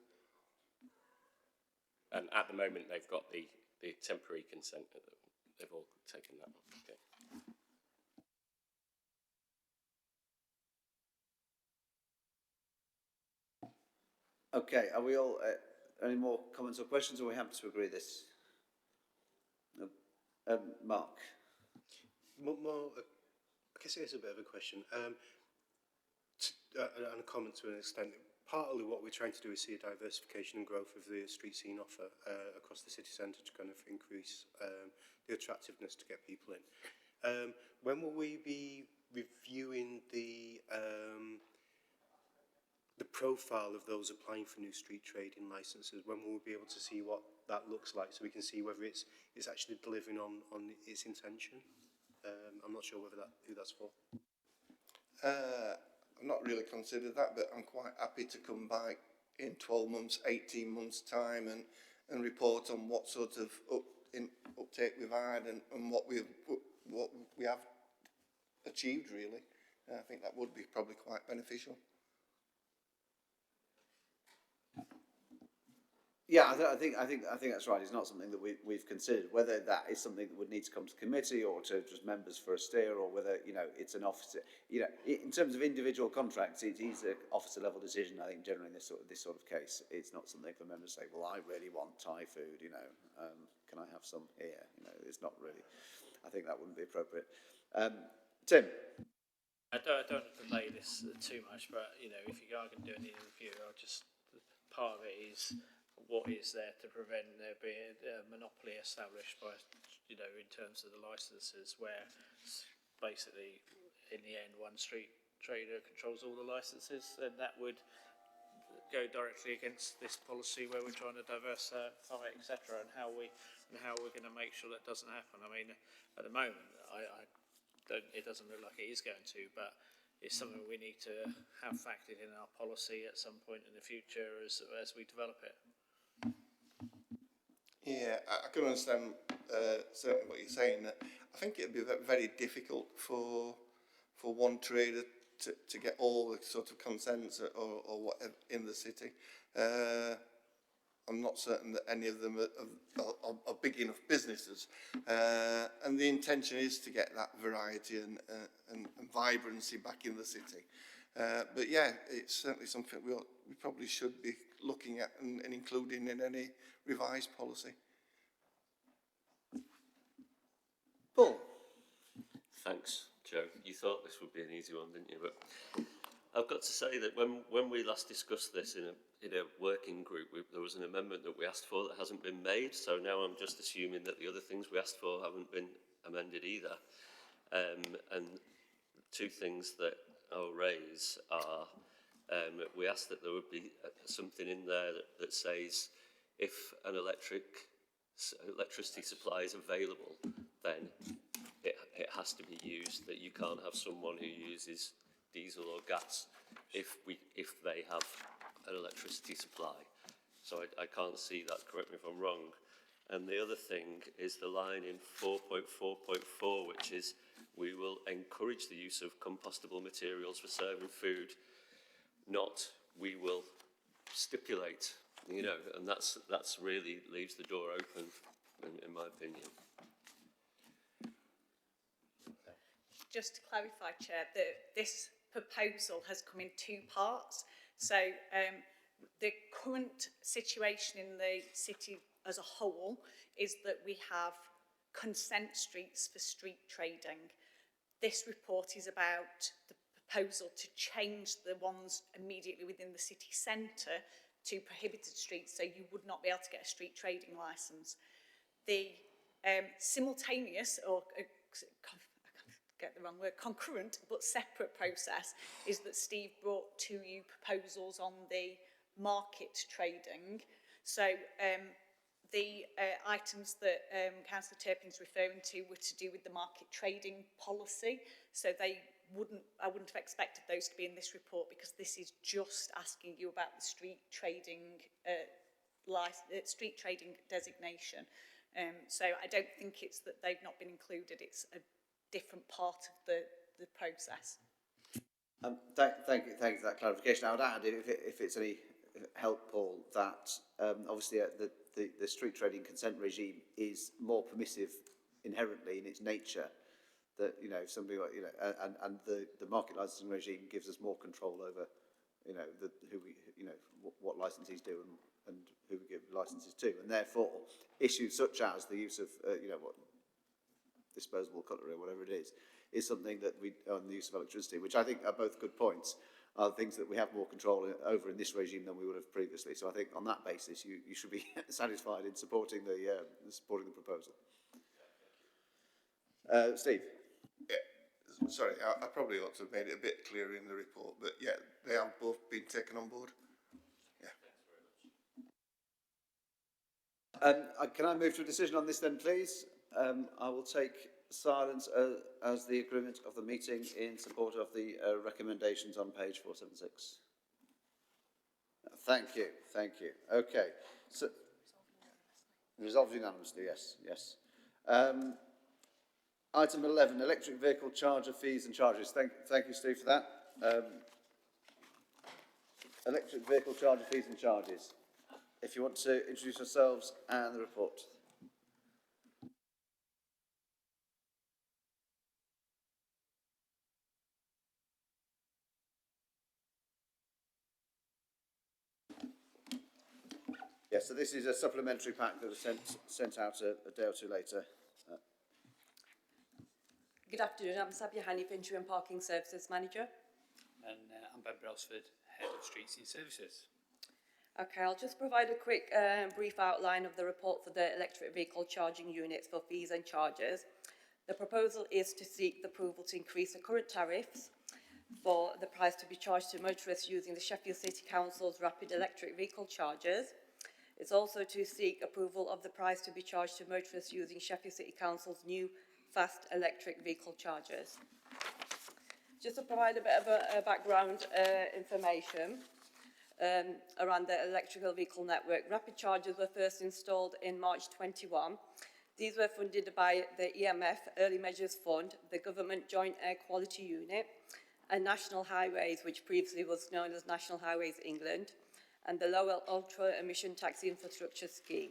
And at the moment, they've got the temporary consent. They've all taken that. Okay. Okay, are we all, any more comments or questions, or are we happy to agree this? Mark? I guess it is a bit of a question, and a comment to an extent. Partly what we're trying to do is see a diversification and growth of the street scene offer across the city centre to kind of increase the attractiveness to get people in. When will we be reviewing the profile of those applying for new street trading licences? When will we be able to see what that looks like, so we can see whether it's actually delivering on its intention? I'm not sure who that's for. I've not really considered that, but I'm quite happy to come back in 12 months, 18 months time and report on what sort of uptake we've had and what we have achieved, really. I think that would be probably quite beneficial. Yeah, I think that's right. It's not something that we've considered. Whether that is something that would need to come to committee or to just members for a steer, or whether it's an officer. In terms of individual contracts, it is an officer level decision. I think generally in this sort of case, it's not something for members to say, well, I really want Thai food. Can I have some here? It's not really. I think that wouldn't be appropriate. Tim. I don't want to delay this too much, but if you are going to do any review, part of it is what is there to prevent there being a monopoly established by, in terms of the licences, where basically in the end one street trader controls all the licences, and that would go directly against this policy where we're trying to diversify, etc., and how we're going to make sure that doesn't happen. I mean, at the moment, it doesn't look like it is going to, but it's something we need to have factored in our policy at some point in the future as we develop it. Yeah, I can understand certainly what you're saying. I think it'd be very difficult for one trader to get all the sort of consents or whatever in the city. I'm not certain that any of them are big enough businesses, and the intention is to get that variety and vibrancy back in the city. But yeah, it's certainly something we probably should be looking at and including in any revised policy. Paul. Thanks, Joe. You thought this would be an easy one, didn't you? But I've got to say that when we last discussed this in a working group, there was an amendment that we asked for that hasn't been made. So now I'm just assuming that the other things we asked for haven't been amended either. And two things that I'll raise are we asked that there would be something in there that says if an electricity supply is available, then it has to be used, that you can't have someone who uses diesel or gas if they have an electricity supply. So I can't see that, correct me if I'm wrong. And the other thing is the line in 4.4.4, which is we will encourage the use of compostable materials for serving food, not we will stipulate, and that's really leaves the door open, in my opinion. Just to clarify, Chair, that this proposal has come in two parts. So the current situation in the city as a whole is that we have consent streets for street trading. This report is about the proposal to change the ones immediately within the city centre to prohibited streets, so you would not be able to get a street trading licence. The simultaneous, or concurrent but separate process is that Steve brought to you proposals on the market trading. So the items that Councillor Turpin's referring to were to do with the market trading policy. So I wouldn't have expected those to be in this report, because this is just asking you about the street trading designation. So I don't think it's that they've not been included, it's a different part of the process. Thank you for that clarification. I would add, if it's any help, Paul, that obviously the street trading consent regime is more permissive inherently in its nature. That if somebody and the market licensing regime gives us more control over what licensees do and who we give licenses to, and therefore issues such as the use of disposable cutlery or whatever it is something that on the use of electricity, which I think are both good points, are things that we have more control over in this regime than we would have previously. So I think on that basis you should be satisfied in supporting the proposal. Steve. Yeah, sorry, I probably ought to have made it a bit clearer in the report, but yeah, they have both been taken on board. Yeah. Can I move to a decision on this then, please? I will take silence as the agreement of the meeting in support of the recommendations on page 476. Thank you. Okay. So, resolved unanimously, yes. Item 11, electric vehicle charger fees and charges. Thank you, Steve, for that. Electric vehicle charger fees and charges. If you want to introduce yourselves and the report. Yes, so this is a supplementary pack that was sent out a day or two later. Good afternoon, I'm Sabia Hanif, Interim Parking Services Manager. And I'm Ben Brailsford, Head of Streets and Services. Okay, I'll just provide a quick brief outline of the report for the electric vehicle charging units for fees and charges. The proposal is to seek the approval to increase the current tariffs for the price to be charged to motorists using the Sheffield City Council's rapid electric vehicle chargers. It's also to seek approval of the price to be charged to motorists using Sheffield City Council's new fast electric vehicle chargers. Just to provide a bit of a background information around the electrical vehicle network, rapid chargers were first installed in March 21. These were funded by the EMF Early Measures Fund, the Government Joint Air Quality Unit, and National Highways, which previously was known as National Highways England, and the Low Ultra Emission Taxi Infrastructure Scheme.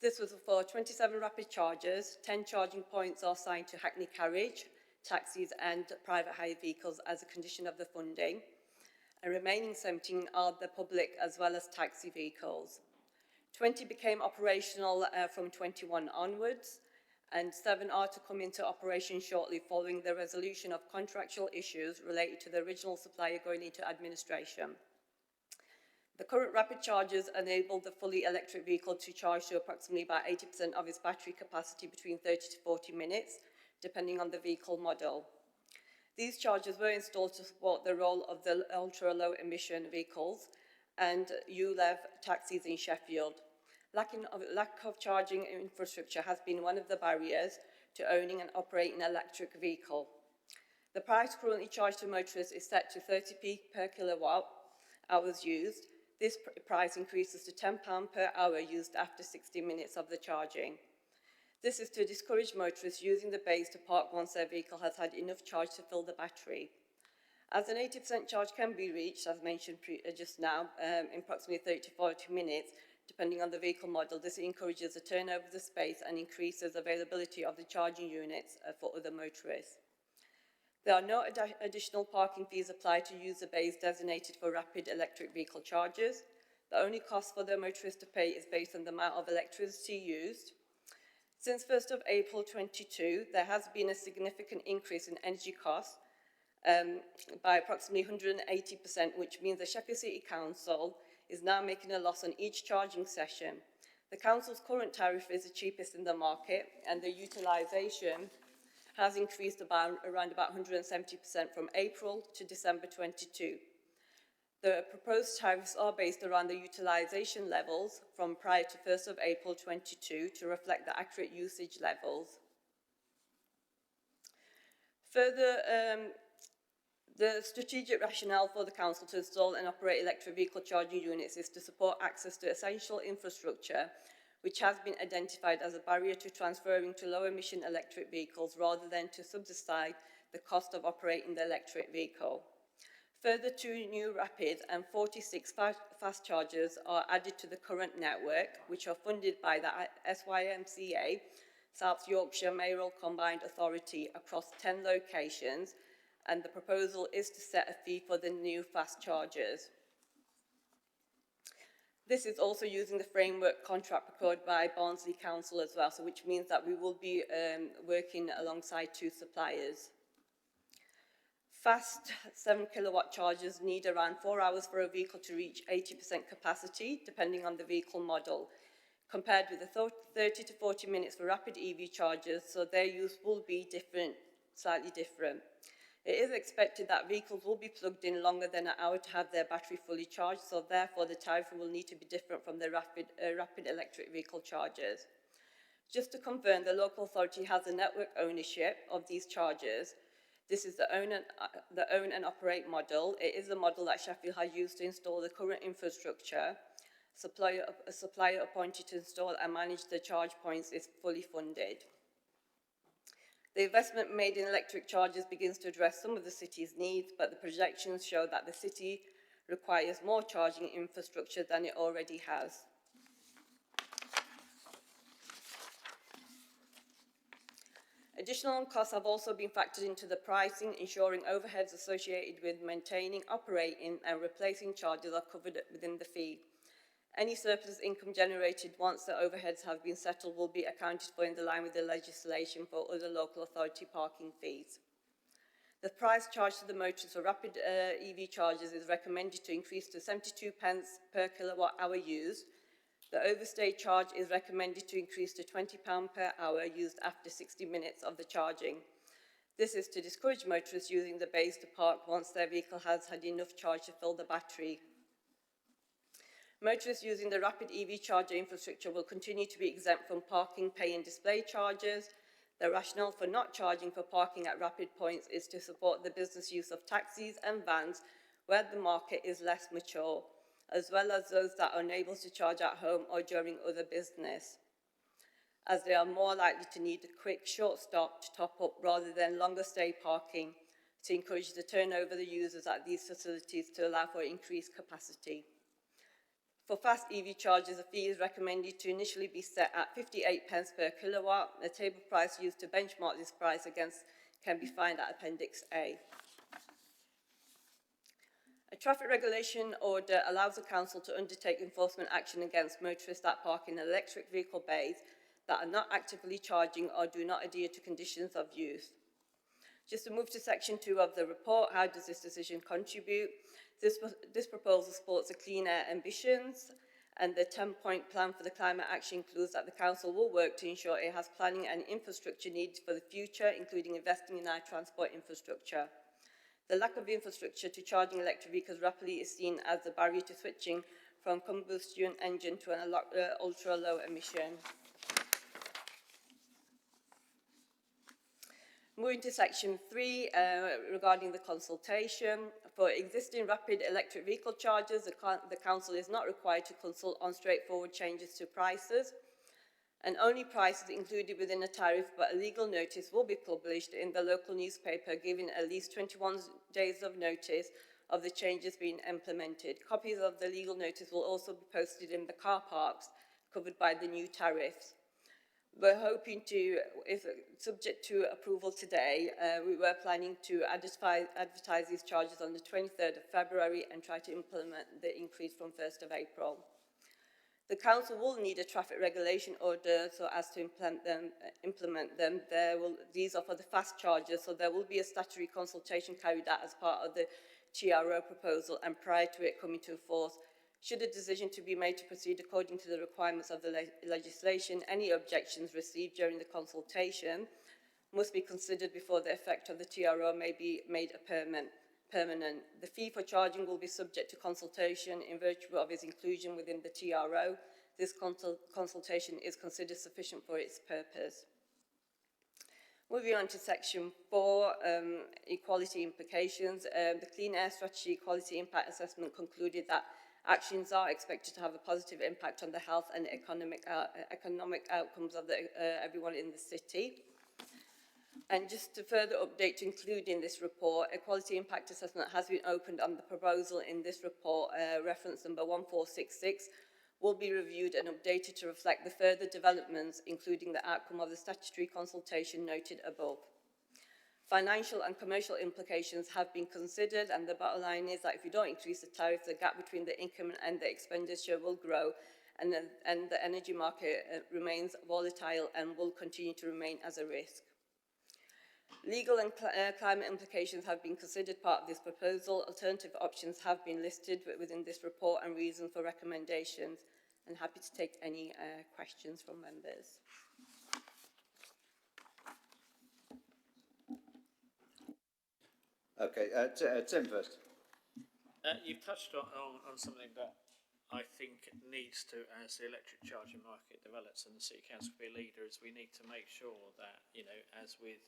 This was for 27 rapid chargers. 10 charging points are assigned to Hackney Carriage, taxis and private hire vehicles as a condition of the funding. And remaining 17 are the public as well as taxi vehicles. 20 became operational from 21 onwards, and 7 are to come into operation shortly following the resolution of contractual issues related to the original supplier going into administration. The current rapid chargers enable the fully electric vehicle to charge to approximately about 80% of its battery capacity between 30 to 40 minutes, depending on the vehicle model. These chargers were installed to support the role of the ultra-low emission vehicles and ULEV taxis in Sheffield. Lack of charging infrastructure has been one of the barriers to owning and operating an electric vehicle. The price currently charged to motorists is set to 30p per kilowatt hours used. This price increases to £10 per hour used after 60 minutes of the charging. This is to discourage motorists using the bays to park once their vehicle has had enough charge to fill the battery. As an 80% charge can be reached, as mentioned just now, in approximately 30 to 40 minutes, depending on the vehicle model, this encourages the turnover of the space and increases availability of the charging units for other motorists. There are no additional parking fees applied to use the bays designated for rapid electric vehicle chargers. The only cost for the motorist to pay is based on the amount of electricity used. Since 1st of April 2022, there has been a significant increase in energy costs by approximately 180%, which means the Sheffield City Council is now making a loss on each charging session. The Council's current tariff is the cheapest in the market, and the utilisation has increased around about 170% from April to December 22. The proposed tariffs are based around the utilisation levels from prior to 1st of April 22 to reflect the accurate usage levels. Further, the strategic rationale for the Council to install and operate electric vehicle charging units is to support access to essential infrastructure, which has been identified as a barrier to transferring to low-emission electric vehicles rather than to subside the cost of operating the electric vehicle. Further, 2 new rapid and 46 fast chargers are added to the current network, which are funded by the SYMCA, South Yorkshire Mayoral Combined Authority, across 10 locations, and the proposal is to set a fee for the new fast chargers. This is also using the framework contract procured by Barnsley Council as well, so which means that we will be working alongside 2 suppliers. Fast 7 kilowatt chargers need around 4 hours for a vehicle to reach 80% capacity, depending on the vehicle model, compared with the 30 to 40 minutes for rapid EV chargers, so their use will be slightly different. It is expected that vehicles will be plugged in longer than an hour to have their battery fully charged, so therefore the tariff will need to be different from the rapid electric vehicle chargers. Just to confirm, the local authority has the network ownership of these chargers. This is the own and operate model. It is the model that Sheffield has used to install the current infrastructure. A supplier appointed to install and manage the charge points is fully funded. The investment made in electric chargers begins to address some of the city's needs, but the projections show that the city requires more charging infrastructure than it already has. Additional costs have also been factored into the pricing, ensuring overheads associated with maintaining, operating and replacing chargers are covered within the fee. Any surplus income generated once the overheads have been settled will be accounted for in line with the legislation for other local authority parking fees. The price charged to the motorists for rapid EV chargers is recommended to increase to 72 pence per kilowatt hour used. The overstay charge is recommended to increase to £20 per hour used after 60 minutes of the charging. This is to discourage motorists using the bays to park once their vehicle has had enough charge to fill the battery. Motorists using the rapid EV charger infrastructure will continue to be exempt from parking, pay and display charges. The rationale for not charging for parking at rapid points is to support the business use of taxis and vans where the market is less mature, as well as those that are unable to charge at home or during other business, as they are more likely to need a quick, short stop to top up rather than longer stay parking to encourage the turnover of the users at these facilities to allow for increased capacity. For fast EV chargers, a fee is recommended to initially be set at 58 pence per kilowatt. The table price used to benchmark this price against can be found at Appendix A. A traffic regulation order allows the council to undertake enforcement action against motorists that park in electric vehicle bays that are not actively charging or do not adhere to conditions of use. Just to move to section 2 of the report, how does this decision contribute? This proposal supports the clean air ambitions, and the 10-point plan for the climate action includes that the council will work to ensure it has planning and infrastructure needs for the future, including investing in our transport infrastructure. The lack of infrastructure to charging electric vehicles rapidly is seen as the barrier to switching from combustion engine to an ultra-low emission. Moving to section 3, regarding the consultation. For existing rapid electric vehicle chargers, the council is not required to consult on straightforward changes to prices, and only prices included within a tariff, but a legal notice will be published in the local newspaper, giving at least 21 days of notice of the changes being implemented. Copies of the legal notice will also be posted in the car parks covered by the new tariffs. We're hoping to, if subject to approval today, we were planning to advertise these charges on the 23rd of February and try to implement the increase from 1st of April. The council will need a traffic regulation order so as to implement them. These are for the fast chargers, so there will be a statutory consultation carried out as part of the TRO proposal and prior to it coming to force. Should a decision to be made to proceed according to the requirements of the legislation, any objections received during the consultation must be considered before the effect of the TRO may be made permanent. The fee for charging will be subject to consultation in virtue of its inclusion within the TRO. This consultation is considered sufficient for its purpose. Moving on to section 4, equality implications. The Clean Air Strategy Equality Impact Assessment concluded that actions are expected to have a positive impact on the health and economic outcomes of everyone in the city. And just to further update to include in this report, equality impact assessment has been opened on the proposal in this report, reference number 1466, will be reviewed and updated to reflect the further developments, including the outcome of the statutory consultation noted above. Financial and commercial implications have been considered, and the bottom line is that if you don't increase the tariff, the gap between the income and the expenditure will grow, and the energy market remains volatile and will continue to remain as a risk. Legal and climate implications have been considered part of this proposal. Alternative options have been listed within this report and reasons for recommendations. I'm happy to take any questions from members. Okay, Tim first. You've touched on something that I think needs to, as the electric charging market develops and the City Council will be a leader, is we need to make sure that, you know, as with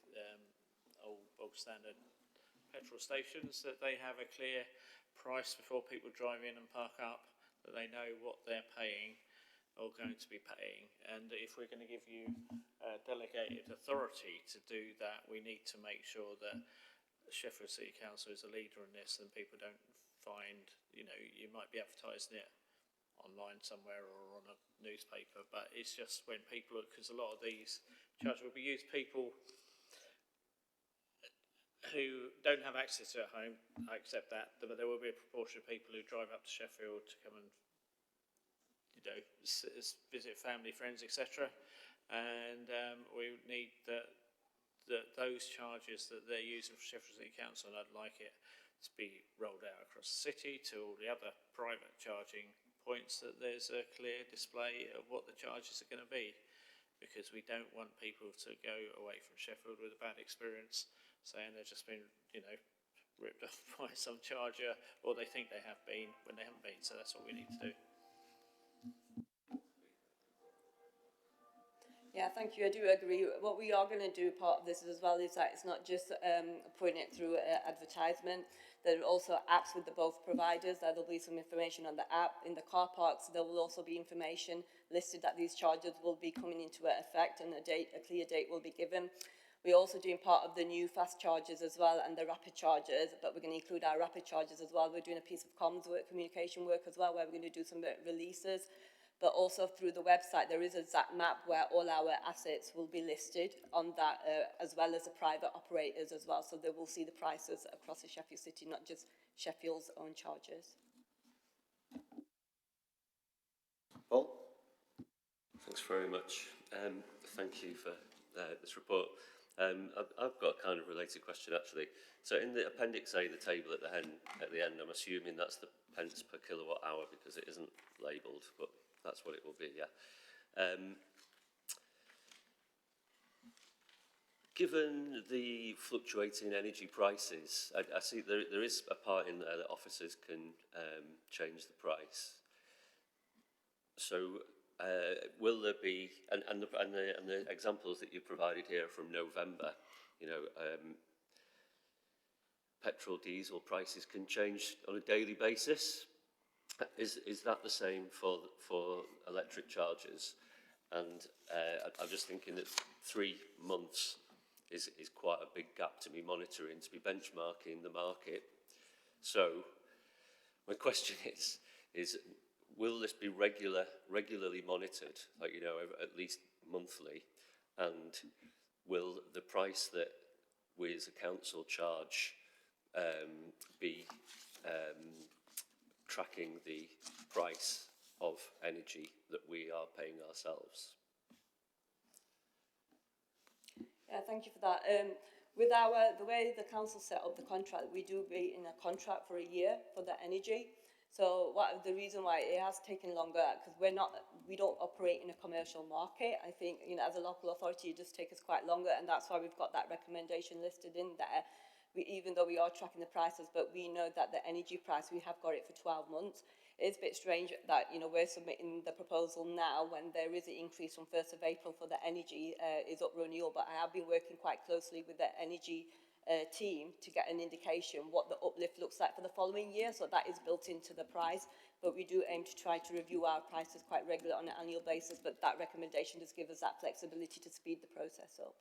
old bog standard petrol stations, that they have a clear price before people drive in and park up, that they know what they're paying, are going to be paying. And if we're going to give you delegated authority to do that, we need to make sure that Sheffield City Council is a leader in this, and people don't find, you know, you might be advertising it online somewhere or on a newspaper, but it's just when people, because a lot of these charges will be used people who don't have access to it at home. I accept that, but there will be a proportion of people who drive up to Sheffield to come and, you know, visit family, friends, etc. And we need that those charges that they're using for Sheffield City Council, and I'd like it to be rolled out across the city to all the other private charging points, that there's a clear display of what the charges are going to be, because we don't want people to go away from Sheffield with a bad experience, saying they've just been, you know, ripped off by some charger, or they think they have been when they haven't been. So that's what we need to do. Yeah, thank you. I do agree. What we are going to do, part of this as well, is that it's not just putting it through advertisement. There are also apps with the both providers. There will be some information on the app. In the car parks, there will also be information listed that these charges will be coming into effect, and a clear date will be given. We're also doing part of the new fast chargers as well, and the rapid chargers, but we're going to include our rapid chargers as well. We're doing a piece of comms work, communication work as well, where we're going to do some releases. But also through the website, there is a ZAP map where all our assets will be listed on that, as well as the private operators as well. So they will see the prices across the Sheffield City, not just Sheffield's own charges. Paul? Thanks very much. Thank you for this report. I've got a kind of related question, actually. So in the Appendix A, the table at the end, I'm assuming that's the pence per kilowatt hour, because it isn't labelled, but that's what it will be, yeah. Given the fluctuating energy prices, I see there is a part in there that officers can change the price. So will there be, and the examples that you provided here from November, you know, petrol, diesel prices can change on a daily basis. Is that the same for electric chargers? And I'm just thinking that 3 months is quite a big gap to be monitoring, to be benchmarking the market. So my question is will this be regularly monitored, like, you know, at least monthly? And will the price that we as a council charge be tracking the price of energy that we are paying ourselves? Yeah, thank you for that. With the way the council set up the contract, we do be in a contract for a year for the energy. So the reason why it has taken longer, because we don't operate in a commercial market. I think, you know, as a local authority, it does take us quite longer, and that's why we've got that recommendation listed in there. Even though we are tracking the prices, but we know that the energy price, we have got it for 12 months. It's a bit strange that, you know, we're submitting the proposal now when there is an increase from 1st of April for the energy is up renewal, but I have been working quite closely with the energy team to get an indication what the uplift looks like for the following year, so that is built into the price. But we do aim to try to review our prices quite regularly on an annual basis, but that recommendation does give us that flexibility to speed the process up.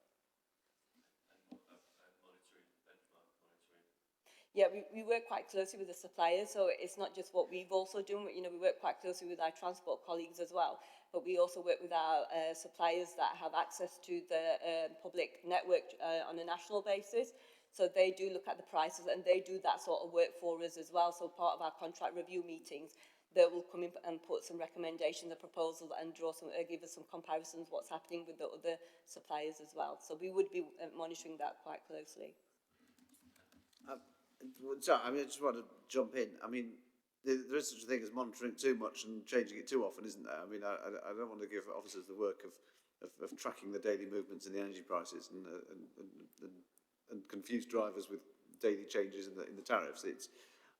Yeah, we work quite closely with the suppliers, so it's not just what we've also done. You know, we work quite closely with our transport colleagues as well, but we also work with our suppliers that have access to the public network on a national basis. So they do look at the prices, and they do that sort of work for us as well. So part of our contract review meetings, they will come in and put some recommendations, a proposal, and give us some comparisons what's happening with the other suppliers as well. So we would be monitoring that quite closely. So, I mean, I just want to jump in. I mean, there is such a thing as monitoring too much and changing it too often, isn't there? I mean, I don't want to give officers the work of tracking the daily movements in the energy prices and confuse drivers with daily changes in the tariffs.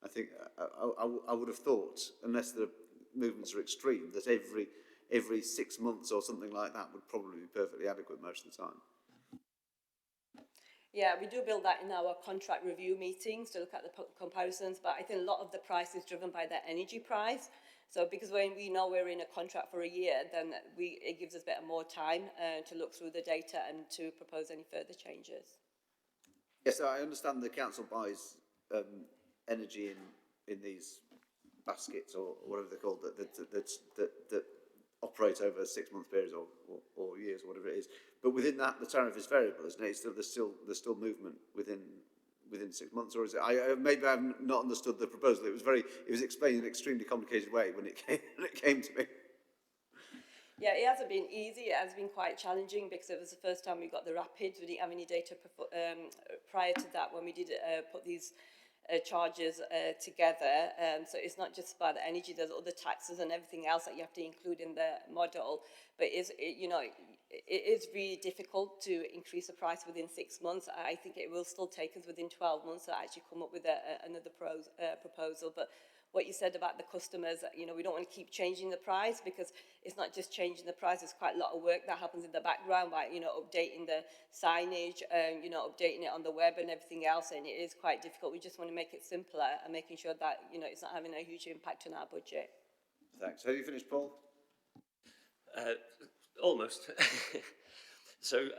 I think I would have thought, unless the movements are extreme, that every 6 months or something like that would probably be perfectly adequate most of the time. Yeah, we do build that in our contract review meetings to look at the comparisons, but I think a lot of the price is driven by the energy price. So because when we know we're in a contract for a year, then it gives us a bit more time to look through the data and to propose any further changes. Yes, I understand the council buys energy in these baskets or whatever they're called that operate over a 6-month period or years or whatever it is. But within that, the tariff is variable, isn't it? There's still movement within 6 months, or is it? Maybe I've not understood the proposal. It was explained in an extremely complicated way when it came to me. Yeah, it hasn't been easy. It has been quite challenging because it was the first time we got the rapids. We didn't have any data prior to that when we did put these charges together. So it's not just about the energy. There's other taxes and everything else that you have to include in the model. But it is really difficult to increase the price within 6 months. I think it will still take us within 12 months to actually come up with another proposal. But what you said about the customers, we don't want to keep changing the price because it's not just changing the price, there's quite a lot of work that happens in the background by, updating the signage, updating it on the web and everything else, and it is quite difficult. We just want to make it simpler and making sure that, it's not having a huge impact on our budget. Thanks. Have you finished, Paul? Almost. So,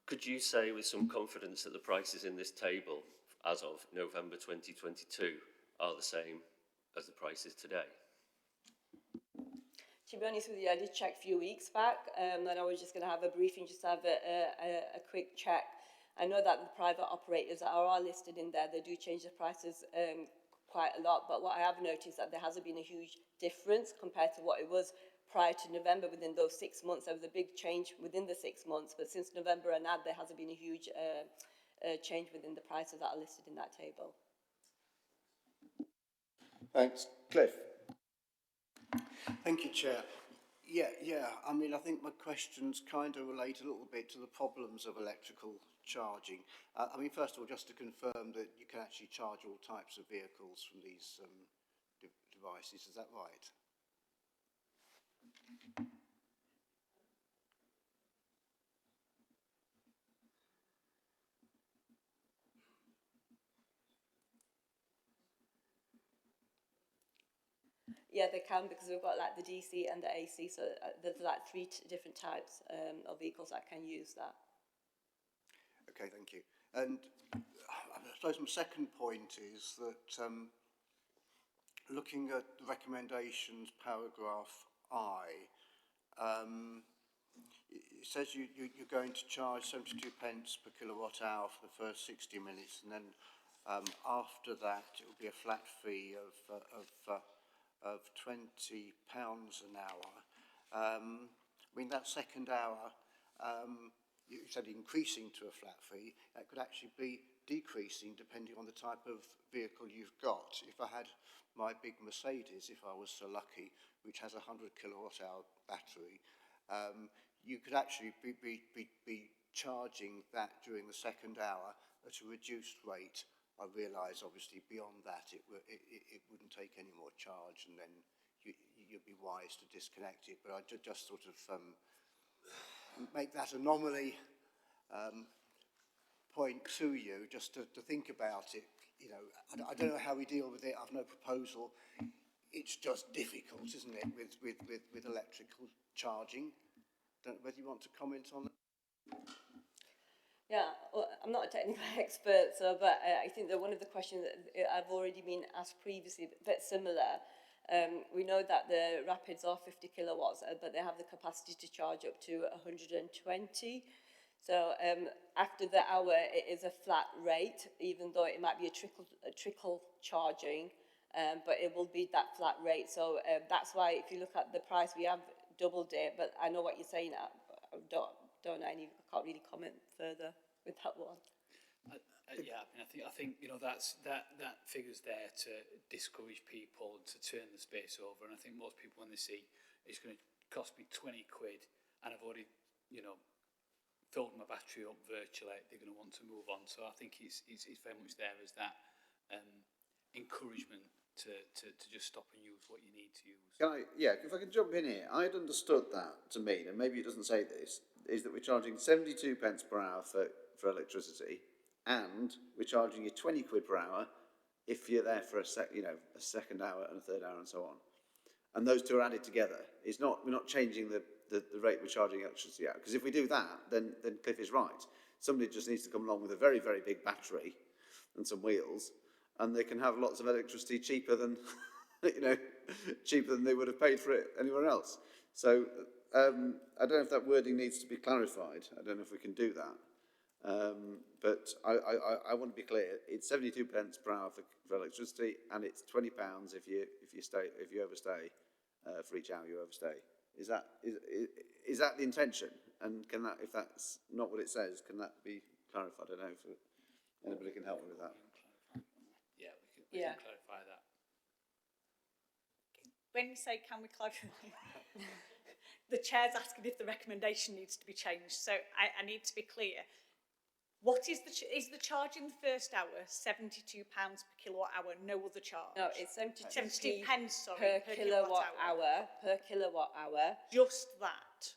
could you say with some confidence that the prices in this table as of November 2022 are the same as the prices today? To be honest with you, I did check a few weeks back, and I was just going to have a briefing, just to have a quick check. I know that the private operators that are listed in there, they do change the prices quite a lot, but what I have noticed that there hasn't been a huge difference compared to what it was prior to November. Within those 6 months, there was a big change within the 6 months, but since November and now, there hasn't been a huge change within the prices that are listed in that table. Thanks. Cliff. Thank you, Chair. Yeah. I mean, I think my questions kind of relate a little bit to the problems of electrical charging. I mean, first of all, just to confirm that you can actually charge all types of vehicles from these devices. Is that right? Yeah, they can, because we've got like the DC and the AC, so there's like three different types of vehicles that can use that. Okay, thank you. And I suppose my second point is that looking at the recommendations, paragraph I, it says you're going to charge 72 pence per kilowatt hour for the first 60 minutes, and then after that it will be a flat fee of £20 an hour. I mean, that second hour, you said increasing to a flat fee, that could actually be decreasing depending on the type of vehicle you've got. If I had my big Mercedes, if I was so lucky, which has a 100 kilowatt hour battery, you could actually be charging that during the second hour at a reduced rate. I realise, obviously, beyond that, it wouldn't take any more charge, and then you'd be wise to disconnect it. But I just sort of make that anomaly point to you, just to think about it. You know, I don't know how we deal with it. I've no proposal. It's just difficult, isn't it, with electrical charging? Don't know whether you want to comment on that. Yeah, well, I'm not a technical expert, but I think that one of the questions that I've already been asked previously, a bit similar. We know that the Rapids are 50 kilowatts, but they have the capacity to charge up to 120. So after the hour, it is a flat rate, even though it might be a trickle charging, but it will be that flat rate. So that's why if you look at the price, we have doubled it, but I know what you're saying. I don't know any, I can't really comment further with that one. Yeah, I think you know that figure's there to discourage people to turn the space over, and I think most people when they see it's going to cost me 20 quid, and I've already filled my battery up virtually, they're going to want to move on. So I think it's very much there as that encouragement to just stop and use what you need to use. If I can jump in here, I'd understood that to mean, and maybe it doesn't say this, is that we're charging 72 pence per hour for electricity, and we're charging you 20 quid per hour if you're there for a second hour and a third hour and so on. And those two are added together. We're not changing the rate we're charging electricity at. Because if we do that, then Cliff is right. Somebody just needs to come along with a very, very big battery and some wheels, and they can have lots of electricity cheaper than, cheaper than they would have paid for it anywhere else. So I don't know if that wording needs to be clarified. I don't know if we can do that. But I want to be clear. It's 72 pence per hour for electricity, and it's £20 if you overstay for each hour you overstay. Is that the intention? And can that, if that's not what it says, can that be clarified? I don't know if anybody can help me with that. Yeah, we can clarify that. When you say can we clarify, the chair's asking if the recommendation needs to be changed. So I need to be clear. What is the charge in the first hour? £72 per kilowatt hour, no other charge? No, it's 72 pence, sorry, per kilowatt hour. Per kilowatt hour. Just that?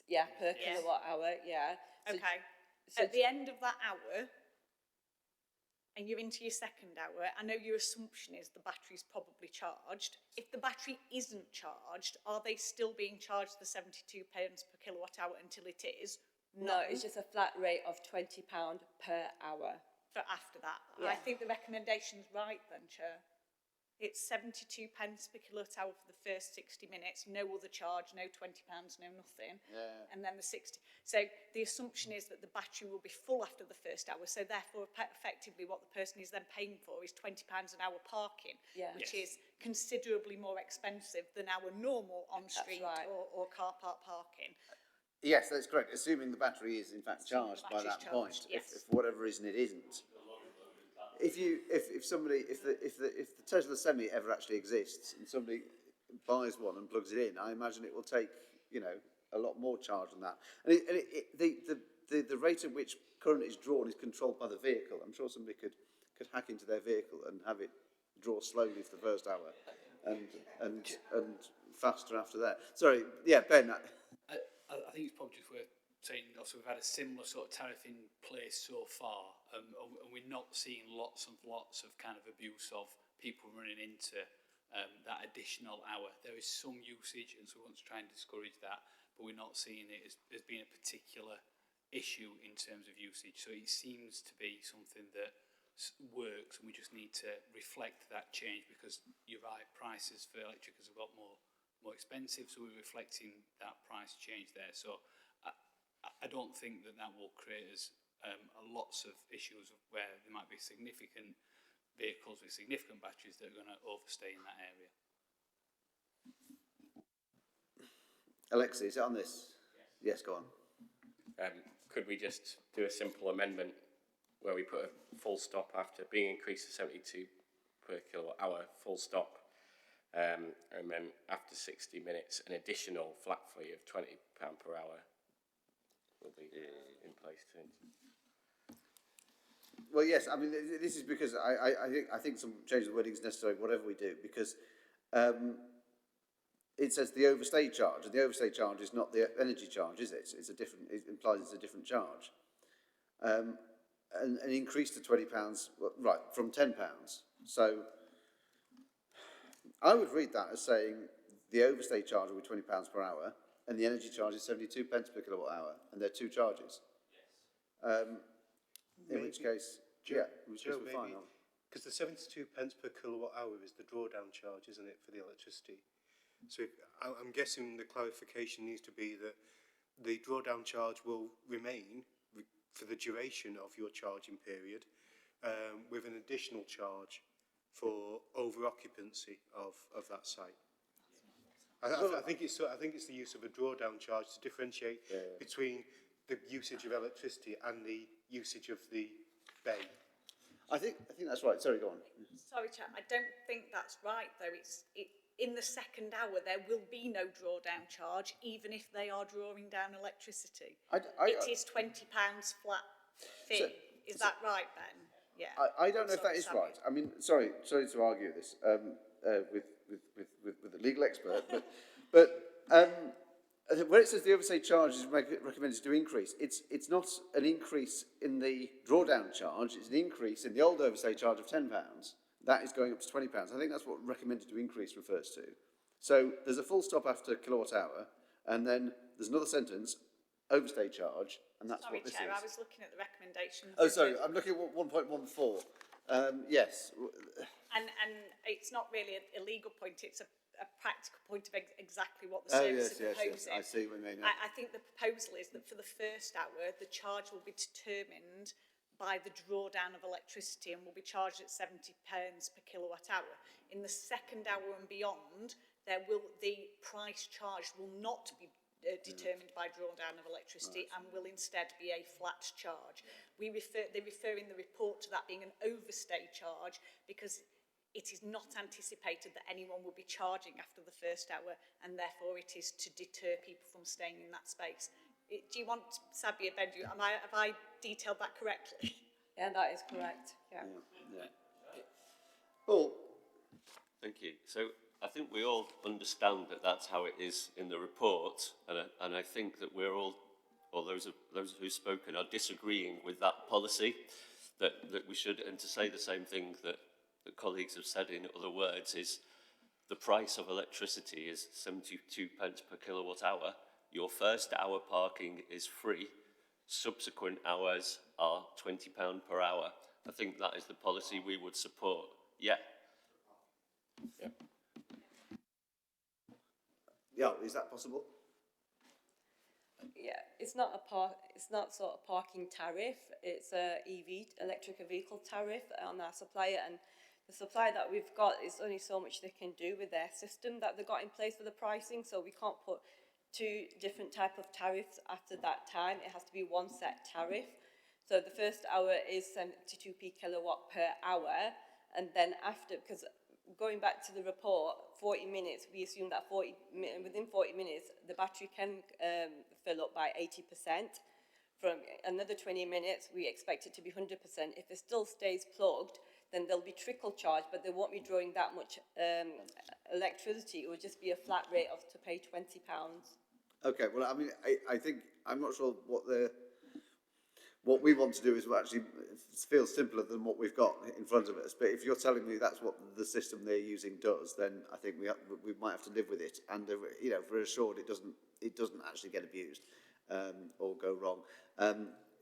Yeah, per kilowatt hour, yeah. Okay. So at the end of that hour, and you're into your second hour, I know your assumption is the battery's probably charged. If the battery isn't charged, are they still being charged the 72 pence per kilowatt hour until it is? No, it's just a flat rate of £20 per hour. For after that. Yeah. I think the recommendation's right then, Chair. It's 72 pence per kilowatt hour for the first 60 minutes, no other charge, no £20, no nothing. Yeah. And then the 60. So the assumption is that the battery will be full after the first hour. So therefore, effectively, what the person is then paying for is £20 an hour parking, which is considerably more expensive than our normal on-street or car park parking. Yes, that's correct. Assuming the battery is in fact charged by that point. If for whatever reason it isn't. If the Tesla Semi ever actually exists and somebody buys one and plugs it in, I imagine it will take a lot more charge than that. And the rate at which current is drawn is controlled by the vehicle. I'm sure somebody could hack into their vehicle and have it draw slowly for the first hour, and faster after that. Sorry, yeah, Ben. I think it's probably just worth saying also we've had a similar sort of tariff in place so far, and we're not seeing lots of kind of abuse of people running into that additional hour. There is some usage, and so we want to try and discourage that, but we're not seeing it as being a particular issue in terms of usage. So it seems to be something that works, and we just need to reflect that change, because you're right, prices for electric has got more expensive, so we're reflecting that price change there. So I don't think that will create us lots of issues where there might be significant vehicles with significant batteries that are going to overstay in that area. Alexi, is it on this? Yes, go on. Could we just do a simple amendment where we put a full stop after being increased to 72 per kilowatt hour, full stop, and then after 60 minutes, an additional flat fee of £20 per hour will be in place too. Well, yes. I mean, this is because I think some change of wording is necessary, whatever we do, because it says the overstay charge, and the overstay charge is not the energy charge, is it? It implies it's a different charge. An increase to £20, right, from £10. So I would read that as saying the overstay charge will be £20 per hour, and the energy charge is 72 pence per kilowatt hour, and they're two charges. In which case, we're fine. Because the 72 pence per kilowatt hour is the drawdown charge, isn't it, for the electricity? So I'm guessing the clarification needs to be that the drawdown charge will remain for the duration of your charging period, with an additional charge for over occupancy of that site. I think it's the use of a drawdown charge to differentiate between the usage of electricity and the usage of the bay. I think that's right. Sorry, go on. Sorry, Chair, I don't think that's right though. In the second hour there will be no drawdown charge, even if they are drawing down electricity. It is £20 flat fee. Is that right, Ben? Yeah. I don't know if that is right. I mean, sorry to argue this with the legal expert, but where it says the overstay charge is recommended to increase, it's not an increase in the drawdown charge. It's an increase in the old overstay charge of £10. that is going up to £20. I think that's what recommended to increase refers to. So there's a full stop after kilowatt hour, and then there's another sentence, overstay charge, and that's Sorry, what this Chair, is. I was looking at the recommendations. Oh, sorry, I'm looking at 1.14. Yes. And it's not really a legal point, it's a practical point of exactly what the Oh, service yes, are proposing. I see what you mean. Yeah. I think the proposal is that for the first hour, the charge will be determined by the drawdown of electricity and will be charged at £70 per kilowatt hour. In the second hour and beyond, the price charged will not be determined by drawdown of electricity and will instead be a flat charge. They refer in the report to that being an overstay charge because it is not anticipated that anyone will be charging after the first hour, and therefore it is to deter people from staying in that space. Do you want, Sabia Benju, have I detailed that correctly? Yeah, that is correct. Yeah. Paul? Thank you. So I think we all understand that that's how it is in the report, and I think that we're all, or those who've spoken, are disagreeing with that policy, that we should, and to say the same thing that colleagues have said in other words, is the price of electricity is 72 pence per kilowatt hour. Your first hour parking is free. Subsequent hours are £20 per hour. I think that is the policy we would support. Yeah. Yeah, is that possible? Yeah, it's not sort of parking tariff. It's a EV, electric vehicle tariff on our supplier, and the supply that we've got is only so much they can do with their system that they've got in place for the pricing, so we can't put two different type of tariffs after that time. It has to be one set tariff. So the first hour is 72p kilowatt per hour, and then after, because going back to the report, 40 minutes, we assume that within 40 minutes, the battery can fill up by 80%. From another 20 minutes, we expect it to be 100%. If it still stays plugged, then there'll be trickle charge, but they won't be drawing that much electricity. It will just be a flat rate to pay £20. Okay, well, I mean, I think, I'm not sure what we want to do is actually feel simpler than what we've got in front of us. But if you're telling me that's what the system they're using does, then I think we might have to live with it. And you know, we're assured it doesn't actually get abused or go wrong.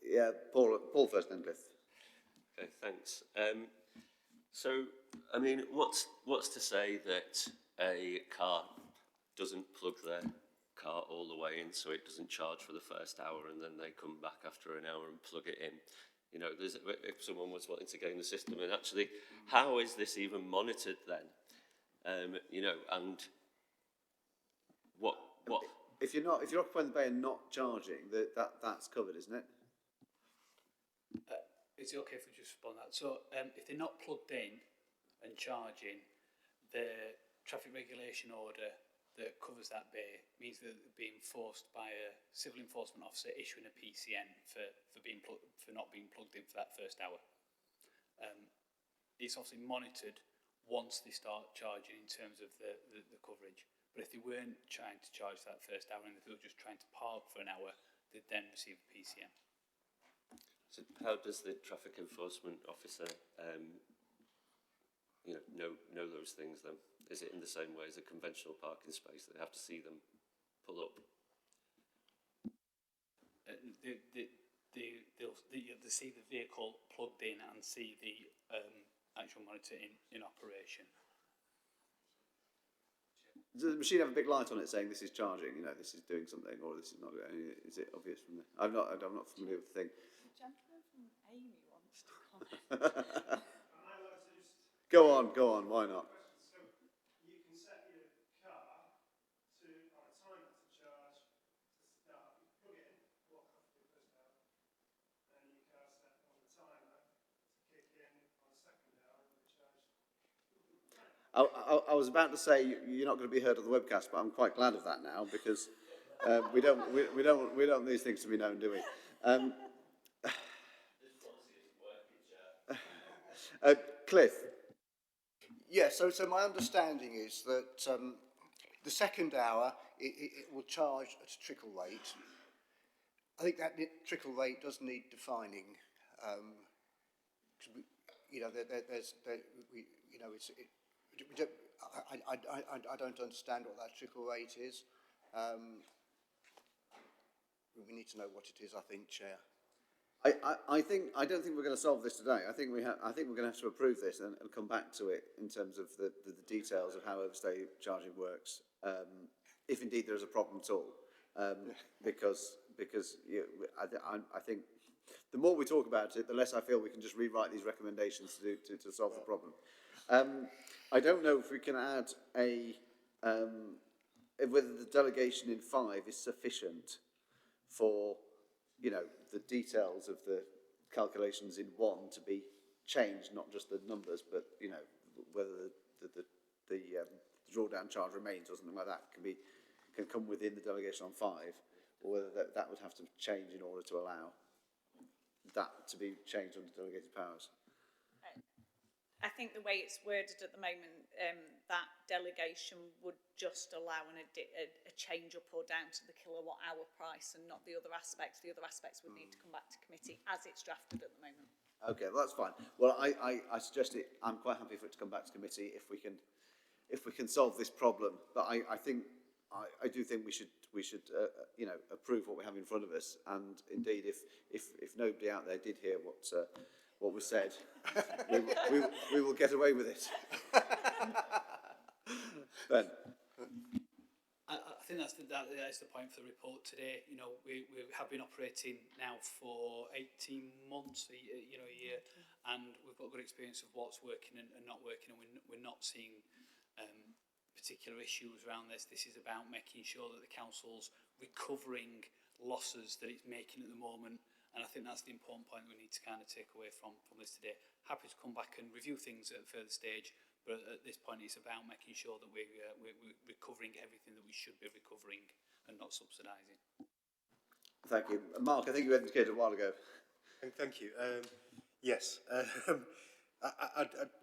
Yeah, Paul first, then Cliff. Okay, thanks. So, I mean, what's to say that a car doesn't plug their car all the way in, so it doesn't charge for the first hour, and then they come back after an hour and plug it in? You know, if someone was wanting to gain the system, and actually, how is this even monitored then? You know, and what? If you're occupying the bay and not charging, that's covered, isn't it? Is it okay if we just respond to that? So if they're not plugged in and charging, the traffic regulation order that covers that bay means that they're being forced by a civil enforcement officer issuing a PCN for not being plugged in for that first hour. It's obviously monitored once they start charging in terms of the coverage. But if they weren't trying to charge that first hour and if they were just trying to park for an hour, they'd then receive a PCN. So how does the traffic enforcement officer, know those things then? Is it in the same way as a conventional parking space that they have to see them pull up? They see the vehicle plugged in and see the actual monitor in operation. Does the machine have a big light on it saying this is charging? You know, this is doing something, or this is not. Is it obvious from there? I'm not familiar with the thing. The gentleman from Amey wants to comment. Go on. Why not? So you can set your car on a timer to charge to start. You plug it in, walk off for the first hour, and your car set on the timer to kick in on the second hour and be charged. I was about to say you're not going to be heard on the webcast, but I'm quite glad of that now because we don't these things to be known, do we? Cliff. Yeah, so my understanding is that the second hour, it will charge at a trickle rate. I think that trickle rate does need defining. you know, I don't understand what that trickle rate is. We need to know what it is, I think, Chair. I don't think we're going to solve this today. I think we're going to have to approve this and come back to it in terms of the details of how overstay charging works, if indeed there is a problem at all. Because I think the more we talk about it, the less I feel we can just rewrite these recommendations to solve the problem. I don't know if we can add whether the delegation in 5 is sufficient for, you know, the details of the calculations in 1 to be changed, not just the numbers, but, you know, whether the drawdown charge remains or something like that can come within the delegation on 5, or whether that would have to change in order to allow that to be changed under delegated powers. I think the way it's worded at the moment, that delegation would just allow a change up or down to the kilowatt hour price and not the other aspects. The other aspects would need to come back to committee as it's drafted at the moment. Okay, well, that's fine. Well, I suggest it. I'm quite happy for it to come back to committee if we can solve this problem. But I do think we should you know, approve what we have in front of us. And indeed, if nobody out there did hear what was said, we will get away with it. Ben. I think that is the point for the report today. You know, we have been operating now for 18 months, a year, and we've got good experience of what's working and not working, and we're not seeing particular issues around this. This is about making sure that the council's recovering losses that it's making at the moment. And I think that's the important point we need to kind of take away from this today. Happy to come back and review things at a further stage, but at this point it's about making sure that we're recovering everything that we should be recovering and not subsidising. Thank you. Mark, I think you indicated a while ago. Thank you. Yes.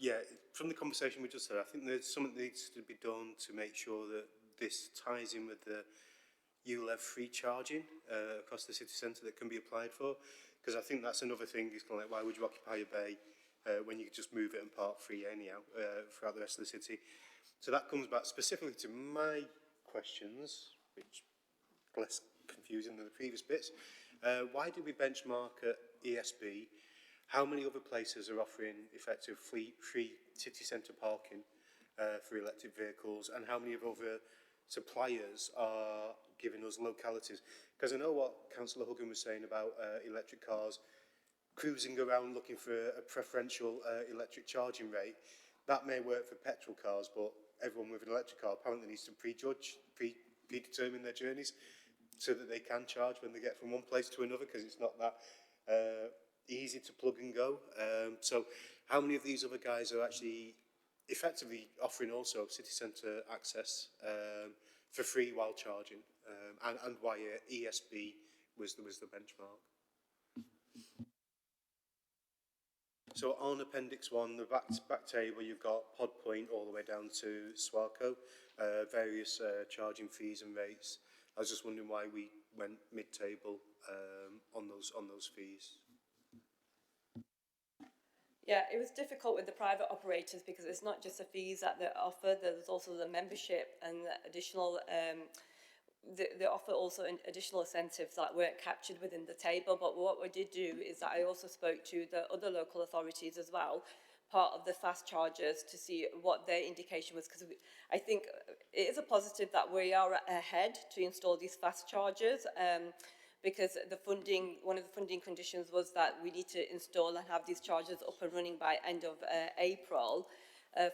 Yeah, from the conversation we just had, I think there's something that needs to be done to make sure that this ties in with the ULEV free charging across the city centre that can be applied for, because I think that's another thing. It's kind of like, why would you occupy a bay when you could just move it and park free anyhow throughout the rest of the city? So that comes back specifically to my questions, which are less confusing than the previous bits. Why do we benchmark at ESB? How many other places are offering effective free city centre parking for electric vehicles, and how many of other suppliers are giving us localities? Because I know what Councillor Huggan was saying about electric cars cruising around looking for a preferential electric charging rate. That may work for petrol cars, but everyone with an electric car apparently needs to predetermine their journeys so that they can charge when they get from one place to another, because it's not that easy to plug and go. So how many of these other guys are actually effectively offering also city centre access for free while charging, and why ESB was the benchmark? So on Appendix 1, the back table, you've got Pod Point all the way down to Swarco, various charging fees and rates. I was just wondering why we went mid-table on those fees. Yeah, it was difficult with the private operators because it's not just the fees that they offer, there's also the membership and the additional, they offer also additional incentives that weren't captured within the table. But what we did do is that I also spoke to the other local authorities as well, part of the fast chargers, to see what their indication was, because I think it is a positive that we are ahead to install these fast chargers. Because the funding, one of the funding conditions was that we need to install and have these chargers up and running by end of April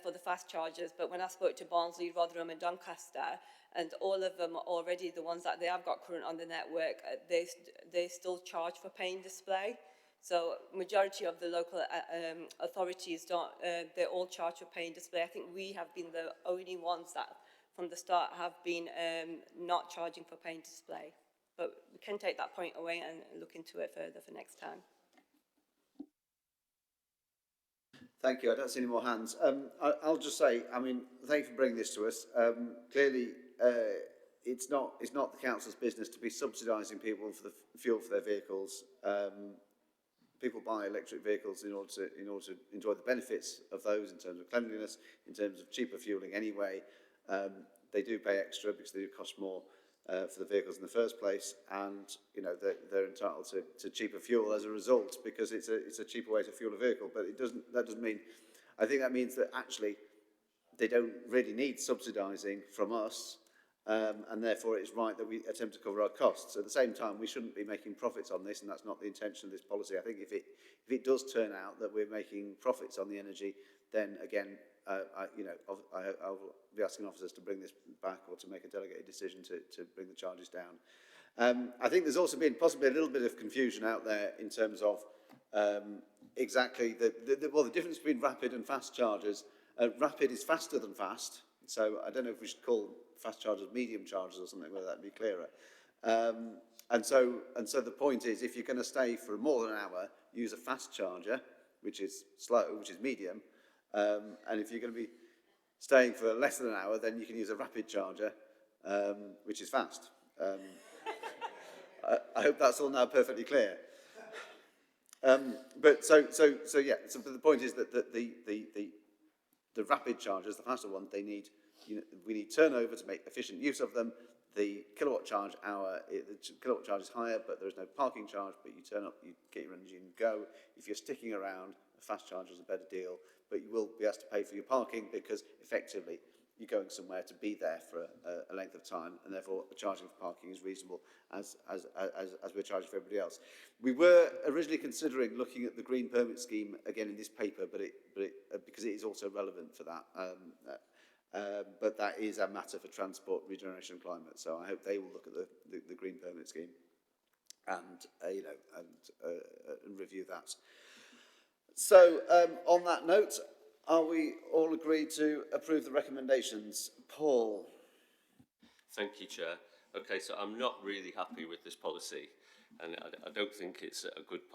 for the fast chargers. But when I spoke to Barnsley, Rotherham and Doncaster, and all of them already, the ones that they have got current on the network, they still charge for pay in display. So majority of the local authorities don't, they all charge for pay in display. I think we have been the only ones that from the start have been not charging for pay in display. But we can take that point away and look into it further for next time. Thank you. I don't see any more hands. I'll just say, I mean, thank you for bringing this to us. Clearly, it's not the council's business to be subsidising people for the fuel for their vehicles people buy electric vehicles in order to enjoy the benefits of those in terms of cleanliness, in terms of cheaper fueling anyway. They do pay extra because they do cost more for the vehicles in the first place, and you know they're entitled to cheaper fuel as a result because it's a cheaper way to fuel a vehicle. But that doesn't mean. I think that means that actually they don't really need subsidising from us. And therefore it's right that we attempt to cover our costs. At the same time, we shouldn't be making profits on this, and that's not the intention of this policy. I think if it does turn out that we're making profits on the energy, then again, I'll be asking officers to bring this back or to make a delegated decision to bring the charges down. I think there's also been possibly a little bit of confusion out there in terms of exactly the difference between rapid and fast chargers. Rapid is faster than fast, so I don't know if we should call fast chargers medium chargers or something, whether that'd be clearer. And so the point is, if you're going to stay for more than an hour, use a fast charger, which is slow, which is medium. And if you're going to be staying for less than an hour, then you can use a rapid charger, which is fast. I hope that's all now perfectly clear. But the point is that the rapid chargers, the faster ones, we need turnover to make efficient use of them. The kilowatt charge is higher, but there is no parking charge, but you turn up, you get your energy and go. If you're sticking around, a fast charger is a better deal, but you will be asked to pay for your parking because effectively you're going somewhere to be there for a length of time, and therefore the charging for parking is reasonable as we're charging for everybody else. We were originally considering looking at the green permit scheme again in this paper, but because it is also relevant for that. But that is a matter for transport, regeneration and climate. So I hope they will look at the green permit scheme and review that. So on that note, are we all agreed to approve the recommendations? Paul? Thank you, Chair. Okay, so I'm not really happy with this policy, and I don't think it's a good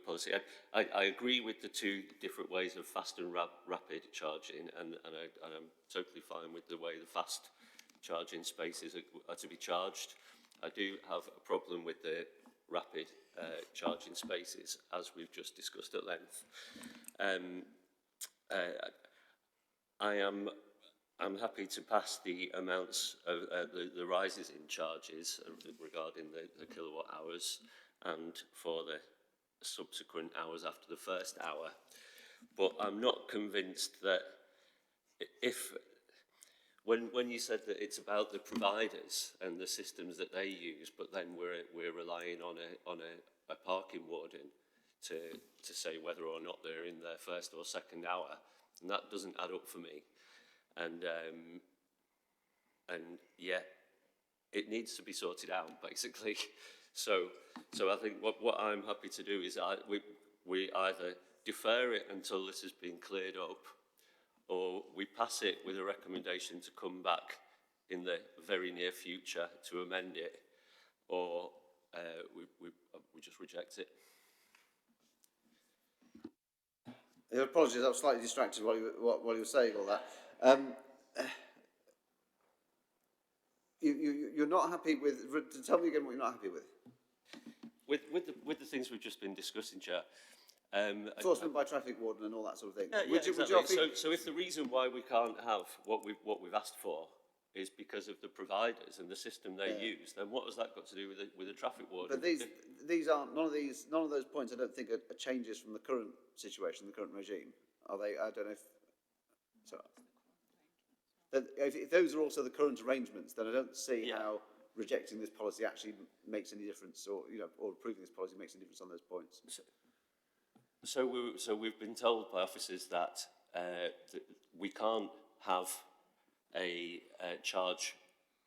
policy. I agree with the two different ways of fast and rapid charging, and I'm totally fine with the way the fast charging spaces are to be charged. I do have a problem with the rapid charging spaces, as we've just discussed at length. I'm happy to pass the amounts of the rises in charges regarding the kilowatt hours and for the subsequent hours after the first hour. But I'm not convinced that when you said that it's about the providers and the systems that they use, but then we're relying on a parking warden to say whether or not they're in their first or second hour, and that doesn't add up for me. And yet it needs to be sorted out, basically. So I think what I'm happy to do is we either defer it until this has been cleared up, or we pass it with a recommendation to come back in the very near future to amend it, or we just reject it. Apologies, I was slightly distracted while you were saying all that. You're not happy with. Tell me again what you're not happy with. With the things we've just been discussing, Chair. Enforcement by traffic warden and all that sort of thing. Exactly. So if the reason why we can't have what we've asked for is because of the providers and the system they use, then what has that got to do with the traffic warden? But these aren't none of those points. I don't think are changes from the current situation, the current regime. Are they? I don't know if. So, if those are also the current arrangements, then I don't see how rejecting this policy actually makes any difference, or approving this policy makes any difference on those points. So we've been told by officers that we can't have a charge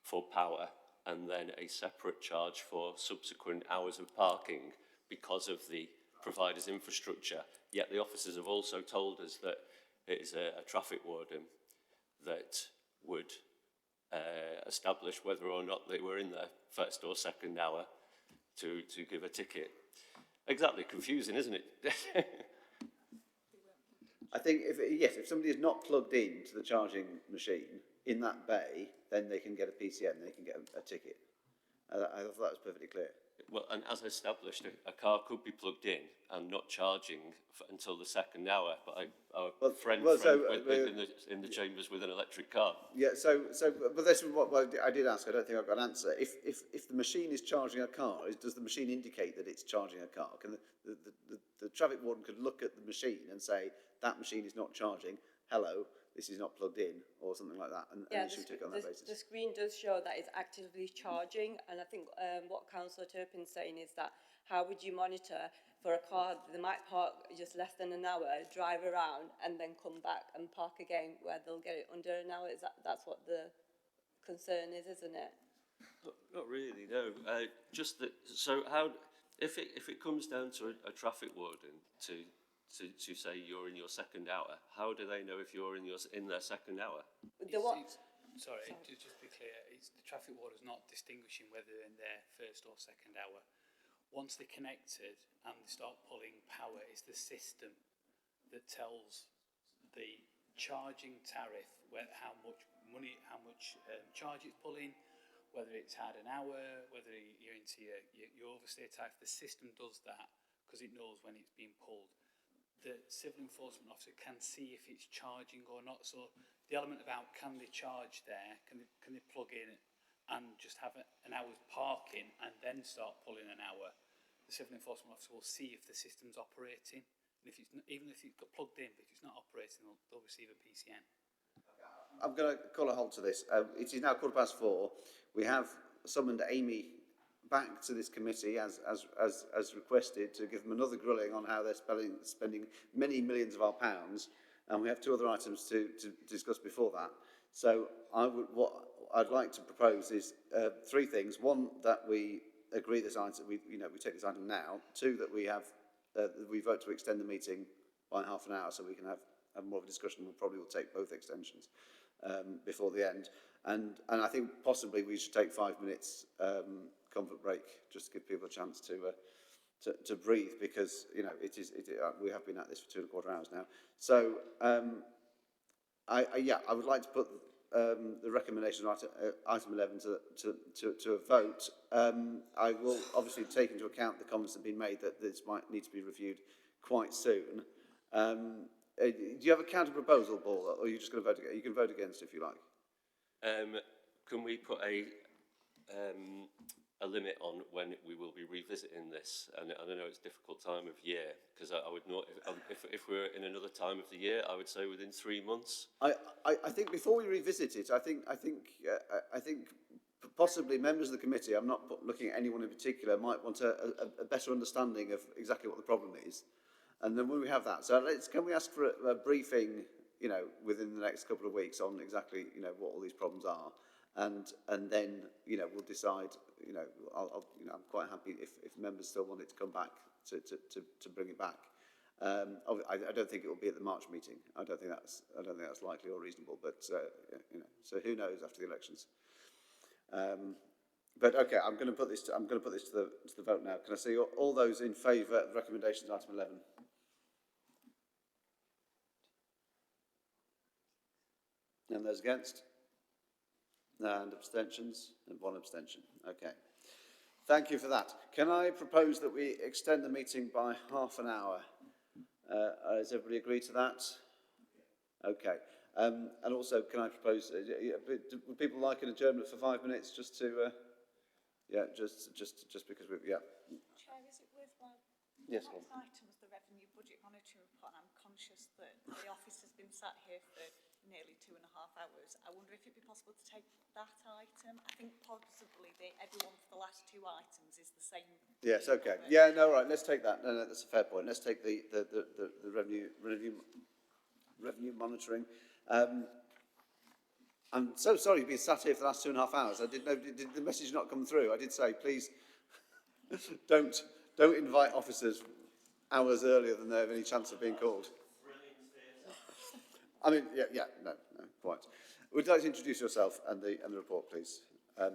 for power and then a separate charge for subsequent hours of parking because of the provider's infrastructure. Yet the officers have also told us that it is a traffic warden that would establish whether or not they were in their first or second hour to give a ticket. Exactly, confusing, isn't it? I think if somebody is not plugged in to the charging machine in that bay, then they can get a PCN, they can get a ticket. I thought that was perfectly clear. Well, and as established, a car could be plugged in and not charging until the second hour. But our friend in the chambers with an electric car. Yeah. But this is what I did ask. I don't think I've got an answer. If the machine is charging a car, does the machine indicate that it's charging a car? Can the traffic warden could look at the machine and say that machine is not charging? Hello, this is not plugged in, or something like that, and issue tick on that basis. The screen does show that it's actively charging, and I think what Councillor Turpin's saying is that how would you monitor for a car they might park just less than an hour, drive around, and then come back and park again, where they'll get it under an hour? That's what the concern is, isn't it? Not really, no. Just that. So how, if it comes down to a traffic warden to say you're in your second hour, how do they know if you're in their second hour? Sorry, just to be clear, it's the traffic warden's not distinguishing whether they're in their first or second hour. Once they're connected and they start pulling power, it's the system that tells the charging tariff how much money, how much charge it's pulling, whether it's had an hour, whether you're into your overstay tariff. The system does that because it knows when it's being pulled. The civil enforcement officer can see if it's charging or not. So the element about can they charge there, can they plug in and just have an hour's parking and then start pulling an hour, the civil enforcement officer will see if the system's operating. And if it's not, even if it's got plugged in, but if it's not operating, they'll receive a PCN. I'm going to call a halt to this. It is now 4:15. We have summoned Amey back to this committee as requested to give them another grilling on how they're spending many millions of our pounds, and we have two other items to discuss before that. So what I'd like to propose is three things. One, that we agree this item, we take this item now. Two, that we vote to extend the meeting by half an hour so we can have more of a discussion. We'll take both extensions before the end, and I think possibly we should take 5 minutes comfort break just to give people a chance to breathe, because we have been at this for 2.25 hours now. So I would like to put the recommendation of item 11 to a vote. I will obviously take into account the comments that have been made that this might need to be reviewed quite soon. Do you have a counter proposal, Paul, or are you just going to vote against? You can vote against if you like. Can we put a limit on when we will be revisiting this? And I know it's a difficult time of year, because I would not, if we're in another time of the year, I would say within 3 months. I think before we revisit it, I think possibly members of the committee, I'm not looking at anyone in particular, might want a better understanding of exactly what the problem is. And then when we have that, so can we ask for a briefing, within the next couple of weeks on exactly, what all these problems are, and then, we'll decide. I'm quite happy if members still want it to come back to bring it back. I don't think it will be at the March meeting. I don't think that's likely or reasonable. But so who knows after the elections. But okay, I'm going to put this to the vote now. Can I see all those in favour of recommendations item 11? And those against? And abstentions? And one abstention. Okay. Thank you for that. Can I propose that we extend the meeting by half an hour? Does everybody agree to that? Okay. And also, can I propose, would people like an adjournment for 5 minutes just to, just because we've, Chair, is it worthwhile? Yes, the next item is the revenue budget monitoring report, and I'm conscious that the office has been sat here for nearly 2.5 hours. I wonder if it'd be possible to take that item. I think possibly everyone for the last 2 items is the same. Yes, okay. Yeah, no, right, let's take that. No, that's a fair point. Let's take the revenue monitoring. I'm so sorry you've been sat here for the last 2.5 hours. I didn't know, did the message not come through? I did say, please don't invite officers hours earlier than they have any chance of being called. I mean, no, quite. Would you like to introduce yourself and the report, please? Hi,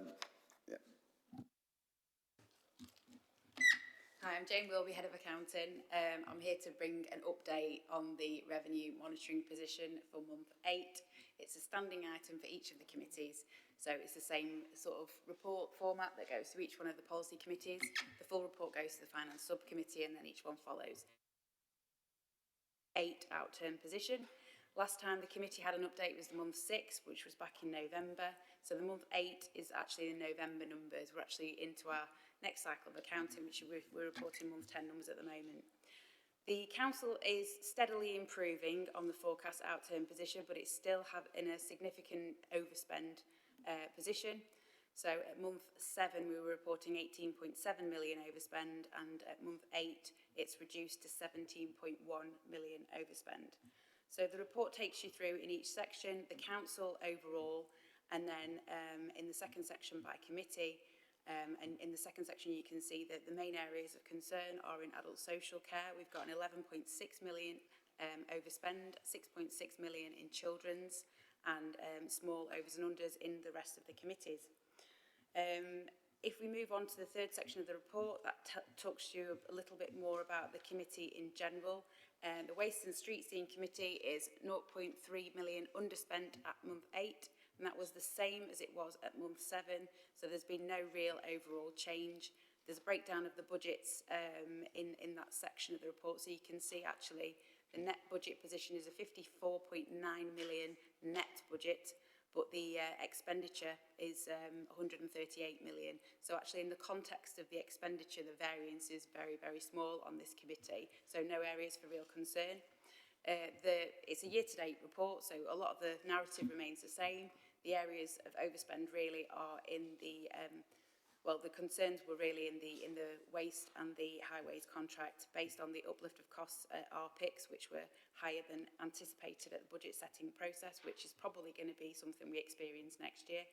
I'm Jane Wilby, Head of Accounting. I'm here to bring an update on the revenue monitoring position for month 8. It's a standing item for each of the committees. So it's the same sort of report format that goes to each one of the policy committees. The full report goes to the finance subcommittee, and then each one follows. 8 outturn position. Last time the committee had an update was the month 6, which was back in November. So the month 8 is actually the November numbers. We're actually into our next cycle of accounting, which we're reporting month 10 numbers at the moment. The council is steadily improving on the forecast outturn position, but it's still in a significant overspend position. So at month 7, we were reporting 18.7 million overspend, and at month 8, it's reduced to 17.1 million overspend. So the report takes you through in each section, the council overall, and then in the second section by committee. And in the second section, you can see that the main areas of concern are in adult social care. We've got an 11.6 million overspend, 6.6 million in children's, and small overs and unders in the rest of the committees. If we move on to the third section of the report, that talks to you a little bit more about the committee in general. The Waste and Street Scene Committee is 0.3 million underspent at month 8, and that was the same as it was at month 7, so there's been no real overall change. There's a breakdown of the budgets in that section of the report, so you can see actually the net budget position is a 54.9 million net budget, but the expenditure is 138 million. So actually in the context of the expenditure, the variance is very, very small on this committee, so no areas for real concern. It's a year-to-date report, so a lot of the narrative remains the same. The areas of overspend really are in the, the concerns were really in the waste and the highways contract based on the uplift of costs at RPICs, which were higher than anticipated at the budget setting process, which is probably going to be something we experience next year.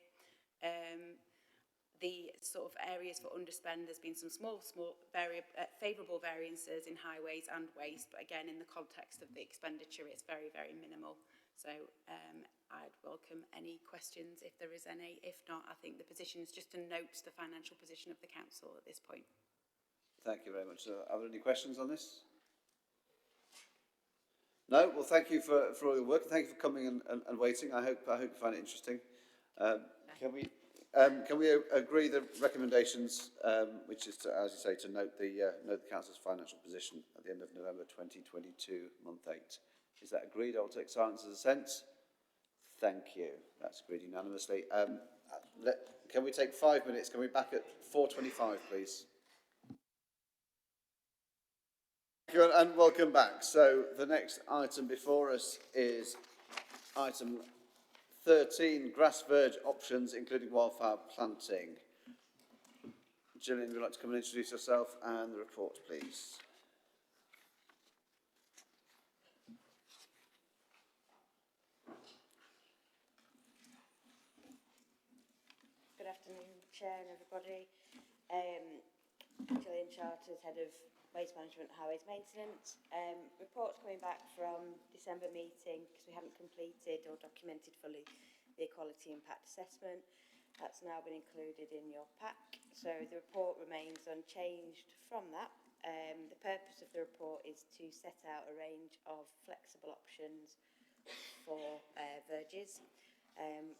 The sort of areas for underspend, there's been some small favourable variances in highways and waste, but again, in the context of the expenditure, it's very, very minimal. So I'd welcome any questions if there is any. If not, I think the position is just to note the financial position of the council at this point. Thank you very much. Are there any questions on this? No? Well, thank you for all your work. Thank you for coming and waiting. I hope you find it interesting. Can we agree the recommendations, which is to, as you say, to note the council's financial position at the end of November 2022, month 8. Is that agreed? I'll take silence as assent. Thank you. That's agreed unanimously. Can we take 5 minutes? Can we back at 4:25, please? Thank you and welcome back. So the next item before us is item 13, grass verge options, including wildflower planting. Gillian, would you like to come and introduce yourself and the report, please? Good afternoon, Chair and everybody. Gillian Charters, Head of Waste Management and Highways Maintenance. Reports coming back from December meeting because we haven't completed or documented fully the Equality Impact Assessment. That's now been included in your pack. So the report remains unchanged from that. The purpose of the report is to set out a range of flexible options for verges.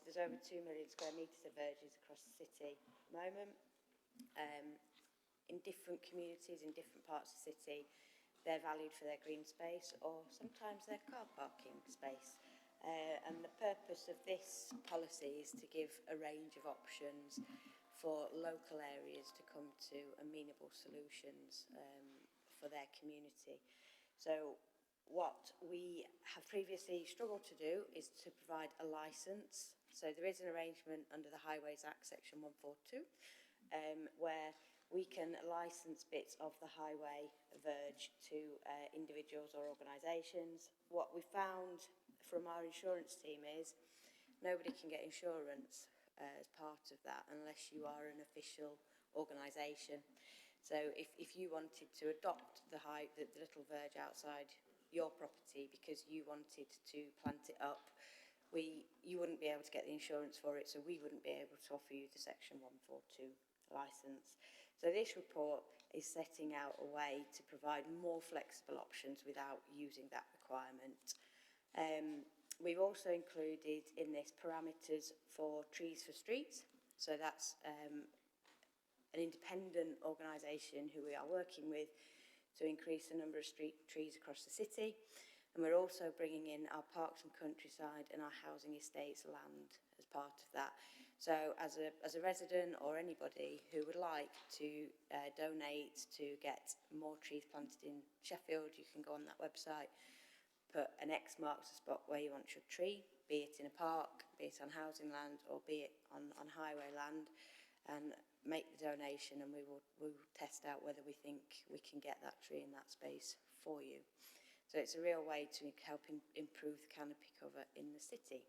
There's over 2 million square metres of verges across the city at the moment. In different communities, in different parts of the city, they're valued for their green space or sometimes their car parking space. And the purpose of this policy is to give a range of options for local areas to come to amenable solutions for their community. So what we have previously struggled to do is to provide a licence. So there is an arrangement under the Highways Act section 142 where we can licence bits of the highway verge to individuals or organisations. What we found from our insurance team is nobody can get insurance as part of that unless you are an official organisation. So if you wanted to adopt the little verge outside your property because you wanted to plant it up, you wouldn't be able to get the insurance for it, so we wouldn't be able to offer you the section 142 licence. So this report is setting out a way to provide more flexible options without using that requirement. we've also included in this parameters for Trees for Streets. So that's an independent organisation who we are working with to increase the number of street trees across the city. And we're also bringing in our parks and countryside and our housing estates land as part of that. So as a resident or anybody who would like to donate to get more trees planted in Sheffield, you can go on that website, put an X marks the spot where you want your tree, be it in a park, be it on housing land, or be it on highway land, and make the donation, and we will test out whether we think we can get that tree in that space for you. So it's a real way to help improve the canopy cover in the city.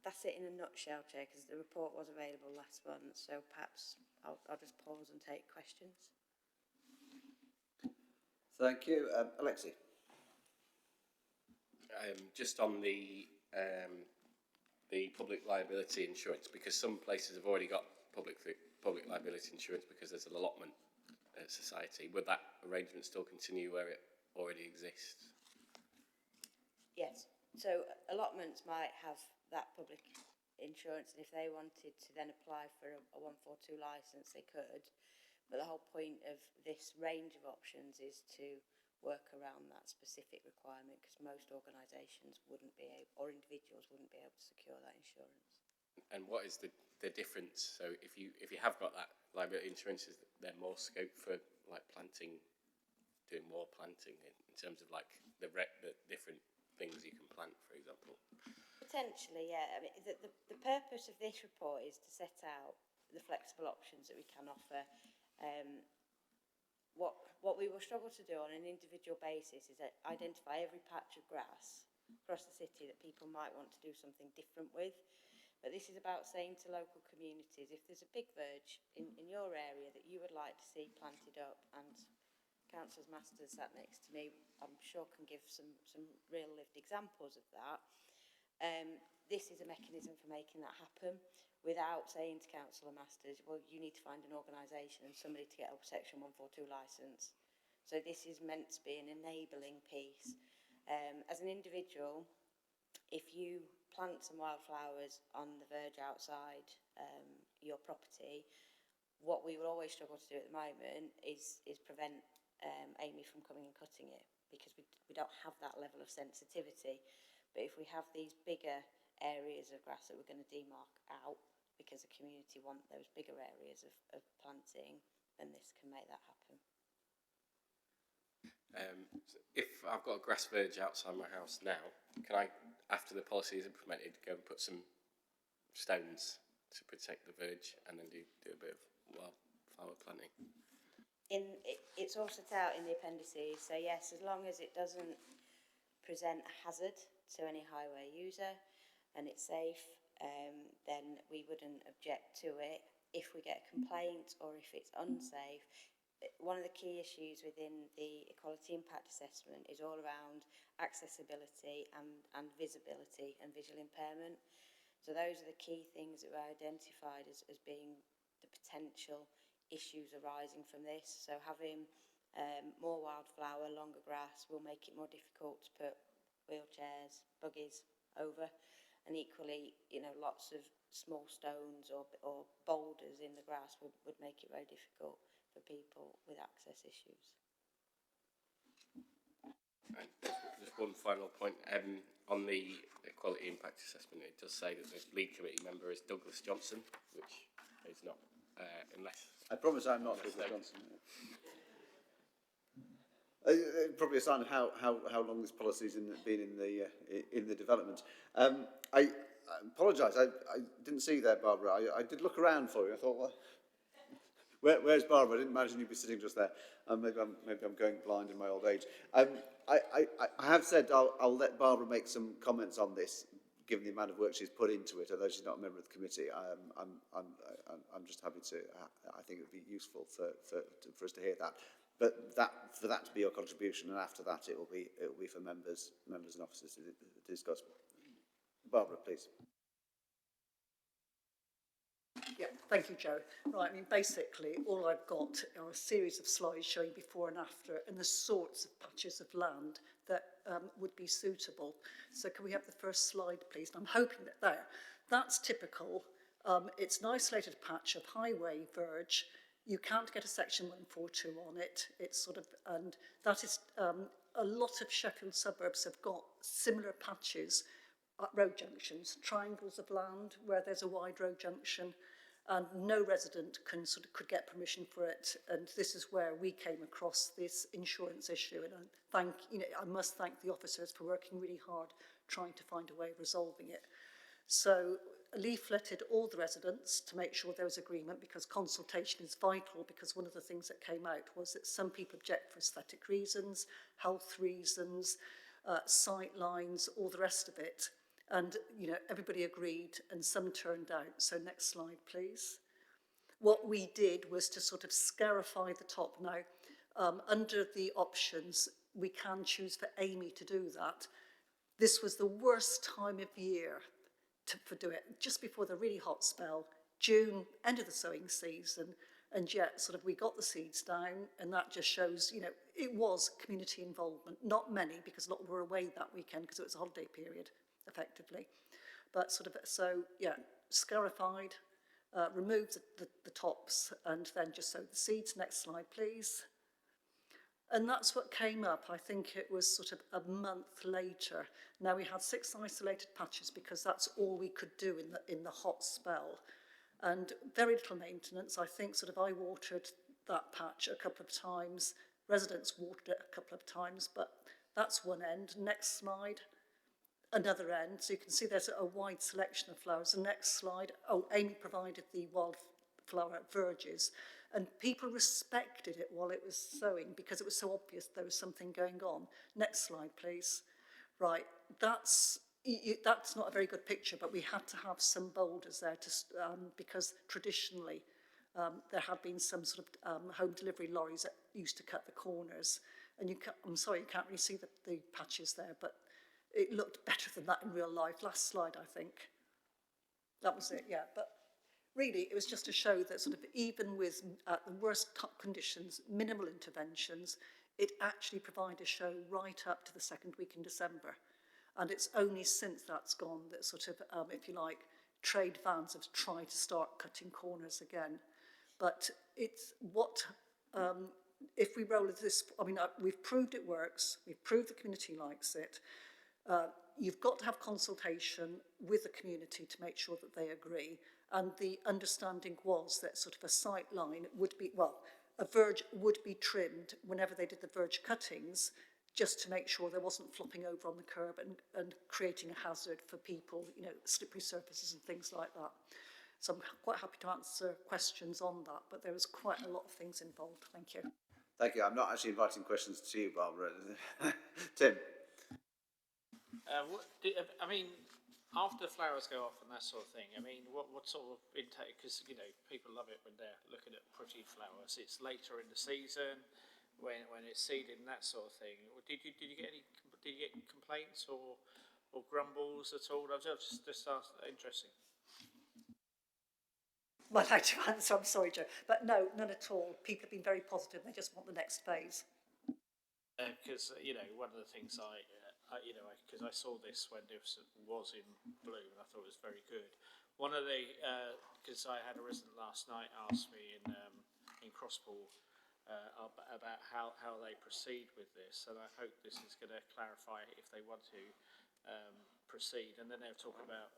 That's it in a nutshell, Chair, because the report was available last month, so perhaps I'll just pause and take questions. Thank you. Alexi. Just on the public liability insurance, because some places have already got public liability insurance because there's an allotment society. Would that arrangement still continue where it already exists? Yes. So allotments might have that public insurance, and if they wanted to then apply for a 142 licence, they could. But the whole point of this range of options is to work around that specific requirement, because most organisations wouldn't be able, or individuals wouldn't be able to secure that insurance. And what is the difference? So if you have got that liability insurance, is there more scope for like planting, doing more planting in terms of like the different things you can plant, for example? Potentially, yeah. I mean, the purpose of this report is to set out the flexible options that we can offer. What we will struggle to do on an individual basis is identify every patch of grass across the city that people might want to do something different with. But this is about saying to local communities, if there's a big verge in your area that you would like to see planted up, and Councillors Masters sat next to me, I'm sure can give some real lived examples of that. This is a mechanism for making that happen without saying to Councillor Masters, well, you need to find an organisation and somebody to get a Section 142 licence. So this is meant to be an enabling piece. As an individual, if you plant some wildflowers on the verge outside your property, what we will always struggle to do at the moment is prevent Amey from coming and cutting it, because we don't have that level of sensitivity. But if we have these bigger areas of grass that we're going to demarc out because the community want those bigger areas of planting, then this can make that happen. If I've got a grass verge outside my house now, can I, after the policy is implemented, go and put some stones to protect the verge and then do a bit of wildflower planting? It's all set out in the appendices, so yes, as long as it doesn't present a hazard to any highway user and it's safe, then we wouldn't object to it. If we get a complaint or if it's unsafe, one of the key issues within the equality impact assessment is all around accessibility and visibility and visual impairment. So those are the key things that were identified as being the potential issues arising from this. So having more wildflower, longer grass will make it more difficult to put wheelchairs, buggies over, and equally, you know, lots of small stones or boulders in the grass would make it very difficult for people with access issues. And just one final point, on the equality impact assessment, it does say that the lead committee member is Douglas Johnson, which is not, unless... I promise I'm not Douglas Johnson. Probably a sign of how long this policy's been in the development. I apologise, I didn't see you there, Barbara. I did look around for you. I thought, well, where's Barbara? I didn't imagine you'd be sitting just there. Maybe I'm going blind in my old age. I have said I'll let Barbara make some comments on this, given the amount of work she's put into it. Although she's not a member of the committee, I'm just happy to. I think it would be useful for us to hear that. But for that to be your contribution, and after that it will be for members and officers to discuss. Barbara, please. Yeah, thank you, Joe. Right, I mean, basically, all I've got are a series of slides showing before and after, and the sorts of patches of land that would be suitable. So can we have the first slide, please? And I'm hoping that that's typical. It's an isolated patch of highway verge. You can't get a section 142 on it. It's sort of, and that is, a lot of Sheffield suburbs have got similar patches at road junctions, triangles of land where there's a wide road junction, and no resident could get permission for it. And this is where we came across this insurance issue. And I must thank the officers for working really hard trying to find a way of resolving it. So leafleted all the residents to make sure there was agreement, because consultation is vital, because one of the things that came out was that some people object for aesthetic reasons, health reasons, sight lines, all the rest of it. And, everybody agreed and some turned out. So next slide, please. What we did was to sort of scarify the top. Now, under the options, we can choose for Amey to do that. This was the worst time of year for do it, just before the really hot spell, June, end of the sowing season, and yet sort of we got the seeds down, and that just shows, it was community involvement. Not many, because a lot were away that weekend because it was a holiday period, effectively. But sort of, so yeah, scarified, removed the tops, and then just sowed the seeds. Next slide, please. And that's what came up. I think it was sort of a month later. Now we had 6 isolated patches because that's all we could do in the hot spell. And very little maintenance. I think sort of I watered that patch a couple of times. Residents watered it a couple of times, but that's one end. Next slide. Another end. So you can see there's a wide selection of flowers. The next slide. Oh, Amey provided the wildflower verges. And people respected it while it was sowing because it was so obvious there was something going on. Next slide, please. Right, that's not a very good picture, but we had to have some boulders there because traditionally there have been some sort of home delivery lorries that used to cut the corners. And I'm sorry, you can't really see the patches there, but it looked better than that in real life. Last slide, I think. That was it, yeah. But really, it was just to show that sort of even with the worst conditions, minimal interventions, it actually provided a show right up to the second week in December. And it's only since that's gone that sort of, if you like, trade vans have tried to start cutting corners again. But it's what, if we roll this, we've proved it works, we've proved the community likes it. You've got to have consultation with the community to make sure that they agree. And the understanding was that sort of a sight line would be, a verge would be trimmed whenever they did the verge cuttings, just to make sure there wasn't flopping over on the curb and creating a hazard for people, slippery surfaces and things like that. So I'm quite happy to answer questions on that, but there was quite a lot of things involved. Thank you. Thank you. I'm not actually inviting questions to you, Barbara. Tim. After the flowers go off and that sort of thing, what sort of intake? Because people love it when they're looking at pretty flowers. It's later in the season when it's seeded and that sort of thing. Did you get complaints or grumbles at all? I was just interesting. Well, I'd like to answer. I'm sorry, Joe, but no, none at all. People have been very positive. They just want the next phase. Because one of the things because I saw this when it was in bloom, and I thought it was very good. One of the, because I had a resident last night ask me in Crosspool about how they proceed with this, and I hope this is going to clarify if they want to proceed. And then they were talking about,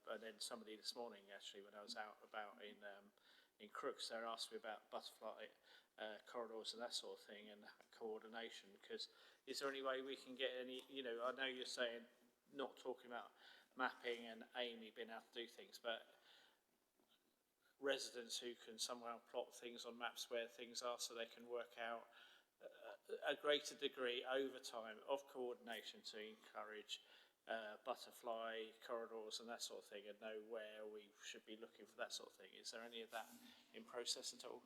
and then somebody this morning actually when I was out about in Crooks, they asked me about butterfly corridors and that sort of thing and coordination, because is there any way we can get any, I know you're saying not talking about mapping and Amey being able to do things, but residents who can somehow plot things on maps where things are so they can work out a greater degree over time of coordination to encourage butterfly corridors and that sort of thing, and know where we should be looking for that sort of thing. Is there any of that in process at all?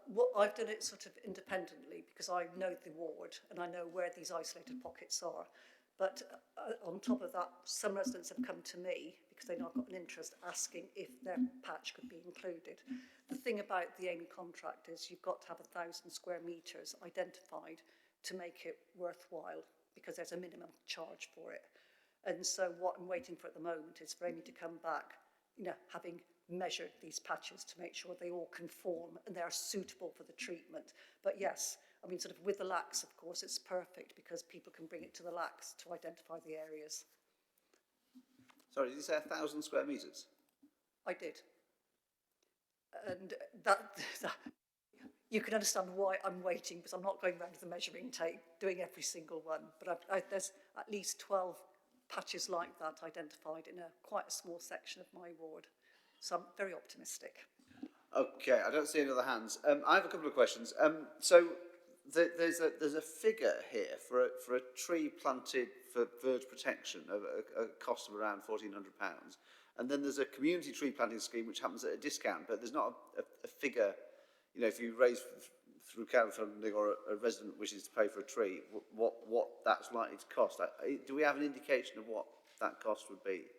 What I've done it sort of independently because I know the ward and I know where these isolated pockets are. But on top of that, some residents have come to me because they know I've got an interest asking if their patch could be included. The thing about the Amey contract is you've got to have 1,000 square metres identified to make it worthwhile. because there's a minimum charge for it. And so what I'm waiting for at the moment is for Amey to come back, you know, having measured these patches to make sure they all conform and they're suitable for the treatment. But yes, I mean, sort of with the lax, of course, it's perfect because people can bring it to the lax to identify the areas. Sorry, did you say 1,000 square metres? I did. And that you can understand why I'm waiting, because I'm not going around with the measuring tape doing every single one. But there's at least 12 patches like that identified in quite a small section of my ward. So I'm very optimistic. Okay, I don't see any other hands. I have a couple of questions. So there's a figure here for a tree planted for verge protection of a cost of around £1,400. And then there's a community tree planting scheme which happens at a discount, but there's not a figure. You know, if you raise through crowdfunding or a resident wishes to pay for a tree, what that's likely to cost. Do we have an indication of what that cost would be?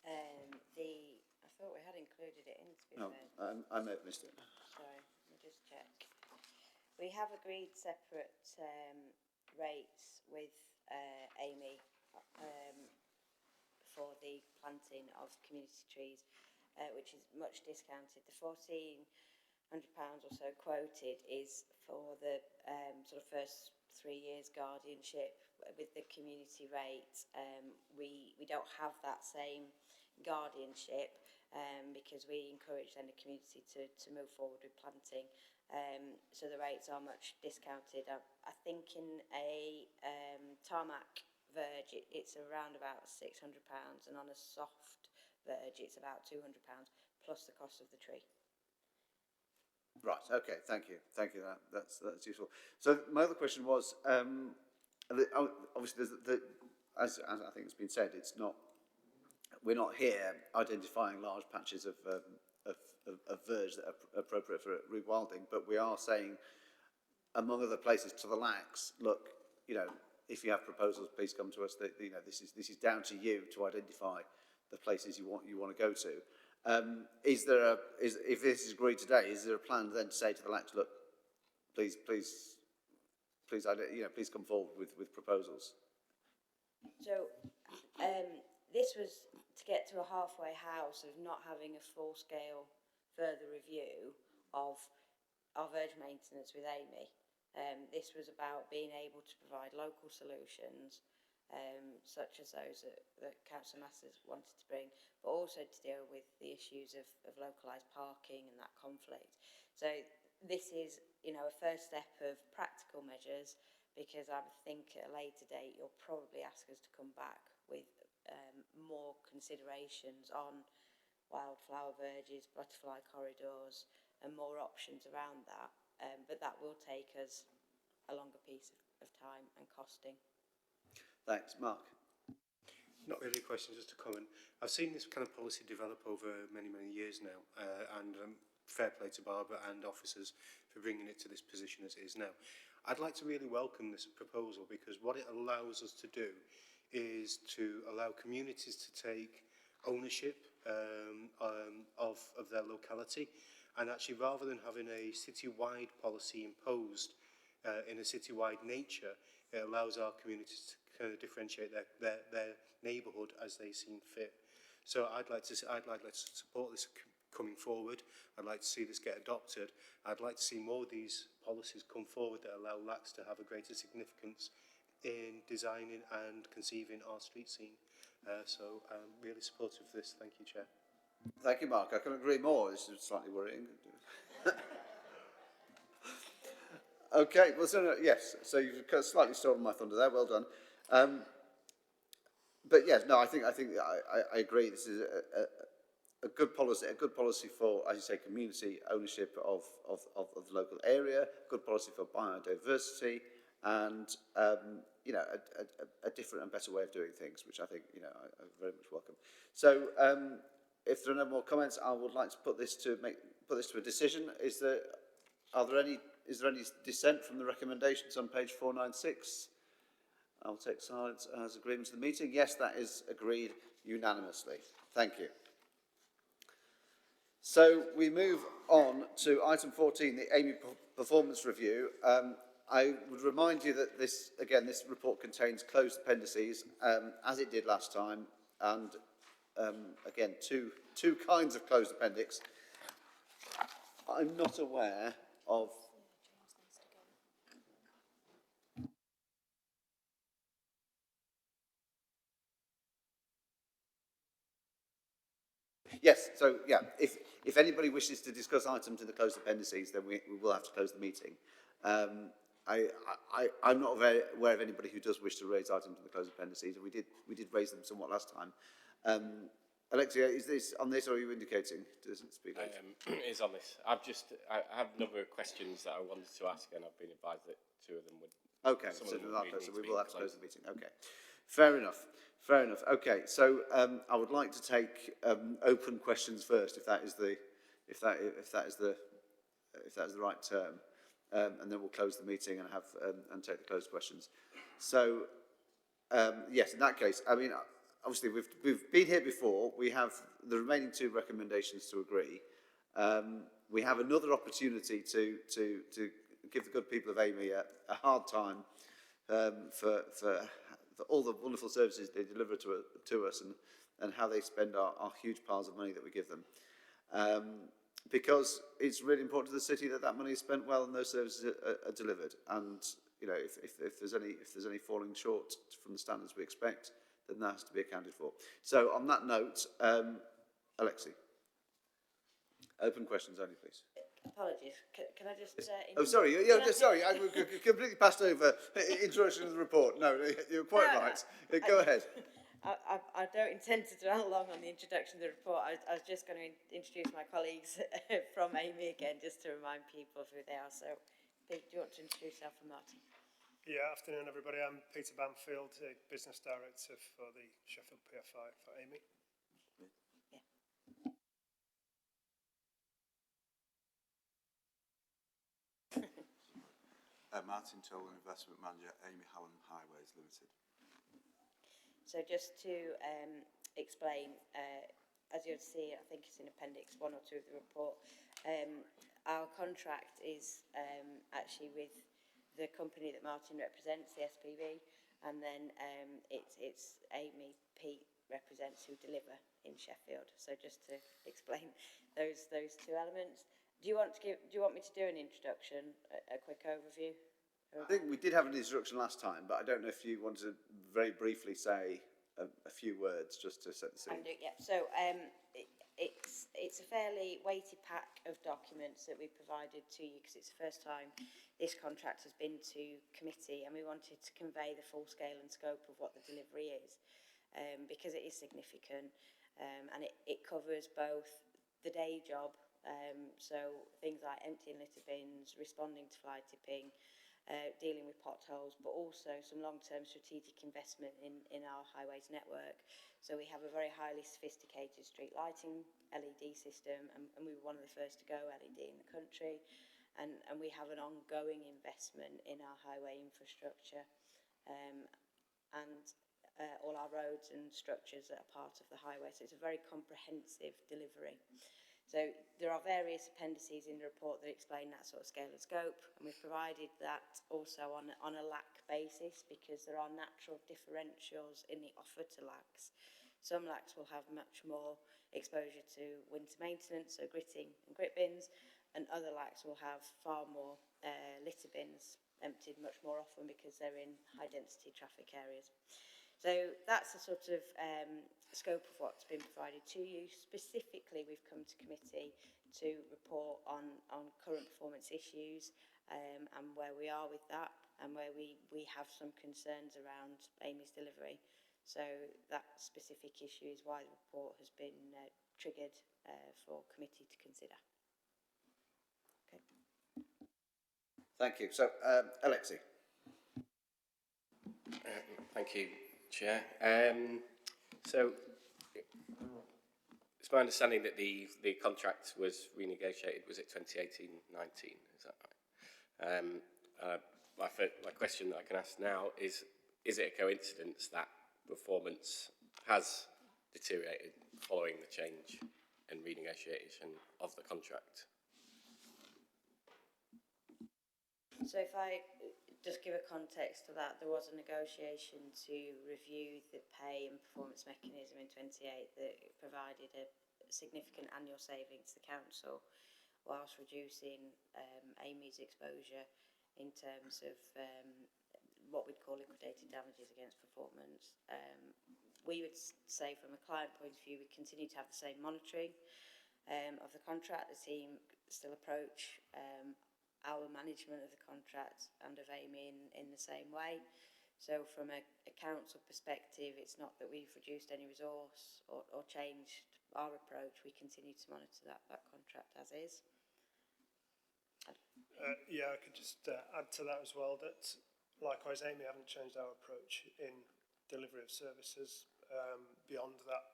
I thought we had included it in, to be No, fair. I may have missed it. Sorry, let me just check. We have agreed separate rates with Amey for the planting of community trees, which is much discounted. The £1,400 or so quoted is for the sort of first 3 years guardianship. With the community rate, we don't have that same guardianship because we encourage then the community to move forward with planting. So the rates are much discounted. I think in a tarmac verge it's around about £600, and on a soft verge it's about £200 plus the cost of the tree. Right. Okay. Thank you. That's useful. So my other question was, obviously, as I think it's been said, we're not here identifying large patches of verge that are appropriate for rewilding, but we are saying, among other places, to the lax, look, you know, if you have proposals, please come to us. That, you know, this is down to you to identify the places you want to go to. If this is agreed today, is there a plan then to say to the lax, look, please, you know, please come forward with proposals? So this was to get to a halfway house of not having a full-scale further review of our verge maintenance with Amey. This was about being able to provide local solutions, such as those that Councillor Masters wanted to bring, but also to deal with the issues of localised parking and that conflict. So this is, you know, a first step of practical measures, because I would think at a later date you'll probably ask us to come back with more considerations on wildflower verges, butterfly corridors, and more options around that. But that will take us a longer piece of time and costing. Thanks. Mark? Not really a question, just a comment. I've seen this kind of policy develop over many, many years now, and fair play to Barbara and officers for bringing it to this position as it is now. I'd like to really welcome this proposal, because what it allows us to do is to allow communities to take ownership of their locality, and actually, rather than having a city-wide policy imposed in a city-wide nature, it allows our communities to kind of differentiate their neighbourhood as they seem fit. So I'd like to support this coming forward. I'd like to see this get adopted. I'd like to see more of these policies come forward that allow LACs to have a greater significance in designing and conceiving our street scene. So I'm really supportive of this. Thank you, Chair. Thank you, Mark. I couldn't agree more. This is slightly worrying. Okay, well, so yes, so you've slightly stolen my thunder there. Well done. But yes, no, I think I agree. This is a good policy for, as you say, community ownership of the local area. Good policy for biodiversity, and you know, a different and better way of doing things, which I think, you know, I very much welcome. So, if there are no more comments, I would like to put this to a decision. Is there any dissent from the recommendations on page 496? I'll take silence as agreement to the meeting. Yes, that is agreed unanimously. Thank you. So we move on to item 14, the Amey performance review. I would remind you that this report contains closed appendices, as it did last time, and again, two kinds of closed appendix. I'm not aware of... Yes, so yeah, if anybody wishes to discuss items in the closed appendices, then we will have to close the meeting. I'm not aware of anybody who does wish to raise items in the closed appendices, and we did raise them somewhat last time. Alexia, is this on this, or are you indicating to speak later? It is on this. I have a number of questions that I wanted to ask, and I've been advised that two of them would... Okay, so we will have to close the meeting. Okay, fair enough. Fair enough. Okay, so I would like to take open questions first, if that is the right term, and then we'll close the meeting and and take the closed questions. So yes, in that case, I mean, obviously we've been here before. We have the remaining two recommendations to agree. We have another opportunity to give the good people of Amey a hard time for all the wonderful services they deliver to us and how they spend our huge piles of money that we give them. Because it's really important to the city that money is spent well and those services are delivered. And you know, if there's any falling short from the standards we expect, then that has to be accounted for. So on that note, Alexi, open questions only, please. Apologies. Can I just... oh, sorry. Yeah, sorry. I completely passed over introduction of the report. No, you're quite right. Go ahead. I don't intend to dwell long on the introduction of the report. I was just going to introduce my colleagues from Amey again, just to remind people of who they are. So, Pete, do you want to introduce yourself and Martin? Yeah, afternoon, everybody. I'm Peter Bamfield, Business Director for the Sheffield PFI for Amey. Martin Tolan, Investment Manager, Amey Hallam Highways Limited. So just to explain, as you'll see, I think it's in Appendix 1 or 2 of the report, our contract is actually with the company that Martin represents, the SPV, and then it's Amey Pete represents who deliver in Sheffield. So just to explain those two elements. Do you want me to do an introduction, a quick overview? I think we did have an introduction last time, but I don't know if you want to very briefly say a few words just to set the scene. Yeah. So it's a fairly weighty pack of documents that we provided to you because it's the first time this contract has been to committee, and we wanted to convey the full scale and scope of what the delivery is, because it is significant, and it covers both the day job, so things like emptying litter bins, responding to fly tipping, dealing with potholes, but also some long-term strategic investment in our highways network. So we have a very highly sophisticated street lighting LED system, and we were one of the first to go LED in the country. And we have an ongoing investment in our highway infrastructure, and all our roads and structures that are part of the highway. So it's a very comprehensive delivery. So there are various appendices in the report that explain that sort of scale and scope, and we've provided that also on a LAC basis because there are natural differentials in the offer to LACs. Some LACs will have much more exposure to winter maintenance, so gritting and grit bins, and other LACs will have far more litter bins emptied much more often because they're in high density traffic areas. So that's the sort of scope of what's been provided to you. Specifically, we've come to committee to report on current performance issues and where we are with that, and where we have some concerns around Amey's delivery. So that specific issue is why the report has been triggered for committee to consider. Okay. Thank you. So, Alexi. Thank you, Chair. So it's my understanding that the contract was renegotiated, was it 2018-19, is that right? My question that I can ask now is it a coincidence that performance has deteriorated following the change and renegotiation of the contract? So if I just give a context to that, there was a negotiation to review the pay and performance mechanism in 28 that provided a significant annual saving to the council whilst reducing Amey's exposure in terms of what we'd call liquidated damages against performance. We would say from a client point of view, we continue to have the same monitoring of the contract. The team still approach our management of the contract and of Amey in the same way. So from a council perspective, it's not that we've reduced any resource or changed our approach. We continue to monitor that contract as is. Yeah, I could just add to that as well, that likewise Amey haven't changed our approach in delivery of services beyond that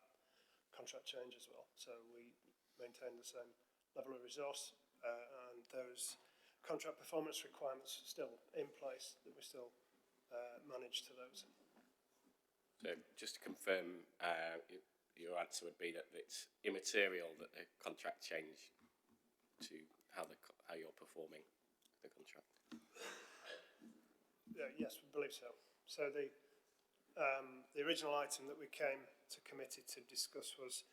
contract change as well. So we maintain the same level of resource and those contract performance requirements are still in place, that we still manage to those. So just to confirm, your answer would be that it's immaterial that the contract changed to how you're performing the contract. Yes, we believe so. So the original item that we came to committee to discuss was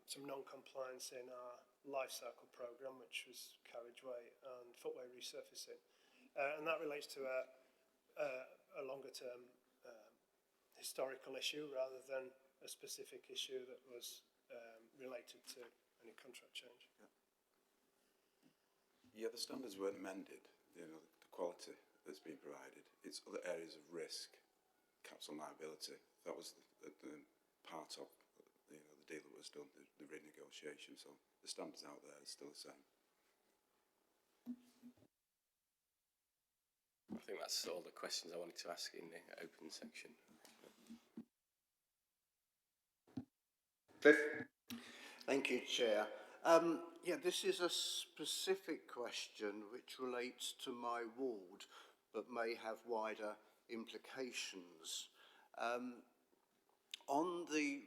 some non-compliance in our life cycle programme, which was carriageway and footway resurfacing. And that relates to a longer term historical issue rather than a specific issue that was related to any contract change. Yeah, the standards weren't amended, you know, the quality that's been provided. It's other areas of risk, caps on liability. That was the part of the deal that was done, the renegotiation. So the standards out there are still the same. I think that's all the questions I wanted to ask in the open section. Cliff? Thank you, Chair. Yeah, this is a specific question which relates to my ward, but may have wider implications. On the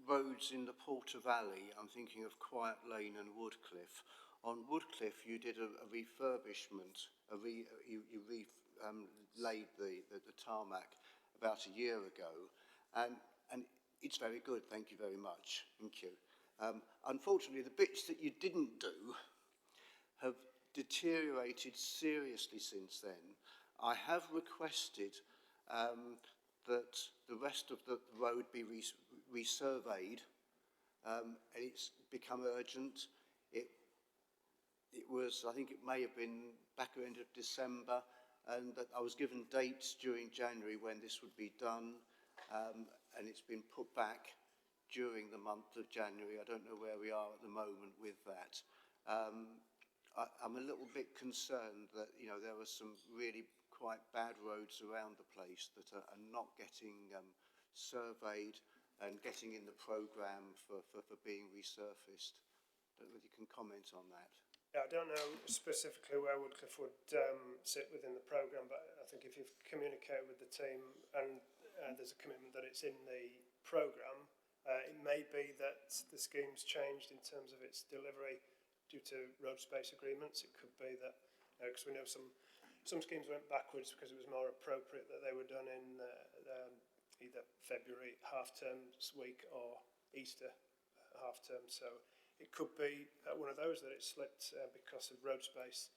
roads in the Porter Valley, I'm thinking of Quiet Lane and Woodcliff. On Woodcliff, you did a refurbishment, you laid the tarmac about a year ago, and it's very good, thank you very much, thank you. Unfortunately, the bits that you didn't do have deteriorated seriously since then. I have requested that the rest of the road be resurveyed, and it's become urgent. It was, I think it may have been back at the end of December, and that I was given dates during January when this would be done, and it's been put back during the month of January. I don't know where we are at the moment with that. I'm a little bit concerned that, you know, there are some really quite bad roads around the place that are not getting surveyed and getting in the programme for being resurfaced. I don't know if you can comment on that. Yeah, I don't know specifically where Woodcliff would sit within the programme, but I think if you've communicated with the team and there's a commitment that it's in the programme, it may be that the scheme's changed in terms of its delivery due to road space agreements. It could be that, because we know some schemes went backwards because it was more appropriate that they were done in either February half-term week or Easter half-term. So it could be one of those that it slipped because of road space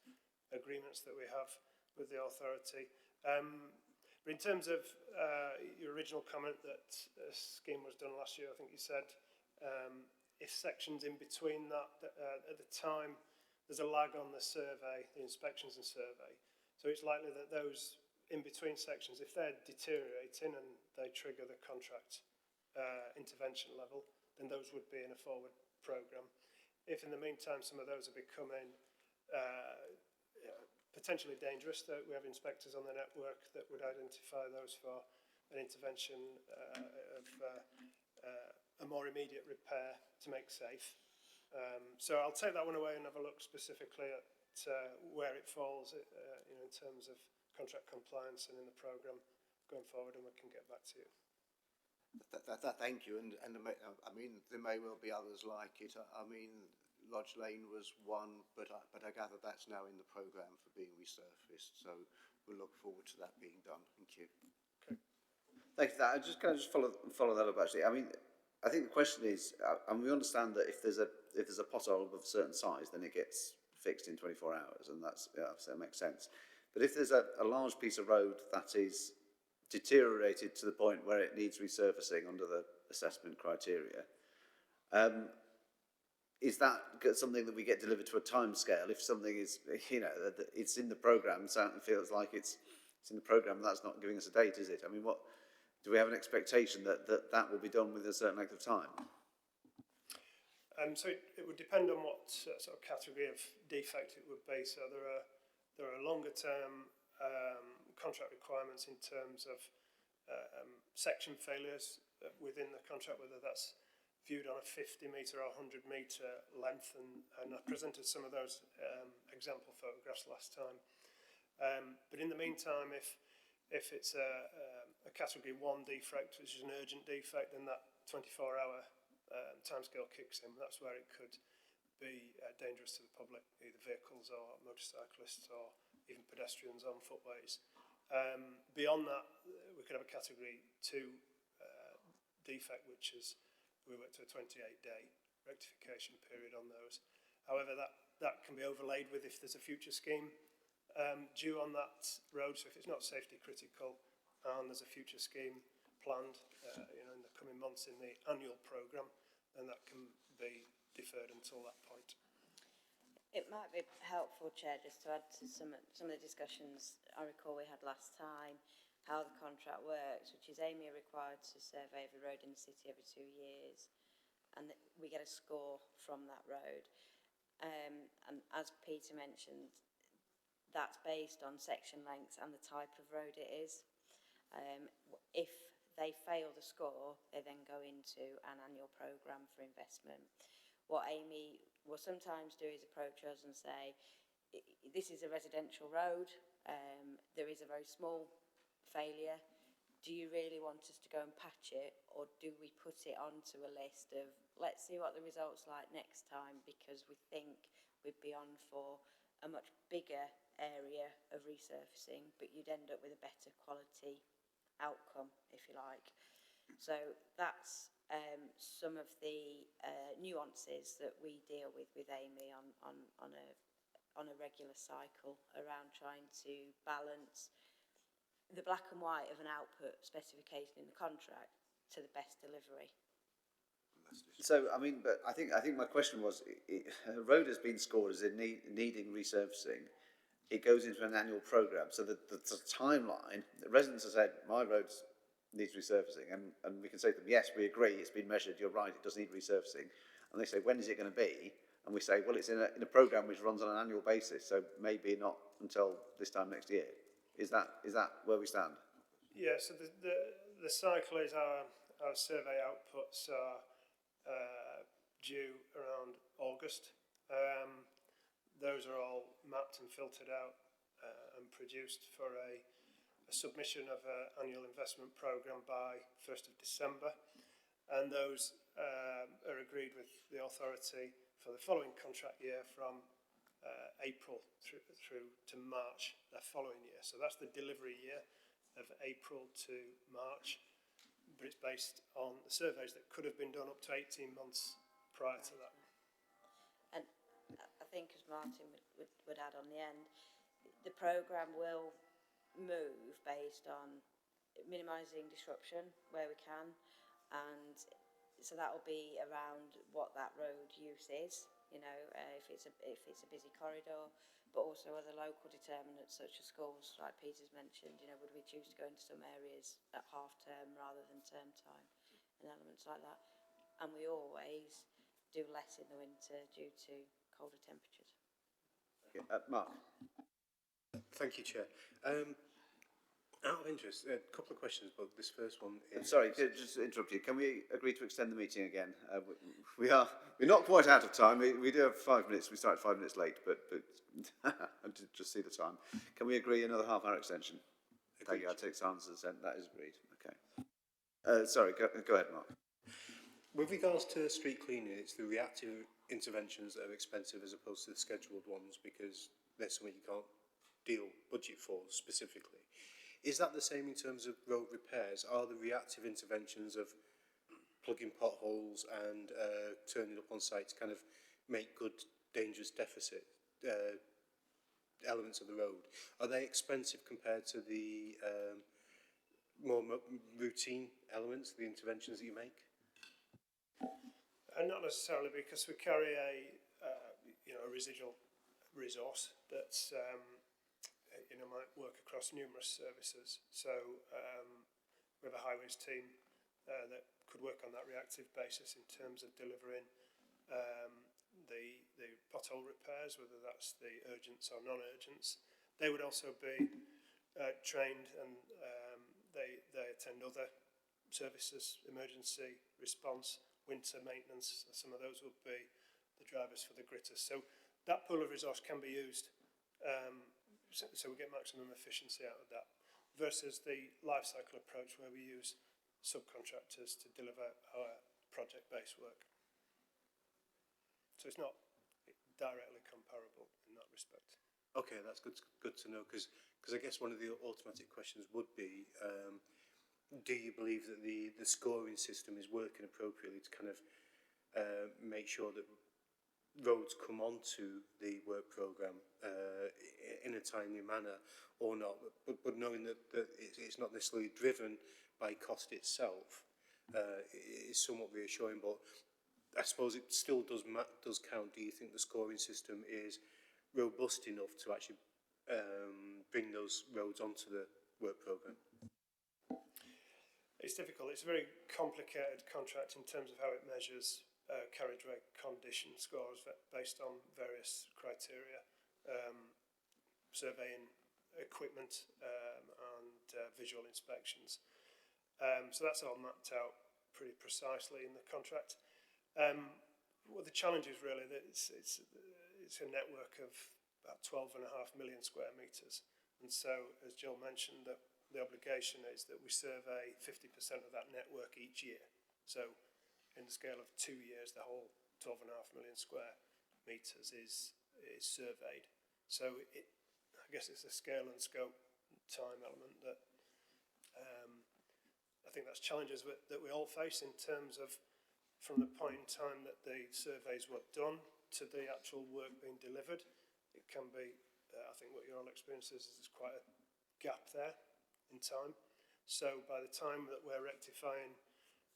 agreements that we have with the authority. But in terms of your original comment that a scheme was done last year, I think you said if sections in between that, at the time, there's a lag on the survey, the inspections and survey. So it's likely that those in-between sections, if they're deteriorating and they trigger the contract intervention level, then those would be in a forward programme. If in the meantime some of those are becoming potentially dangerous, that we have inspectors on the network that would identify those for an intervention of a more immediate repair to make safe. So I'll take that one away and have a look specifically at where it falls you know, in terms of contract compliance and in the programme going forward, and we can get back to you. Thank you, and I mean, there may well be others like it. I mean, Lodge Lane was one, but I gather that's now in the programme for being resurfaced. So we'll look forward to that being done. Thank you. Thank you for that. Can I just follow that up actually? I mean, I think the question is, and we understand that if there's a pothole of a certain size, then it gets fixed in 24 hours, and that makes sense. But if there's a large piece of road that is deteriorated to the point where it needs resurfacing under the assessment criteria, is that something that we get delivered to a time scale? If something is, it's in the programme, certainly feels like it's in the programme, that's not giving us a date, is it? I mean, do we have an expectation that will be done within a certain length of time? So it would depend on what sort of category of defect it would be. So there are longer term contract requirements in terms of section failures within the contract, whether that's viewed on a 50 metre or 100 metre length, and I presented some of those example photographs last time. But in the meantime, if it's a category 1 defect, which is an urgent defect, then that 24-hour timescale kicks in. That's where it could be dangerous to the public, either vehicles or motorcyclists or even pedestrians on footways. Beyond that, we could have a category 2 defect, which is we work to a 28-day rectification period on those. However, that can be overlaid with if there's a future scheme due on that road. So if it's not safety critical and there's a future scheme planned in the coming months in the annual programme, then that can be deferred until that point. It might be helpful, Chair, just to add to some of the discussions I recall we had last time, how the contract works, which is Amey are required to survey every road in the city every 2 years, and we get a score from that road. And as Peter mentioned, that's based on section lengths and the type of road it is. If they fail the score, they then go into an annual programme for investment. What Amey will sometimes do is approach us and say, this is a residential road, there is a very small failure, do you really want us to go and patch it, or do we put it onto a list of, let's see what the results like next time, because we think we'd be on for a much bigger area of resurfacing, but you'd end up with a better quality outcome, if you like. So that's some of the nuances that we deal with Amey on a regular cycle around trying to balance the black and white of an output specification in the contract to the best delivery. So, I mean, but I think my question was, a road has been scored as needing resurfacing. It goes into an annual programme. So the timeline, the residents have said, my road needs resurfacing. And we can say to them, yes, we agree, it's been measured, you're right, it does need resurfacing. And they say, when is it going to be? And we say, well, it's in a programme which runs on an annual basis, so maybe not until this time next year. Is that where we stand? Yeah, so the cycle is our survey outputs are due around August. Those are all mapped and filtered out and produced for a submission of an annual investment programme by 1st of December. And those are agreed with the authority for the following contract year from April through to March the following year. So that's the delivery year of April to March, but it's based on the surveys that could have been done up to 18 months prior to that. And I think, as Martin would add on the end, the programme will move based on minimising disruption where we can, and so that will be around what that road use is, if it's a busy corridor, but also other local determinants such as schools, like Peter's mentioned. Would we choose to go into some areas at half term rather than term time, and elements like that. And we always do less in the winter due to colder temperatures. Okay, Mark. Thank you, Chair. Out of interest, a couple of questions, but this first one is... Sorry, just to interrupt you. Can we agree to extend the meeting again? We're not quite out of time. We do have 5 minutes. We started 5 minutes late, but I did just see the time. Can we agree another half-hour extension? Thank you. I take silence as assent. That is agreed. Okay. Sorry, go ahead, Mark. With regards to street cleaning, it's the reactive interventions that are expensive as opposed to the scheduled ones because there's something you can't budget for specifically. Is that the same in terms of road repairs? Are the reactive interventions of plugging potholes and turning up on site to kind of make good dangerous deficit elements of the road, are they expensive compared to the more routine elements, the interventions that you make? Not necessarily, because we carry a residual resource that's might work across numerous services. So we have a highways team that could work on that reactive basis in terms of delivering the pothole repairs, whether that's the urgents or non-urgents. They would also be trained, and they attend other services, emergency response, winter maintenance. Some of those would be the drivers for the gritters. So that pool of resource can be used, so we get maximum efficiency out of that, versus the life cycle approach where we use subcontractors to deliver our project-based work. So it's not directly comparable in that respect. Okay, that's good to know, because I guess one of the automatic questions would be, do you believe that the scoring system is working appropriately to kind of make sure that roads come onto the work programme in a timely manner or not, but knowing that it's not necessarily driven by cost itself is somewhat reassuring. But I suppose it still does count. Do you think the scoring system is robust enough to actually bring those roads onto the work programme? It's difficult. It's a very complicated contract in terms of how it measures carriageway condition scores based on various criteria, surveying equipment and visual inspections. So that's all mapped out pretty precisely in the contract. Well, the challenge is really that it's a network of about 12.5 million square metres. And so, as Jill mentioned, that the obligation is that we survey 50% of that network each year. So in the scale of 2 years, the whole 12.5 million square metres is surveyed. So I guess it's a scale and scope time element that I think that's challenges that we all face in terms of from the point in time that the surveys were done to the actual work being delivered. It can be, I think what your own experience is there's quite a gap there in time. So by the time that we're rectifying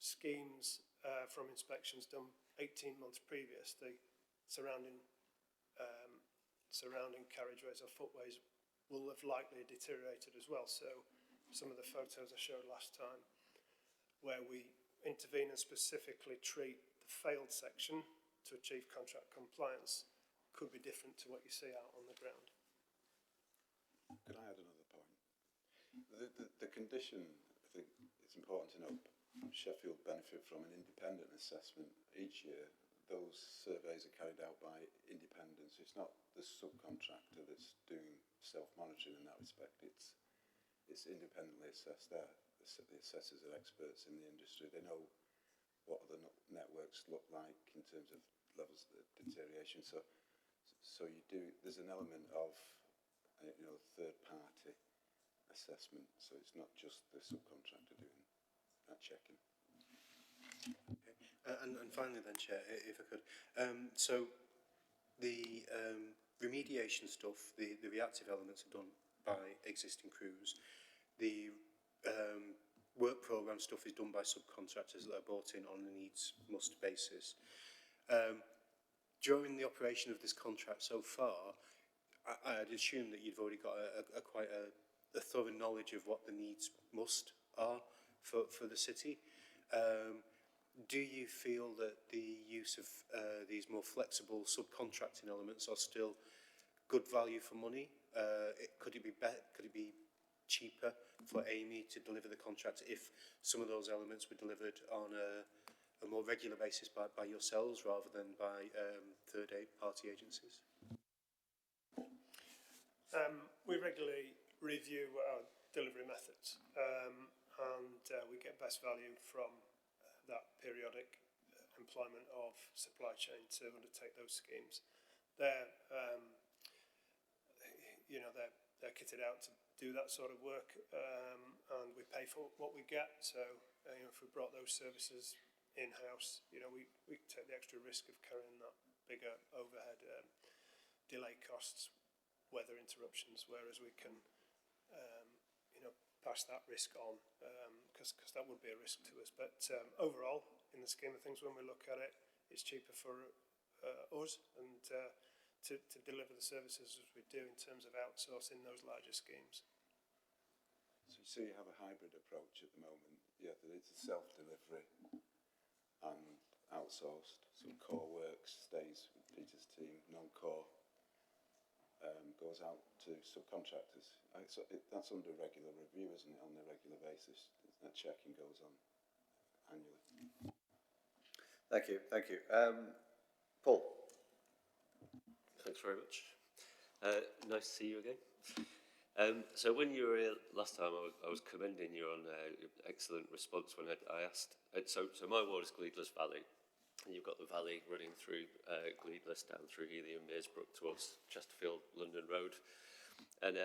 schemes from inspections done 18 months previous, the surrounding carriageways or footways will have likely deteriorated as well. So some of the photos I showed last time where we intervene and specifically treat the failed section to achieve contract compliance could be different to what you see out on the ground. Could I add another point? The condition, I think it's important to note, Sheffield benefit from an independent assessment each year. Those surveys are carried out by independents. It's not the subcontractor that's doing self-monitoring in that respect. It's independently assessed there. The assessors are experts in the industry. They know what other networks look like in terms of levels of deterioration. So there's an element of third-party assessment. So it's not just the subcontractor doing that checking. Okay. And finally then, Chair, if I could. So the remediation stuff, the reactive elements are done by existing crews. The work programme stuff is done by subcontractors that are brought in on a needs-must basis. During the operation of this contract so far, I'd assume that you've already got quite a thorough knowledge of what the needs-must are for the city. Do you feel that the use of these more flexible subcontracting elements are still good value for money? Could it be cheaper for Amey to deliver the contract if some of those elements were delivered on a more regular basis by yourselves rather than by third-party agencies? We regularly review our delivery methods and we get best value from that periodic employment of supply chain to undertake those schemes. They're, you know, they're kitted out to do that sort of work, and we pay for what we get. So, you know, if we brought those services in-house, you know, we take the extra risk of carrying that bigger overhead, delay costs, weather interruptions, whereas we can, you know, pass that risk on, because that would be a risk to us. But overall, in the scheme of things, when we look at it, it's cheaper for us and to deliver the services as we do in terms of outsourcing those larger schemes. So you have a hybrid approach at the moment. Yeah, it's a self-delivery and outsourced. Some core work stays with Peter's team, non-core goes out to subcontractors. That's under regular review, isn't it, on a regular basis? That checking goes on annually. Thank you, thank you. Paul. Thanks very much. Nice to see you again. So when you were here last time, I was commending you on excellent response when I asked. So my ward is Gleedless Valley, and you've got the valley running through Gleedless down through Healy and Maresbrook towards Chesterfield, London Road, and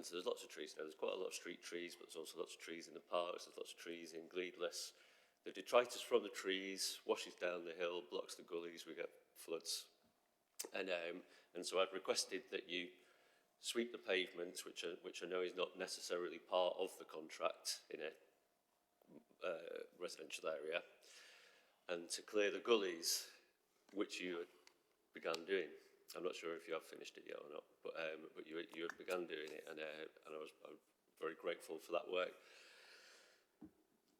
so there's lots of trees now. There's quite a lot of street trees, but there's also lots of trees in the parks. There's lots of trees in Gleedless. The detritus from the trees washes down the hill, blocks the gullies. We get floods. And so I'd requested that you sweep the pavements, which I know is not necessarily part of the contract in a residential area, and to clear the gullies, which you had begun doing. I'm not sure if you have finished it yet or not, but you had begun doing it, and I was very grateful for that work.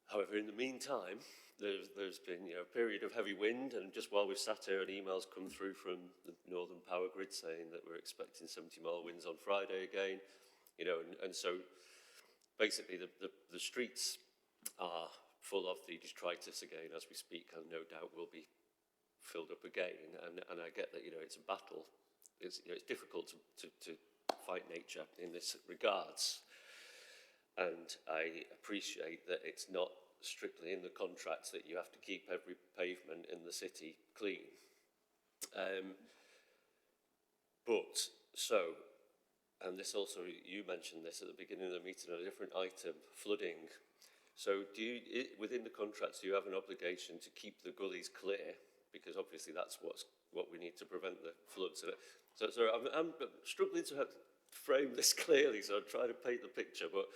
However, in the meantime, there's been a period of heavy wind, and just while we've sat here, an email's come through from the Northern Power Grid saying that we're expecting 70-mile winds on Friday again, and so basically the streets are full of the detritus again as we speak, and no doubt will be filled up again. And I get that it's a battle. It's difficult to fight nature in this regards. And I appreciate that it's not strictly in the contracts that you have to keep every pavement in the city clean. And this also, you mentioned this at the beginning of the meeting on a different item, flooding. So within the contracts, do you have an obligation to keep the gullies clear? Because obviously that's what we need to prevent the floods. So I'm struggling to frame this clearly, so I'll try to paint the picture, but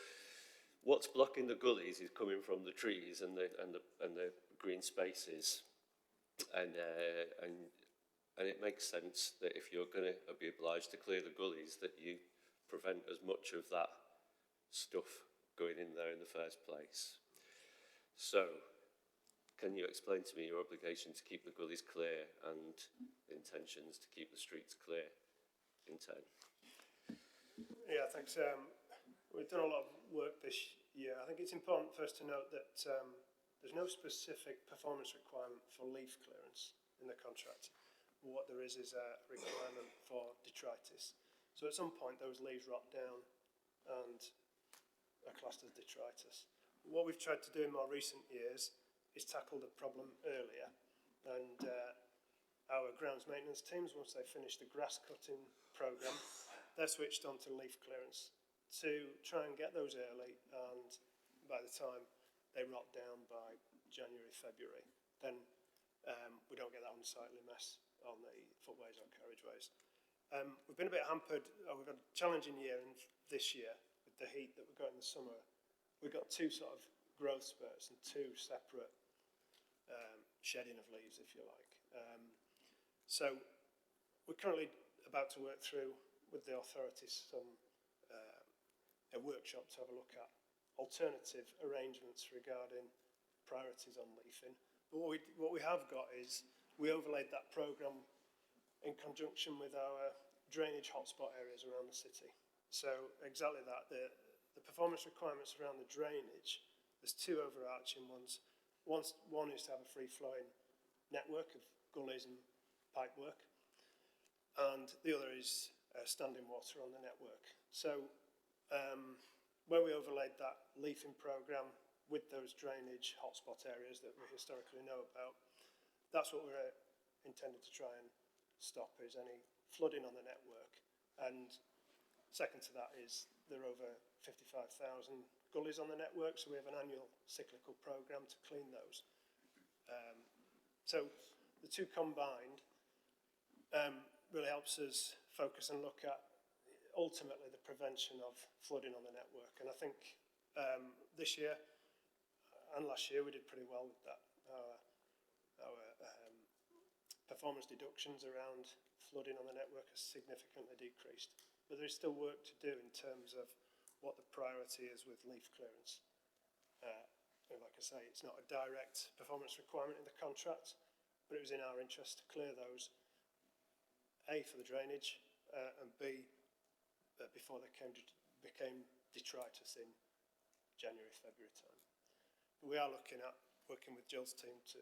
what's blocking the gullies is coming from the trees and the green spaces, and it makes sense that if you're going to be obliged to clear the gullies, that you prevent as much of that stuff going in there in the first place. So, can you explain to me your obligation to keep the gullies clear and intentions to keep the streets clear in turn? Yeah, thanks. We've done a lot of work this year. I think it's important first to note that there's no specific performance requirement for leaf clearance in the contract. What there is a requirement for detritus. So at some point those leaves rot down and are classed as detritus. What we've tried to do in more recent years is tackle the problem earlier, and our grounds maintenance teams, once they finish the grass cutting programme, they're switched on to leaf clearance to try and get those early, and by the time they rot down by January, February, then we don't get that unsightly mess on the footways or carriageways. We've been a bit hampered. We've had a challenging year this year with the heat that we got in the summer. We've got two sort of growth spurts and two separate shedding of leaves, if you like. So we're currently about to work through with the authorities a workshop to have a look at alternative arrangements regarding priorities on leafing. But what we have got is we overlaid that programme in conjunction with our drainage hotspot areas around the city. So exactly that, the performance requirements around the drainage, there's two overarching ones. One is to have a free-flowing network of gullies and pipe work, and the other is standing water on the network. So when we overlaid that leafing programme with those drainage hotspot areas that we historically know about, that's what we're intended to try and stop, is any flooding on the network. And second to that is there are over 55,000 gullies on the network, so we have an annual cyclical programme to clean those. So the two combined really helps us focus and look at ultimately the prevention of flooding on the network. And I think this year and last year we did pretty well with that. Our performance deductions around flooding on the network has significantly decreased. But there is still work to do in terms of what the priority is with leaf clearance. And like I say, it's not a direct performance requirement in the contract, but it was in our interest to clear those, A, for the drainage, and B, before they became detritus in January, February time. We are looking at working with Jill's team to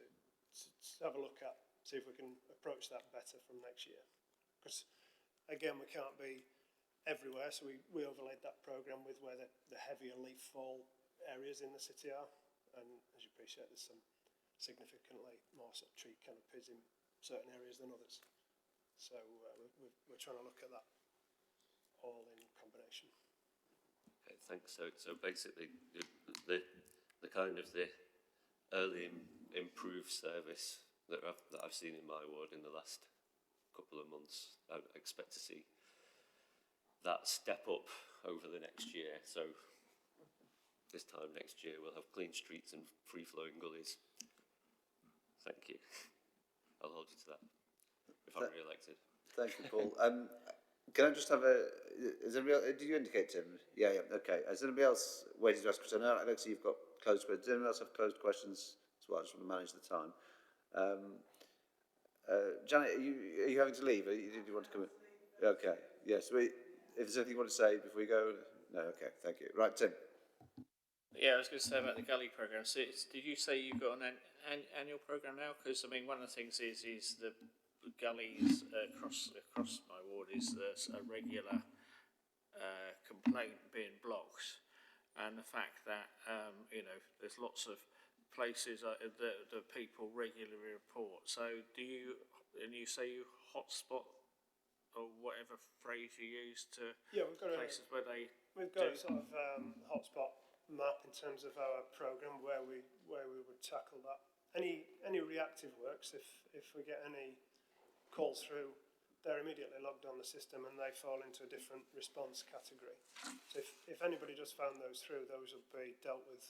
have a look at, see if we can approach that better from next year. Because again, we can't be everywhere, so we overlaid that programme with where the heavier leaf fall areas in the city are. And as you appreciate, there's some significantly more sort of tree canopies in certain areas than others. So we're trying to look at that all in combination. Okay, thanks. So basically, the kind of the early improved service that I've seen in my ward in the last couple of months, I expect to see that step up over the next year. So this time next year we'll have clean streets and free-flowing gullies. Thank you. I'll hold you to that if I'm re-elected. Thank you, Paul. Can I just have did you indicate, Tim? Yeah, okay. Has anybody else waited to ask questions? I know you've got closed questions. Does anyone else have closed questions as well? I just want to manage the time. Janet, are you having to leave? Did you want to come in? Okay, yes. If there's anything you want to say before we go? No, okay, thank you. Right, Tim. Yeah, I was going to say about the gully programme. So did you say you've got an annual programme now? Because, I mean, one of the things is the gullies across my ward is there's a regular complaint being blocked, and the fact that there's lots of places that people regularly report. So you say you hotspot or whatever phrase you use to we've got places where they we've got a sort of hotspot map in terms of our programme where we would tackle that. Any reactive works, if we get any calls through, they're immediately logged on the system and they fall into a different response category. So if anybody just found those through, those will be dealt with.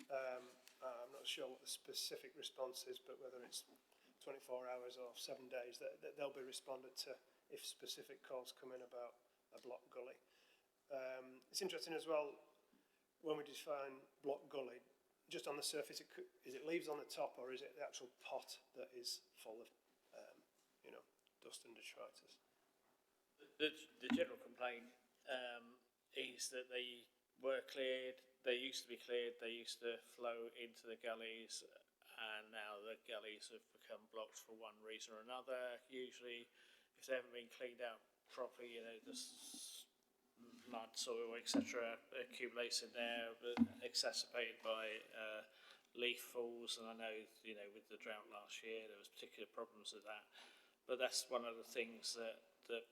I'm not sure what the specific response is, but whether it's 24 hours or 7 days, they'll be responded to if specific calls come in about a block gully. It's interesting as well, when we define block gully, just on the surface, is it leaves on the top or is it the actual pot that is full of dust and detritus? The general complaint is that they were cleared, they used to be cleared, they used to flow into the gullies, and now the gullies have become blocked for one reason or another. Usually, if they haven't been cleaned out properly, there's mud, soil, etc. accumulates in there, exacerbated by leaf falls. And I know, with the drought last year, there was particular problems with that. But that's one of the things that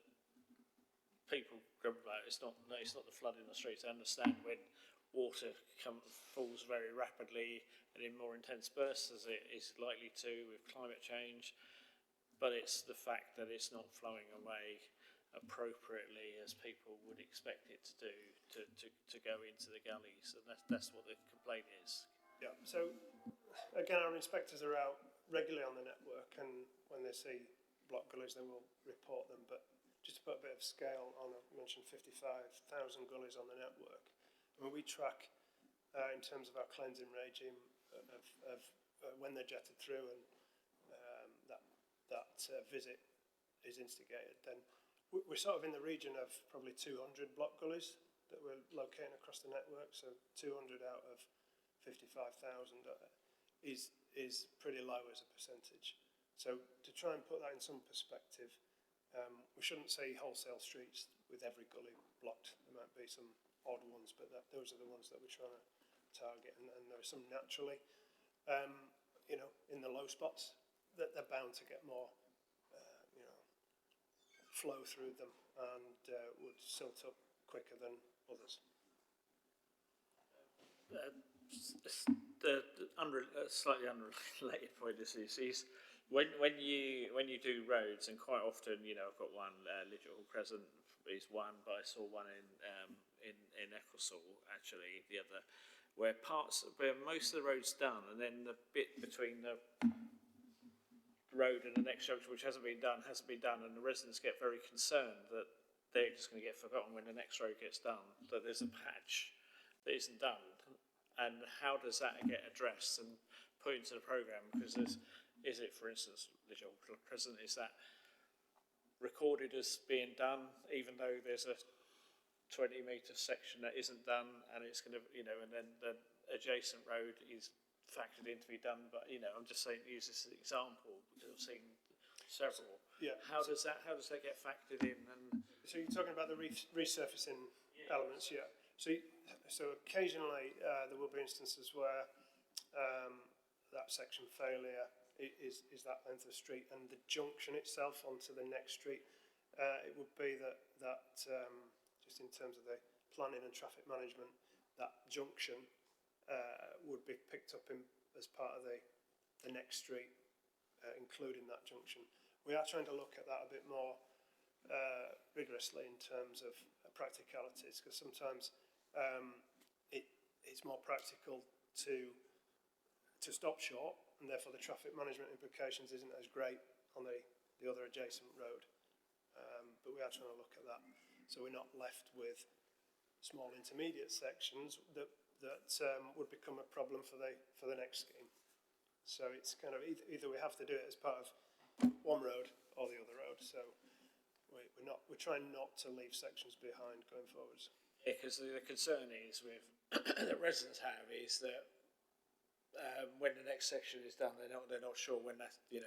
people grumble about. It's not the flood in the streets. I understand when water falls very rapidly and in more intense bursts, as it is likely to with climate change. But it's the fact that it's not flowing away appropriately as people would expect it to do to go into the gullies, and that's what the complaint is. Yeah. So again, our inspectors are out regularly on the network, and when they see block gullies, they will report them. But just to put a bit of scale on, I mentioned 55,000 gullies on the network. I mean, we track in terms of our cleansing regime of when they're jetted through and that visit is instigated. Then we're sort of in the region of probably 200 block gullies that we're locating across the network. So 200 out of 55,000 is pretty low as a percentage. So to try and put that in some perspective, we shouldn't say wholesale streets with every gully blocked. There might be some odd ones, but those are the ones that we're trying to target. And there are some naturally, in the low spots, that they're bound to get more, flow through them and would silt up quicker than others. Slightly unrelated point is when you do roads, and quite often, I've got one, Lidge Hall Crescent is one, but I saw one in Ecclesall actually the other, where most of the road's done, and then the bit between the road and the next junction which hasn't been done, and the residents get very concerned that they're just going to get forgotten when the next road gets done, that there's a patch that isn't done. And how does that get addressed and put into the programme? Because is it, for instance, the Joel Crescent, is that recorded as being done, even though there's a 20-metre section that isn't done, and it's going to, and then the adjacent road is factored in to be done? But I'm just saying, use this as an example because I've seen several. Yeah. How does that get factored in? And so you're talking about the resurfacing elements, yeah. So occasionally there will be instances where that section failure is that length of street, and the junction itself onto the next street. It would be that just in terms of the planning and traffic management, that junction would be picked up as part of the next street, including that junction. We are trying to look at that a bit more rigorously in terms of practicalities, because sometimes it's more practical to stop short, and therefore the traffic management implications isn't as great on the other adjacent road. But we are trying to look at that, so we're not left with small intermediate sections that would become a problem for the next scheme. So it's kind of either we have to do it as part of one road or the other road. So we're trying not to leave sections behind going forwards. yeah, because the concern is with that residents have is that when the next section is done, they're not sure when that the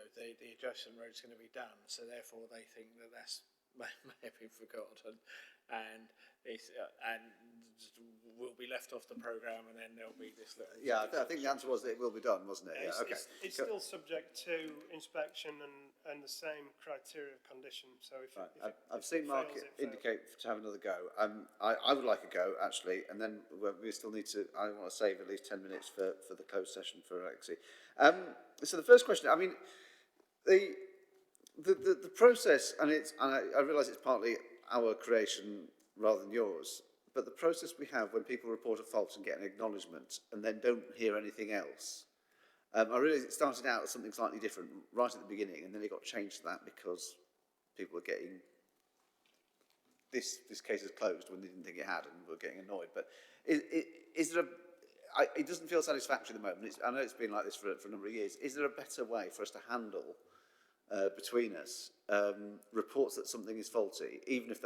adjacent road is going to be done. So therefore, they think that that's may have been forgotten, and will be left off the programme, and then there'll be this little... Yeah, I think the answer was that it will be done, wasn't it? Yeah, okay. It's still subject to inspection and the same criteria of condition. So if I've seen Mark indicate to have another go. I would like a go, actually, and then we still need to... I want to save at least 10 minutes for the closed session for Alexi. So the first question, I mean, the process, and I realise it's partly our creation rather than yours, but the process we have when people report a fault and get an acknowledgement and then don't hear anything else, I realise it started out as something slightly different right at the beginning, and then it got changed to that because people were getting this case is closed when they didn't think it had, and were getting annoyed. But is there it doesn't feel satisfactory at the moment. I know it's been like this for a number of years. Is there a better way for us to handle between us reports that something is faulty, even if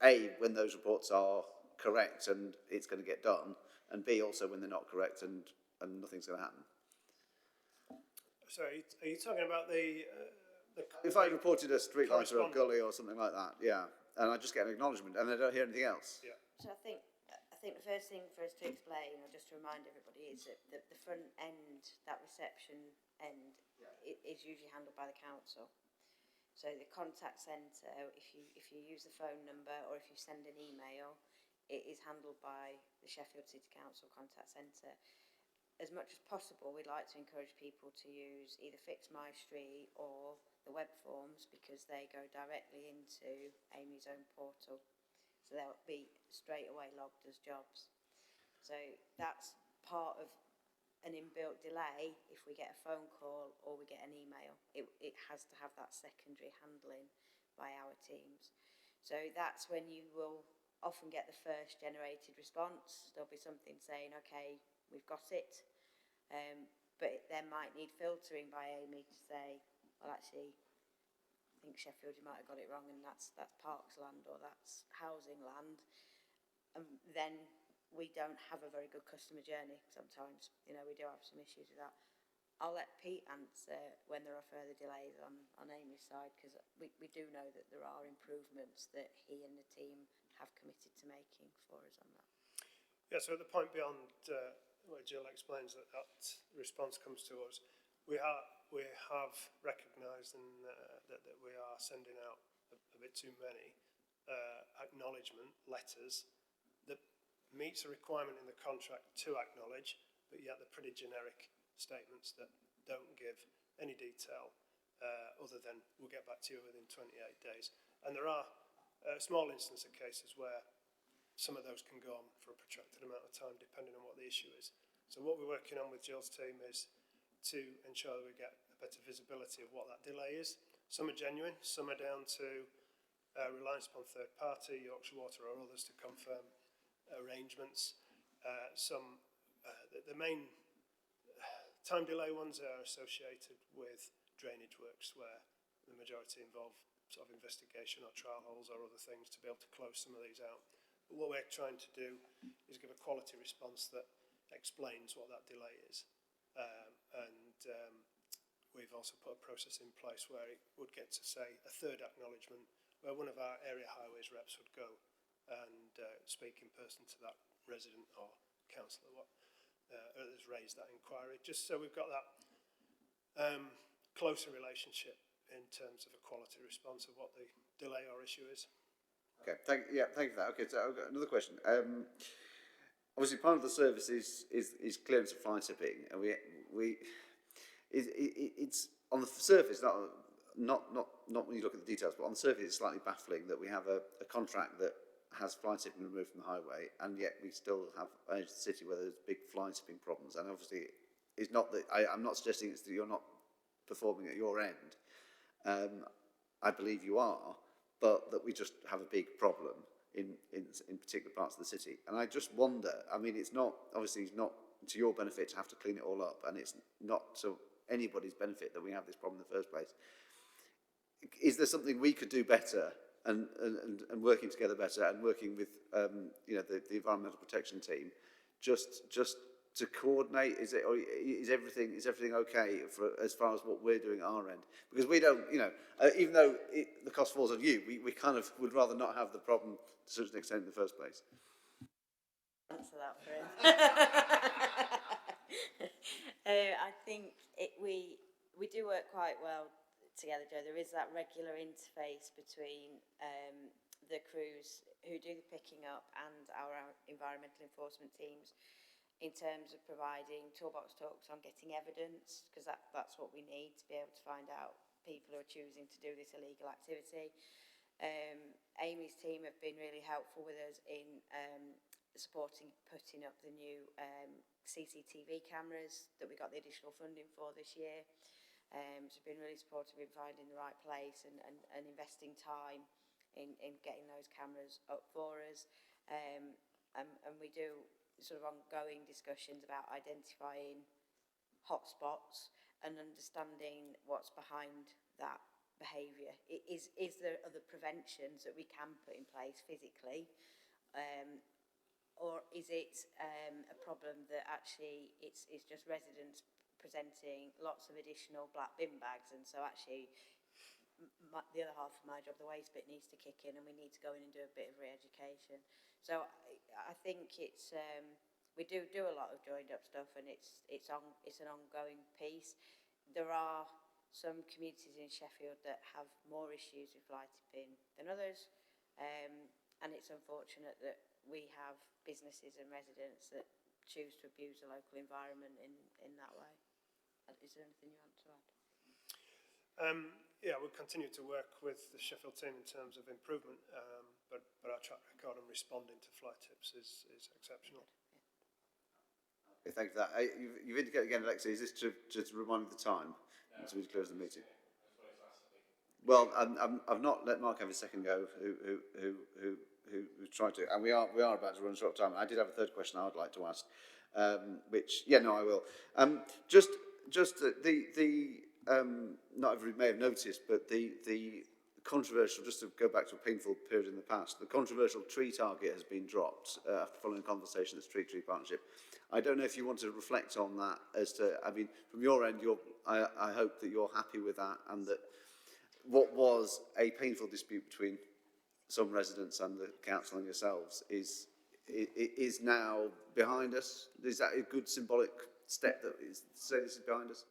A, when those reports are correct and it's going to get done, and B, also when they're not correct and nothing's going to happen? So are you talking about the if I reported a street light or a gully or something like that, yeah, and I just get an acknowledgement and I don't hear anything else? Yeah. So I think the first thing for us to explain, or just to remind everybody, is that the front end, that reception end, is usually handled by the council. So the contact centre, if you use the phone number or if you send an email, it is handled by the Sheffield City Council contact centre. As much as possible, we'd like to encourage people to use either Fix My Street or the web forms, because they go directly into Amey's own portal. So they'll be straight away logged as jobs. So that's part of an inbuilt delay. If we get a phone call or we get an email, it has to have that secondary handling by our teams. So that's when you will often get the first generated response. There'll be something saying, okay, we've got it, but it then might need filtering by Amey to say, well, actually, I think Sheffield, you might have got it wrong, and that's Parks land or that's housing land. And then we don't have a very good customer journey sometimes. We do have some issues with that. I'll let Pete answer when there are further delays on Amy's side, because we do know that there are improvements that he and the team have committed to making for us on that. Yeah, so at the point beyond where Jill explains that response comes to us, we are we have recognised that we are sending out a bit too many acknowledgement letters that meets a requirement in the contract to acknowledge, but yet they're pretty generic statements that don't give any detail other than we'll get back to you within 28 days. And there are a small instance of cases where some of those can go on for a protracted amount of time depending on what the issue is. So what we're working on with Jill's team is to ensure that we get a better visibility of what that delay is. Some are genuine, some are down to reliance upon third party, Yorkshire Water or others to confirm arrangements. The main time delay ones are associated with drainage works where the majority involve sort of investigation or trial holes or other things to be able to close some of these out. But what we're trying to do is give a quality response that explains what that delay is. We've also put a process in place where it would get to, say, a third acknowledgement where one of our area highways reps would go and speak in person to that resident or councillor that has raised that inquiry, just so we've got that closer relationship in terms of a quality response of what the delay or issue is. Okay, thank you for that. Okay, so I've got another question. Obviously, part of the service is clearance of fly tipping, and it's on the surface, not when you look at the details, but on the surface, it's slightly baffling that we have a contract that has fly tipping removed from the highway, and yet we still have the city where there's big fly tipping problems. And obviously, it's not that I'm not suggesting it's that you're not performing at your end. I believe you are, but that we just have a big problem in particular parts of the city. And I just wonder, I mean, it's not to your benefit to have to clean it all up, and it's not to anybody's benefit that we have this problem in the first place. Is there something we could do better and working together better and working with the environmental protection team just to coordinate? Is everything okay as far as what we're doing at our end? Because we don't, even though the cost falls on you, we kind of would rather not have the problem to such an extent in the first place. Answer that for him. I think we do work quite well together, Joe. There is that regular interface between the crews who do the picking up and our environmental enforcement teams in terms of providing toolbox talks on getting evidence, because that's what we need to be able to find out people who are choosing to do this illegal activity. Amy's team have been really helpful with us in supporting putting up the new CCTV cameras that we got the additional funding for this year. So been really supportive in finding the right place and investing time in getting those cameras up for us. And we do sort of ongoing discussions about identifying hotspots and understanding what's behind that behaviour. Is there other preventions that we can put in place physically? Or is it a problem that actually it's just residents presenting lots of additional black bin bags, and so actually the other half of my job, the waste bit, needs to kick in and we need to go in and do a bit of re-education. So I think it's we do a lot of joined up stuff, and it's an ongoing piece. There are some communities in Sheffield that have more issues with fly tipping than others, and it's unfortunate that we have businesses and residents that choose to abuse the local environment in that way. Is there anything you want to add? Yeah, we'll continue to work with the Sheffield team in terms of improvement, but our track record on responding to fly tips is exceptional. Okay, thank you for that. You've indicated again, Alexa, is this to remind of the time until we close the meeting? Well, I've not let Mark have a second go, who tried to, and we are about to run short of time. I did have a third question I would like to ask, which, I will. Not everybody may have noticed, but the controversial, just to go back to a painful period in the past, the controversial tree target has been dropped after following a conversation at the Street Tree Partnership. I don't know if you want to reflect on that as to, I mean, from your end, I hope that you're happy with that, and that what was a painful dispute between some residents and the council and yourselves is now behind us. Is that a good symbolic step that is to say this is behind us?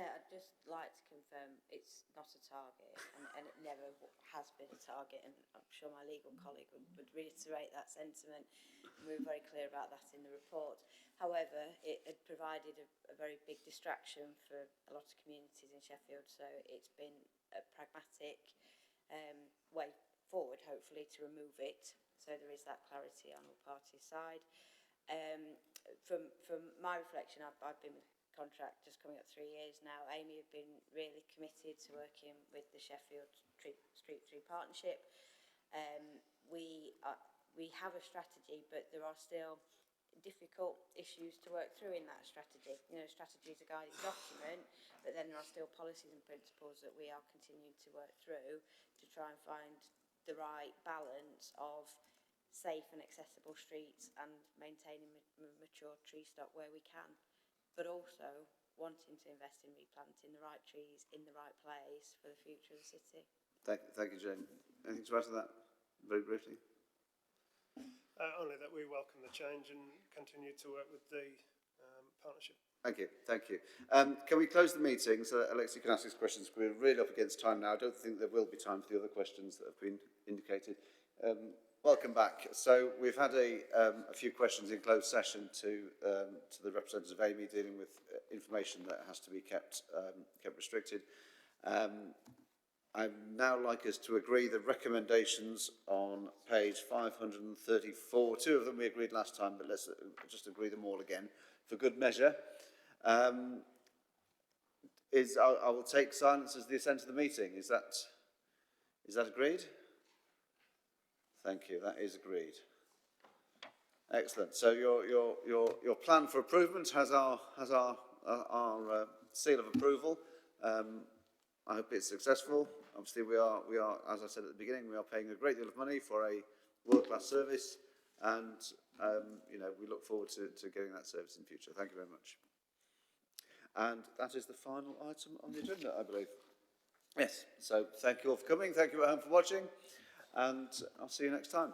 Chair, I'd just like to confirm it's not a target, and it never has been a target, and I'm sure my legal colleague would reiterate that sentiment. And we were very clear about that in the report. However, it had provided a very big distraction for a lot of communities in Sheffield, so it's been a pragmatic way forward, hopefully, to remove it, so there is that clarity on all parties' side. From my reflection, I've been with contract just coming up 3 years now. Amey have been really committed to working with the Sheffield Street Tree Partnership. We have a strategy, but there are still difficult issues to work through in that strategy. You know, strategy is a guiding document, but then there are still policies and principles that we are continuing to work through to try and find the right balance of safe and accessible streets and maintaining mature tree stock where we can, but also wanting to invest in replanting the right trees in the right place for the future of the city. Thank you, Jane. Anything to add to that, very briefly? Only that we welcome the change and continue to work with the partnership. Thank you, thank you. Can we close the meeting so that Alexia can ask his questions? We're really up against time now. I don't think there will be time for the other questions that have been indicated. Welcome back. So we've had a few questions in closed session to the representatives of Amey dealing with information that has to be kept restricted. I'd now like us to agree the recommendations on page 534. Two of them we agreed last time, but let's just agree them all again for good measure. I will take silence as the assent of the meeting. Is that agreed? Thank you. That is agreed. Excellent. So your plan for improvement has our seal of approval. I hope it's successful. Obviously, we are, as I said at the beginning, we are paying a great deal of money for a world-class service, and you know, we look forward to getting that service in future. Thank you very much. And that is the final item on the agenda, I believe. Yes. So thank you all for coming. Thank you at home for watching, and I'll see you next time.